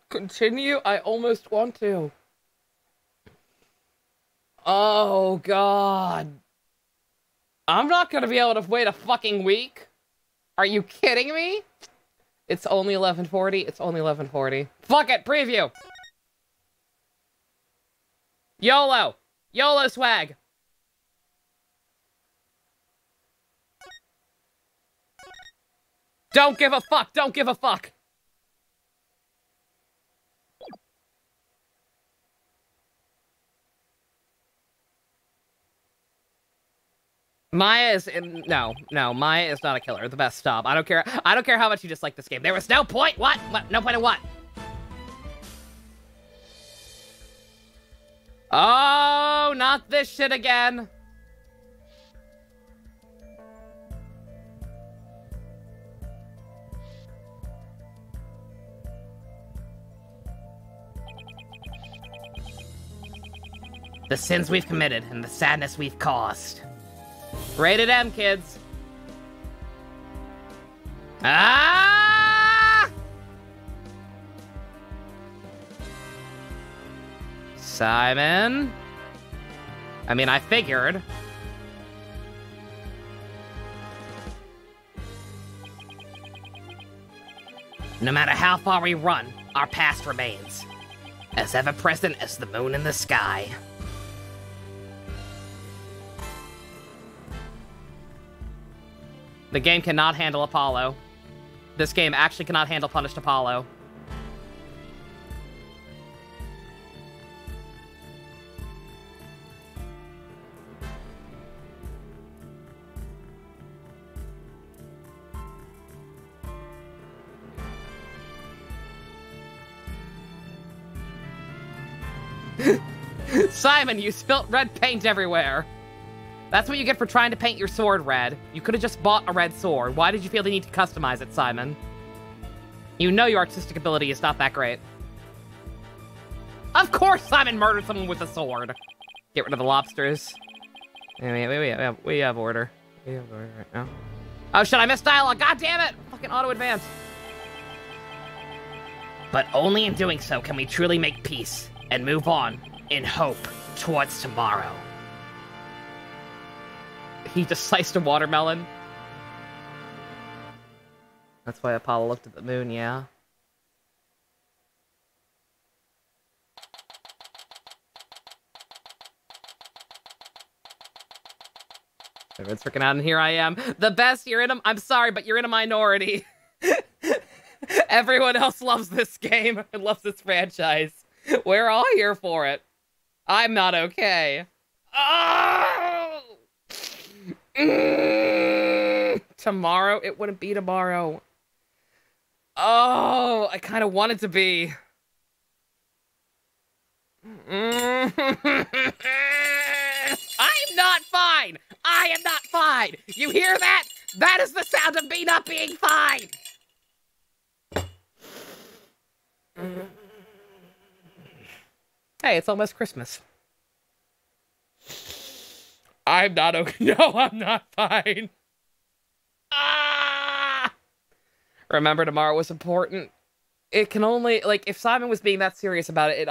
Continue? I almost want to. Oh, God. I'm not gonna be able to wait a fucking week. Are you kidding me? It's only 11:40. It's only 11:40. Fuck it, preview. YOLO. YOLO swag. Don't give a fuck. Don't give a fuck. Maya is no, Maya is not a killer. The best stop. I don't care how much you dislike this game. There was no point. What? No point in what? Oh, not this shit again. The sins we've committed and the sadness we've caused. Rated M, kids. Ah! Simon. I mean, I figured. No matter how far we run, our past remains, as ever present as the moon in the sky. The game cannot handle Apollo. This game actually cannot handle Punished Apollo. Simon, you spilt red paint everywhere. That's what you get for trying to paint your sword red. You could have just bought a red sword. Why did you feel the need to customize it, Simon? You know your artistic ability is not that great. Of course Simon murdered someone with a sword. Get rid of the lobsters. We have order. We have order right now. Oh shit, I missed dialogue. God damn it! Fucking auto advance. But only in doing so can we truly make peace and move on in hope towards tomorrow. He just sliced a watermelon. That's why Apollo looked at the moon, yeah. Everyone's freaking out, and here I am. The best, I'm sorry, but you're in a minority. Everyone else loves this game and loves this franchise. We're all here for it. I'm not okay. Oh! Tomorrow? It wouldn't be tomorrow. Oh, I kind of want it to be. I'm not fine. I am not fine. You hear that? That is the sound of me not being fine. Hey, it's almost Christmas. I'm not okay. No, I'm not fine. Ah! Remember, tomorrow was important. It can only, like, if Simon was being that serious about it,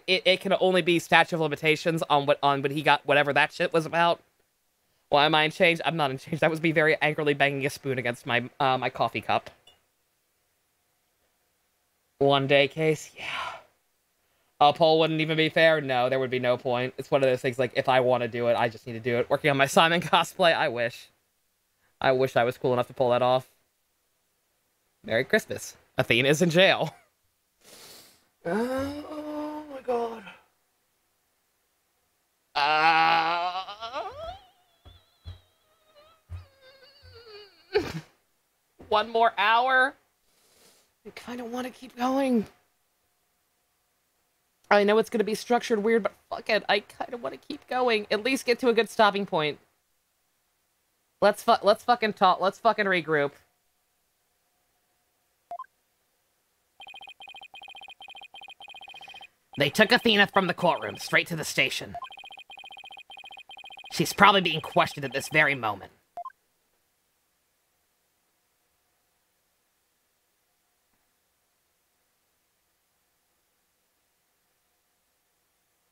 it can only be statute of limitations on what he got, whatever that shit was about. Why am I in change? I'm not in change. That was me very angrily banging a spoon against my my coffee cup. One day case? Yeah. A poll wouldn't even be fair? No, there would be no point. It's one of those things, like, if I want to do it, I just need to do it. Working on my Simon cosplay? I wish. I wish I was cool enough to pull that off. Merry Christmas. Athena's in jail. Oh my god. One more hour? I kind of want to keep going. I know it's going to be structured weird, but fuck it. I kind of want to keep going. At least get to a good stopping point. Let's fucking talk. Let's fucking regroup. They took Athena from the courtroom straight to the station. She's probably being questioned at this very moment.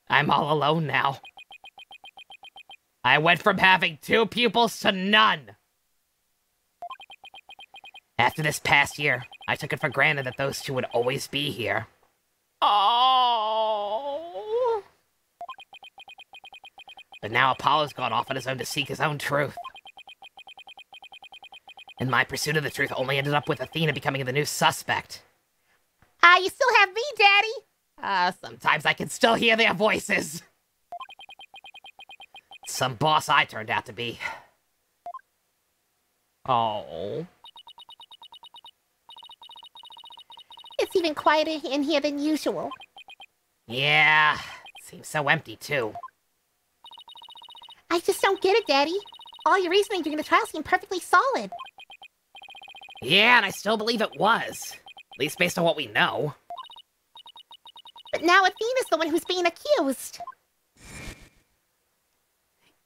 I'm all alone now. I went from having 2 pupils to none. After this past year, I took it for granted that those 2 would always be here. Oh. But now Apollo's gone off on his own to seek his own truth. And my pursuit of the truth only ended up with Athena becoming the new suspect. You still have me, Daddy? Sometimes I can still hear their voices. Some boss I turned out to be. Oh. It's even quieter in here than usual. Yeah, it seems so empty too. I just don't get it, Daddy. All your reasoning during the trial seemed perfectly solid. Yeah, and I still believe it was. At least based on what we know. But now Athena's the one who's being accused.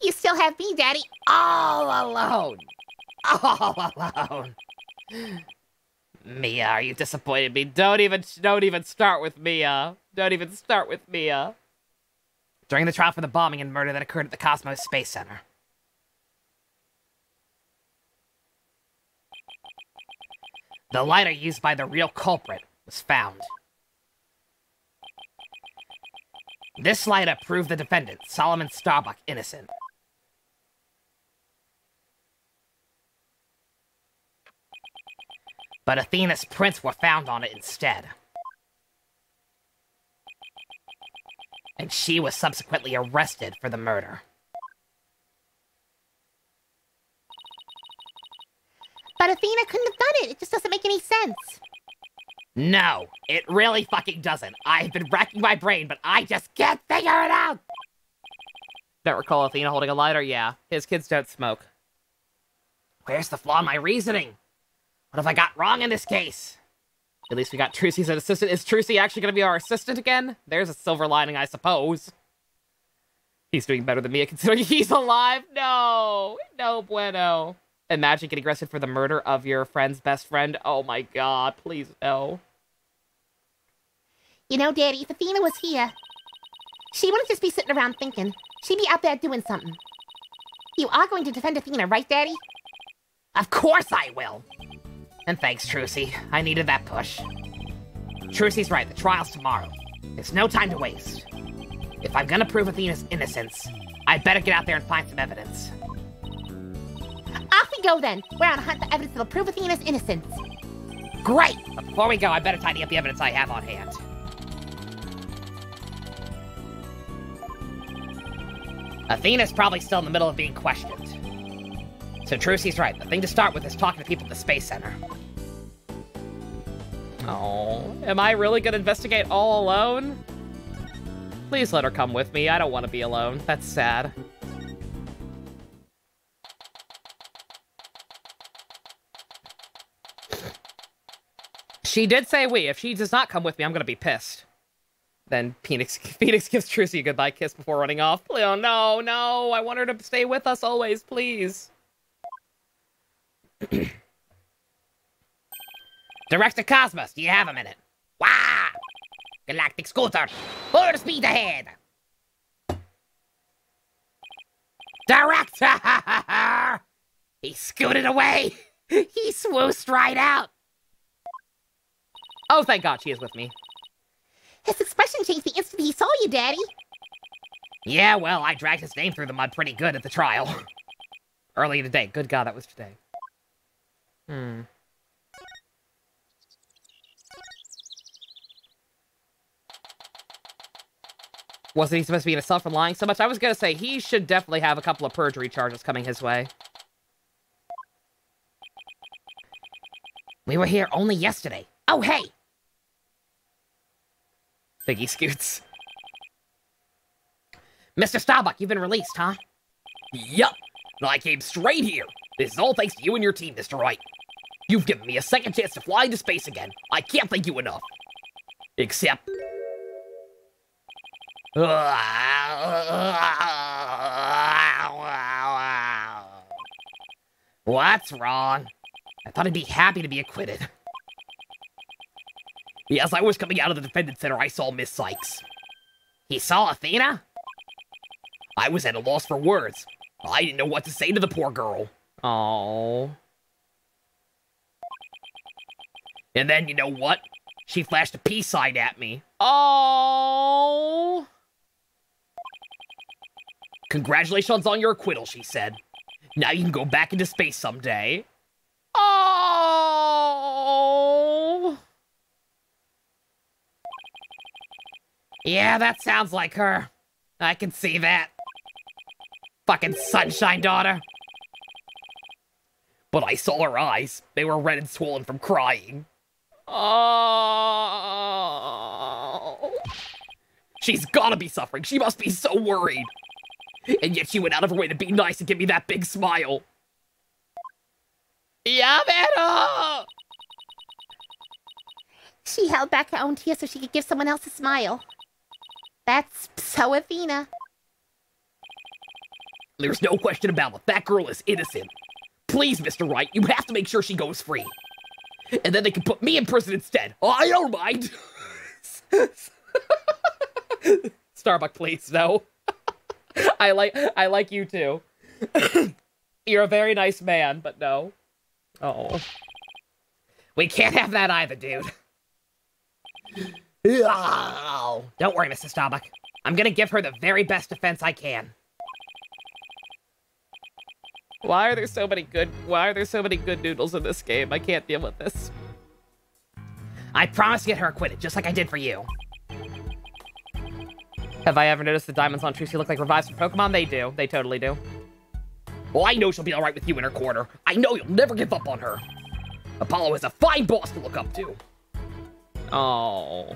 You still have me, Daddy. All alone. All alone. Mia, are you disappointed me? Don't even start with Mia. Don't even start with Mia. During the trial for the bombing and murder that occurred at the Cosmos Space Center. The lighter used by the real culprit was found. This lighter proved the defendant, Solomon Starbuck, innocent. But Athena's prints were found on it instead. And she was subsequently arrested for the murder. But Athena couldn't have done it. It just doesn't make any sense. No, it really fucking doesn't. I've been racking my brain, but I just can't figure it out! Don't recall Athena holding a lighter? Yeah. His kids don't smoke. Where's the flaw in my reasoning? What have I got wrong in this case? At least we got Trucy's an assistant. Is Trucy actually going to be our assistant again? There's a silver lining, I suppose. He's doing better than me, considering he's alive. No. No bueno. Imagine getting arrested for the murder of your friend's best friend. Oh my god, please no. You know, Daddy, if Athena was here, she wouldn't just be sitting around thinking. She'd be out there doing something. You are going to defend Athena, right, Daddy? Of course I will! And thanks, Trucy. I needed that push. Trucy's right, the trial's tomorrow. There's no time to waste. If I'm gonna prove Athena's innocence, I'd better get out there and find some evidence. Off we go then. We're on a hunt for evidence that'll prove Athena's innocence. Great! But before we go, I better tidy up the evidence I have on hand. Athena's probably still in the middle of being questioned. So Trucy's right. The thing to start with is talking to people at the Space Center. Oh, am I really gonna investigate all alone? Please let her come with me. I don't want to be alone. That's sad. She did say we. If she does not come with me, I'm gonna be pissed. Then Phoenix gives Trucy a goodbye kiss before running off. Oh, no, no. I want her to stay with us always, please. Director Cosmos, do you have a minute? Wah! Galactic Scooter, full speed ahead! Director! He scooted away! He swoosed right out! Oh, thank God she is with me. His expression changed the instant he saw you, Daddy. Yeah, well, I dragged his name through the mud pretty good at the trial. Earlier today. Good God, that was today. Wasn't he supposed to be in a cell for lying so much? I was gonna say, he should definitely have a couple of perjury charges coming his way. We were here only yesterday. Oh, hey! Biggie scoots. Mr. Starbuck, you've been released, huh? Yup. I came straight here. This is all thanks to you and your team, Mr. Wright. You've given me a second chance to fly into space again. I can't thank you enough. Except... What's wrong? I thought I'd be happy to be acquitted. As I was coming out of the defendant center, I saw Miss Sykes. He saw Athena? I was at a loss for words. I didn't know what to say to the poor girl. Oh. And then, you know what? She flashed a peace sign at me. Oh. Congratulations on your acquittal, she said. Now you can go back into space someday. Oh. Yeah, that sounds like her. I can see that. Fucking sunshine daughter. But I saw her eyes. They were red and swollen from crying. Oh. She's gotta be suffering. She must be so worried. And yet she went out of her way to be nice and give me that big smile. Yamero! She held back her own tears so she could give someone else a smile. That's so Athena. There's no question about it. That girl is innocent. Please, Mr. Wright, you have to make sure she goes free. And then they can put me in prison instead. I don't mind. Starbuck, please, no. I like you too. You're a very nice man, but no. Oh. We can't have that either, dude. Don't worry, Mr. Starbuck. I'm gonna give her the very best defense I can. Why are there so many good noodles in this game? I can't deal with this. I promise to get her acquitted, just like I did for you. Have I ever noticed the diamonds on Trucy look like revives from Pokemon? They do. They totally do. Well, I know she'll be alright with you in her corner. I know you'll never give up on her. Apollo is a fine boss to look up to. Oh.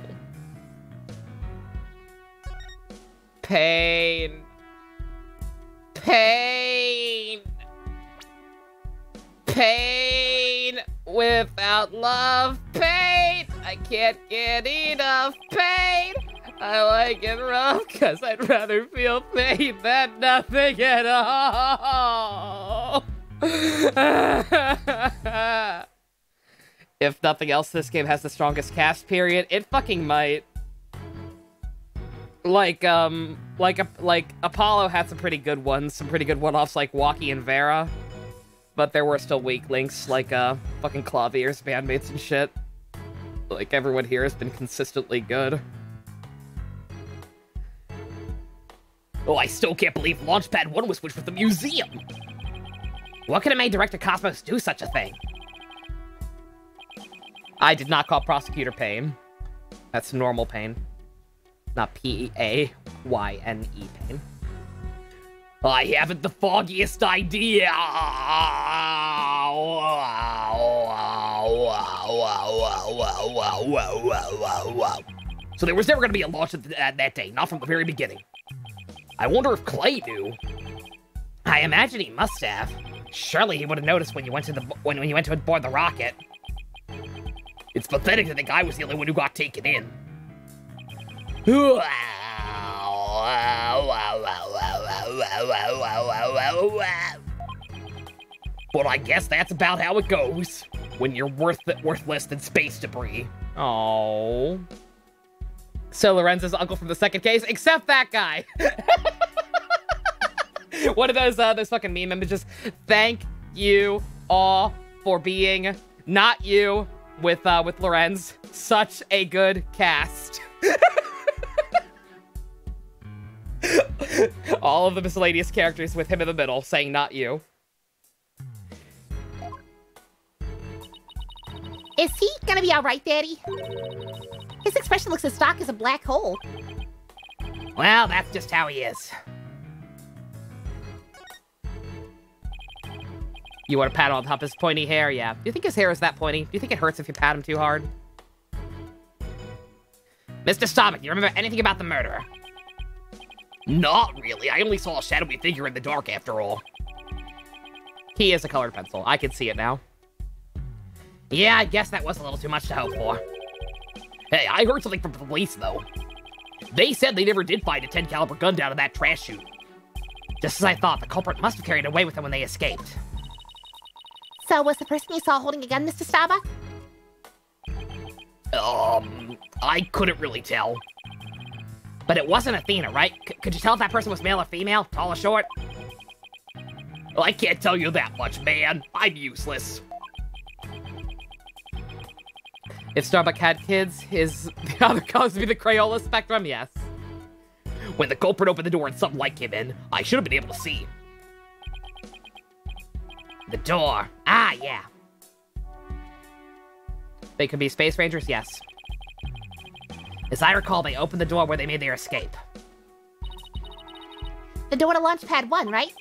Pain. Pain. Pain. Without love. Pain. I can't get enough pain. I like it rough because I'd rather feel pain than nothing at all. If nothing else, this game has the strongest cast period. It fucking might. Like Apollo had some pretty good ones, some pretty good one-offs like Walkie and Vera. But there were still weak links like fucking Clavier's bandmates and shit. Like everyone here has been consistently good. Oh, I still can't believe Launchpad 1 was switched with the museum. What could have made Director Cosmos do such a thing? I did not call Prosecutor Pain. That's normal pain. Not P-A-Y-N-E pain. I haven't the foggiest idea. So there was never going to be a launch that day, not from the very beginning. I wonder if Clay knew. I imagine he must have. Surely he would have noticed when you went to board the rocket. It's pathetic that the guy was the only one who got taken in. But I guess that's about how it goes when you're worthless than space debris. Oh. So Lorenzo's uncle from the second case, except that guy. One of those fucking meme images. Thank you all for being not you with Lorenz. Such a good cast. All of the miscellaneous characters with him in the middle saying not you. Is he gonna be alright, Daddy? His expression looks as stark as a black hole. Well, that's just how he is. You want to pat on top of his pointy hair? Yeah. Do you think his hair is that pointy? Do you think it hurts if you pat him too hard? Mr. Starbuck, do you remember anything about the murderer? Not really. I only saw a shadowy figure in the dark after all. He is a colored pencil. I can see it now. Yeah, I guess that was a little too much to hope for. Hey, I heard something from the police, though. They said they never did find a 10 caliber gun down in that trash chute. Just as I thought, the culprit must have carried it away with them when they escaped. So was the person you saw holding a gun Mr. Starbuck? I couldn't really tell. But it wasn't Athena, right? Could you tell if that person was male or female? Tall or short? Well, I can't tell you that much, man. I'm useless. If Starbuck had kids, is the other cause to be the Crayola spectrum? Yes. When the culprit opened the door and some light came in, I should have been able to see. The door. Ah, yeah. They could be Space Rangers? Yes. As I recall, they opened the door where they made their escape. The door to Launchpad 1, right?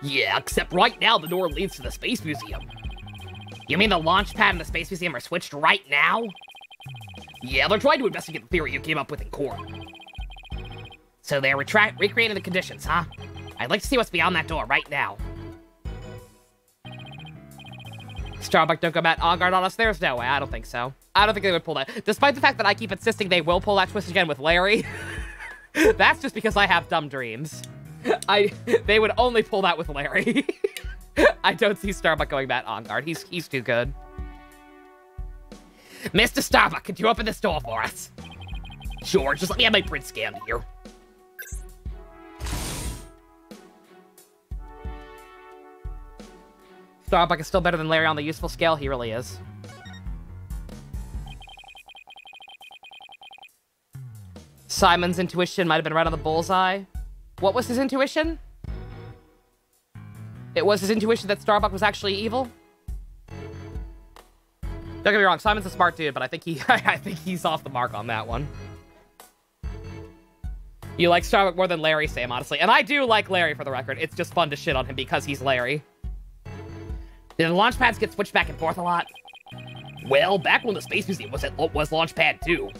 Yeah, except right now the door leads to the Space Museum. You mean the launch pad and the Space Museum are switched right now? Yeah, they're trying to investigate the theory you came up with in court. So they're recreating the conditions, huh? I'd like to see what's beyond that door right now. Starbuck, don't go back on guard on us. There's no way. I don't think so. I don't think they would pull that. Despite the fact that I keep insisting they will pull that twist again with Larry. That's just because I have dumb dreams. They would only pull that with Larry. I don't see Starbuck going back on guard. He's too good. Mr. Starbuck, could you open this door for us? Sure, just let me have my print scan here. Starbuck is still better than Larry on the useful scale. He really is. Simon's intuition might have been right on the bullseye. What was his intuition? It was his intuition that Starbuck was actually evil? Don't get me wrong, Simon's a smart dude, but I think he's off the mark on that one. You like Starbuck more than Larry, Sam, honestly. And I do like Larry, for the record. It's just fun to shit on him because he's Larry. Did the launch pads get switched back and forth a lot? Well, back when the Space Museum was Launchpad 2,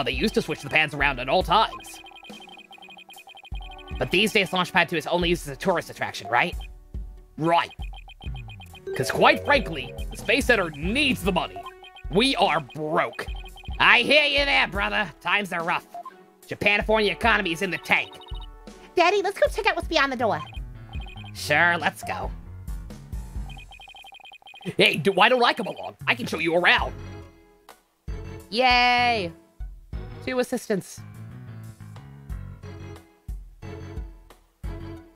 they used to switch the pads around at all times. But these days, Launchpad 2 is only used as a tourist attraction, right? Right. Because quite frankly, the Space Center needs the money. We are broke. I hear you there, brother. Times are rough. Japanifornia economy is in the tank. Daddy, let's go check out what's beyond the door. Sure, let's go. Hey, why don't I come along? I can show you around. Yay! 2 assistants.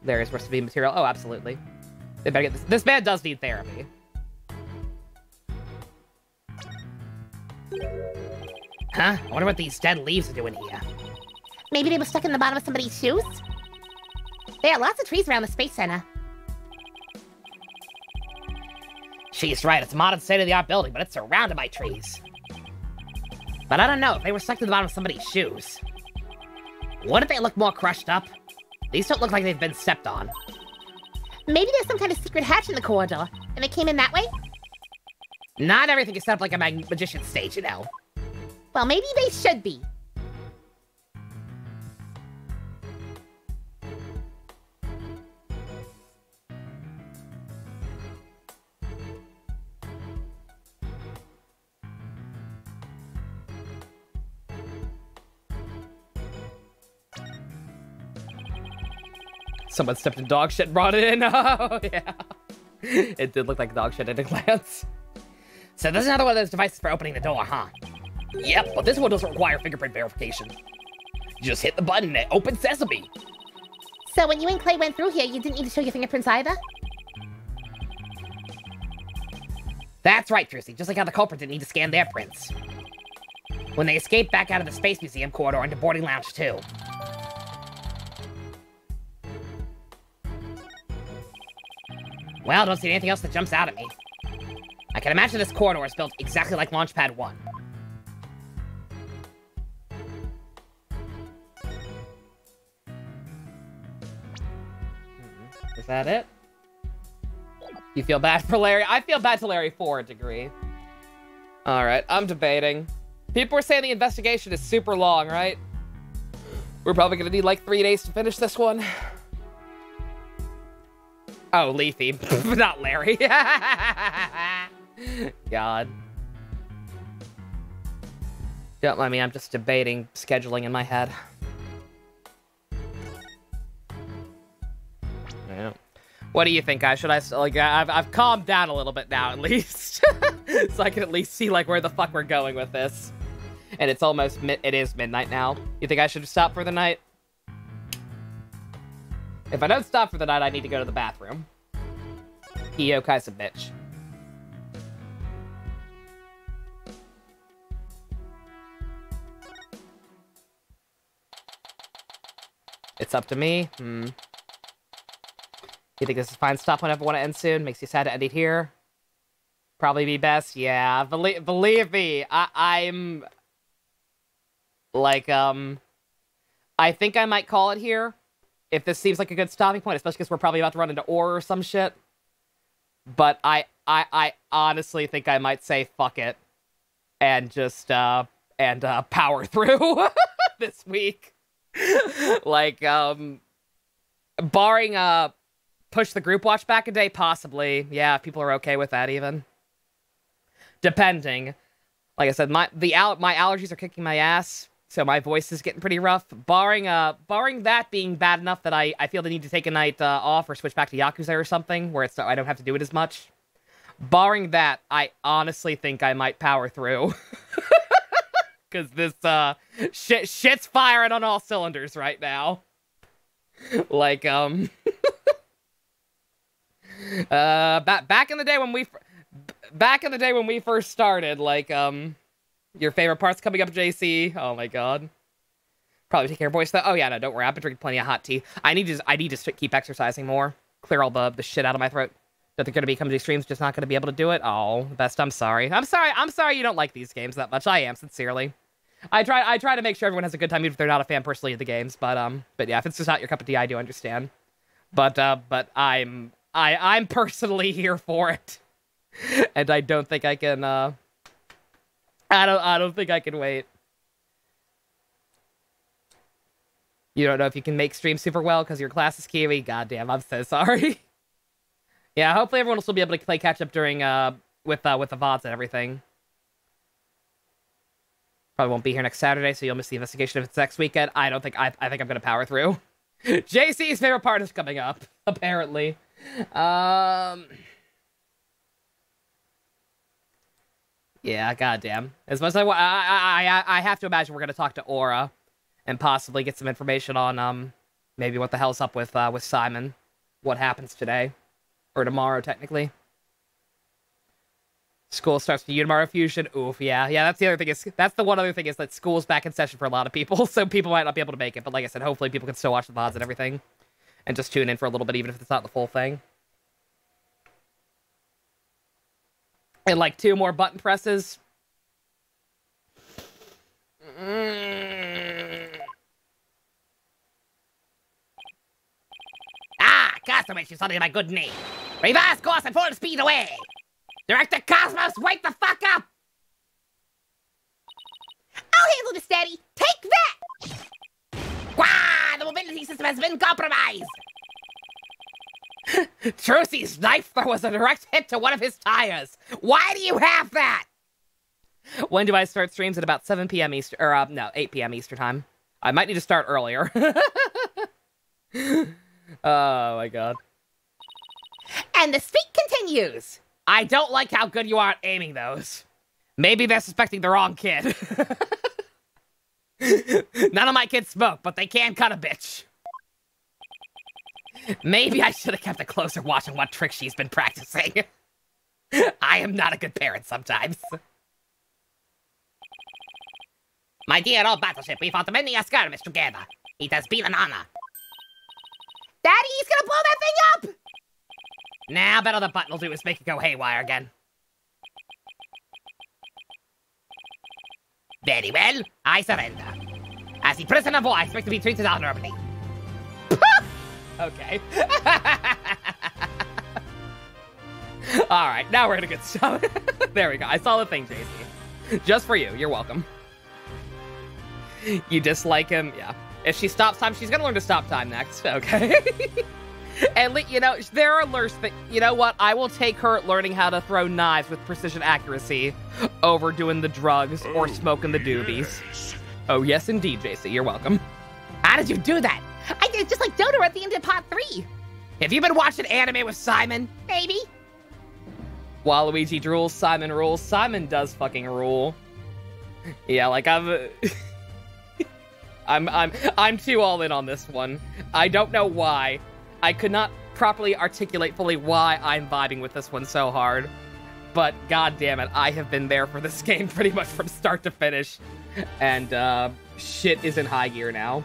There is recipe material. Oh, absolutely. They better get this. This man does need therapy. Huh? I wonder what these dead leaves are doing here. Maybe they were stuck in the bottom of somebody's shoes? There are lots of trees around the Space Center. She's right, it's a modern state-of-the-art building, but it's surrounded by trees. But I don't know, if they were stuck to the bottom of somebody's shoes, wouldn't they look more crushed up? These don't look like they've been stepped on. Maybe there's some kind of secret hatch in the corridor, and they came in that way? Not everything is set up like a magician's stage, you know. Well, maybe they should be. Someone stepped in dog shit and brought it in. Oh, yeah. It did look like dog shit at a glance. So there's another one of those devices for opening the door, huh? Yep, but this one doesn't require fingerprint verification. Just hit the button and open sesame. So when you and Clay went through here, you didn't need to show your fingerprints either? That's right, Trucy, just like how the culprit didn't need to scan their prints when they escaped back out of the Space Museum corridor into Boarding Lounge 2. Well, don't see anything else that jumps out at me. I can imagine this corridor is built exactly like Launchpad 1. Is that it? You feel bad for Larry? I feel bad to Larry for a degree. Alright, I'm debating. People are saying the investigation is super long, right? We're probably gonna need like 3 days to finish this one. Oh, Leafy. Not Larry. God. Don't mind me, I'm just debating scheduling in my head. Yeah. What do you think, guys? Should I, like, I've calmed down a little bit now, at least. So I can at least see, like, where the fuck we're going with this. And it's almost, it is midnight now. You think I should stop for the night? If I don't stop for the night, I need to go to the bathroom. Yokai's a bitch. It's up to me. You think this is fine? Stop whenever I want to end soon. Makes you sad to end it here. Probably be best. Yeah, believe me. I'm... Like, I think I might call it here. If this seems like a good stopping point, especially because we're probably about to run into ore or some shit. But I honestly think I might say fuck it. And just, power through this week. Like, barring, push the group watch back a day, possibly. Yeah, if people are okay with that even. Depending. Like I said, my allergies are kicking my ass. So my voice is getting pretty rough. Barring that being bad enough that I feel the need to take a night off or switch back to Yakuza or something, where I don't have to do it as much. Barring that, I honestly think I might power through. Because this shit's firing on all cylinders right now. Like, back in the day when we first started, like, your favorite part's coming up, JC. Oh my god. Probably take care of voice though. Oh yeah, no, don't worry. I've been drinking plenty of hot tea. I need to keep exercising more. Clear all the shit out of my throat. Don't think gonna be coming to these streams, just not gonna be able to do it. Oh, best. I'm sorry. I'm sorry you don't like these games that much. I am, sincerely. I try to make sure everyone has a good time, even if they're not a fan personally of the games. But yeah, if it's just not your cup of tea, I do understand. But I'm personally here for it. And I don't think I can, I don't think I can wait. You don't know if you can make streams super well because your class is Kiwi? Goddamn, I'm so sorry. Yeah, hopefully everyone will still be able to play catch-up during, with the VODs and everything. Probably won't be here next Saturday, so you'll miss the investigation if it's next weekend. I think I'm gonna power through. JC's favorite part is coming up, apparently. Yeah, goddamn. As much as I have to imagine we're gonna talk to Aura and possibly get some information on maybe what the hell's up with Simon, what happens today or tomorrow technically. School starts for you tomorrow, Fusion. Oof, yeah. That's the other thing that's the one other thing is that school's back in session for a lot of people, so people might not be able to make it. But like I said, hopefully people can still watch the VODs and everything, and just tune in for a little bit, even if it's not the full thing. And like 2 more button presses. Custard makes you something my good name. Reverse course and full speed away. Director Cosmos, wake the fuck up! I'll handle this, Daddy. Take that! Wah! The mobility system has been compromised! Trucy's knife throw was a direct hit to one of his tires. Why do you have that? When do I start streams? At about 7 p.m. Eastern, or no, 8 p.m. Eastern time. I might need to start earlier. Oh my god. And the streak continues. I don't like how good you are at aiming those. Maybe they're suspecting the wrong kid. None of my kids smoke, but they can cut a bitch. Maybe I should have kept a closer watch on what tricks she's been practicing. I am not a good parent sometimes. My dear old battleship, we fought many a skirmish together. It has been an honor. Daddy, he's gonna blow that thing up! Now, I bet all the button will do is make it go haywire again. Very well, I surrender. As the prisoner of war, I expect to be treated honorably. Okay. Alright, now we're gonna get started. There we go. I saw the thing, JC. Just for you. You're welcome. You dislike him? Yeah. If she stops time, she's gonna learn to stop time next. Okay. And, you know, there are alerts that, you know what, I will take her learning how to throw knives with precision accuracy over doing the drugs or smoking the doobies. Yes. Oh, yes, indeed, JC. You're welcome. How did you do that? I did just like Dodo at the end of part 3. Have you been watching anime with Simon? Maybe. Waluigi drools, Simon rules. Simon does fucking rule. Yeah, like I'm too all in on this one. I don't know why. I could not properly articulate fully why I'm vibing with this one so hard. But god damn it, I have been there for this game pretty much from start to finish. And shit is in high gear now.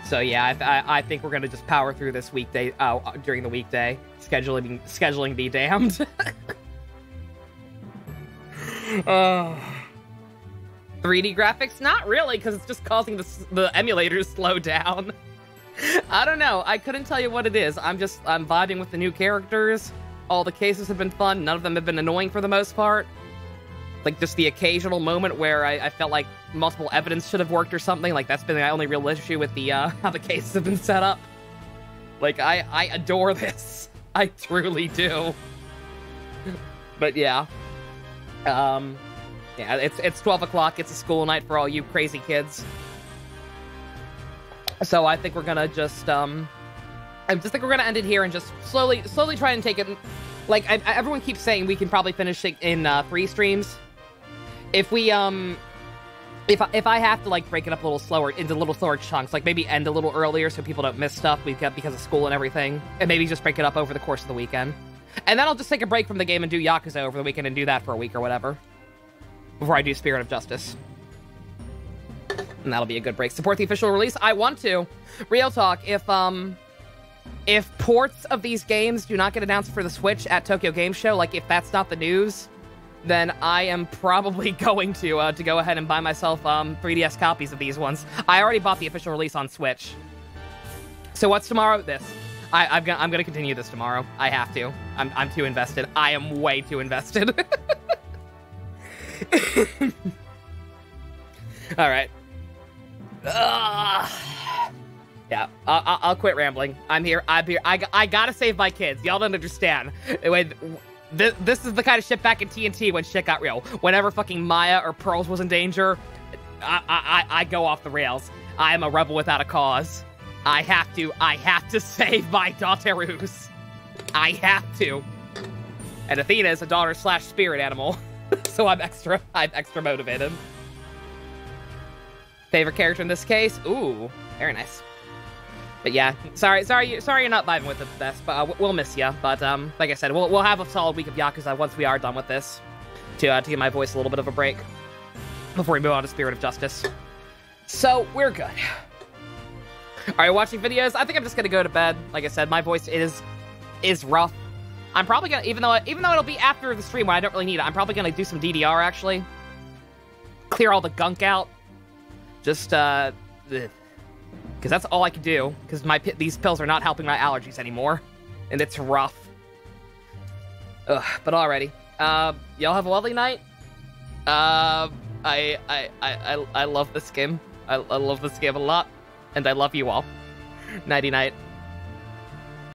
So yeah, I think we're gonna just power through this weekday, during the weekday. Scheduling be damned. 3D graphics? Not really, because it's just causing the emulator to slow down. I don't know. I couldn't tell you what it is. I'm vibing with the new characters. All the cases have been fun. None of them have been annoying for the most part. Like, just the occasional moment where I felt like multiple evidence should have worked or something. Like, that's been the only real issue with the, how the cases have been set up. Like, I adore this. I truly do. But yeah. Yeah, it's 12 o'clock. It's a school night for all you crazy kids. So I think we're gonna just, I just think we're gonna end it here and just slowly try and take it. Like, everyone keeps saying we can probably finish it in 3 streams. If we, if I have to, like, break it up a little slower, into little slower chunks, like maybe end a little earlier so people don't miss stuff because of school and everything, and maybe just break it up over the course of the weekend. And then I'll just take a break from the game and do Yakuza over the weekend and do that for a week or whatever. Before I do Spirit of Justice. And that'll be a good break. Support the official release? I want to. Real talk, if ports of these games do not get announced for the Switch at Tokyo Game Show, like if that's not the news, then I am probably going to go ahead and buy myself 3DS copies of these ones. I already bought the official release on Switch. So what's tomorrow? This. I'm gonna continue this tomorrow. I have to. I'm too invested. I am way too invested. All right. Yeah, I'll quit rambling. I'm here. I gotta save my kids. Y'all don't understand. This is the kind of shit back in TNT when shit got real. Whenever fucking Maya or Pearls was in danger, I go off the rails. I am a rebel without a cause. I have to save my daughters. I have to. And Athena is a daughter/spirit animal, so I'm extra motivated. Favorite character in this case? Ooh, very nice. But yeah, sorry you're not vibing with it the best, but we'll miss you. But like I said, we'll have a solid week of Yakuza once we are done with this, to give my voice a little bit of a break before we move on to Spirit of Justice. So we're good. Are you watching videos? I think I'm just gonna go to bed. Like I said, my voice is rough. I'm probably gonna, even though it'll be after the stream when I don't really need it, I'm probably gonna do some DDR actually. Clear all the gunk out. Just because that's all I can do. Because these pills are not helping my allergies anymore, and it's rough. Ugh, but alrighty. Y'all have a lovely night. I love this game. I love this game a lot. And I love you all. Nighty night.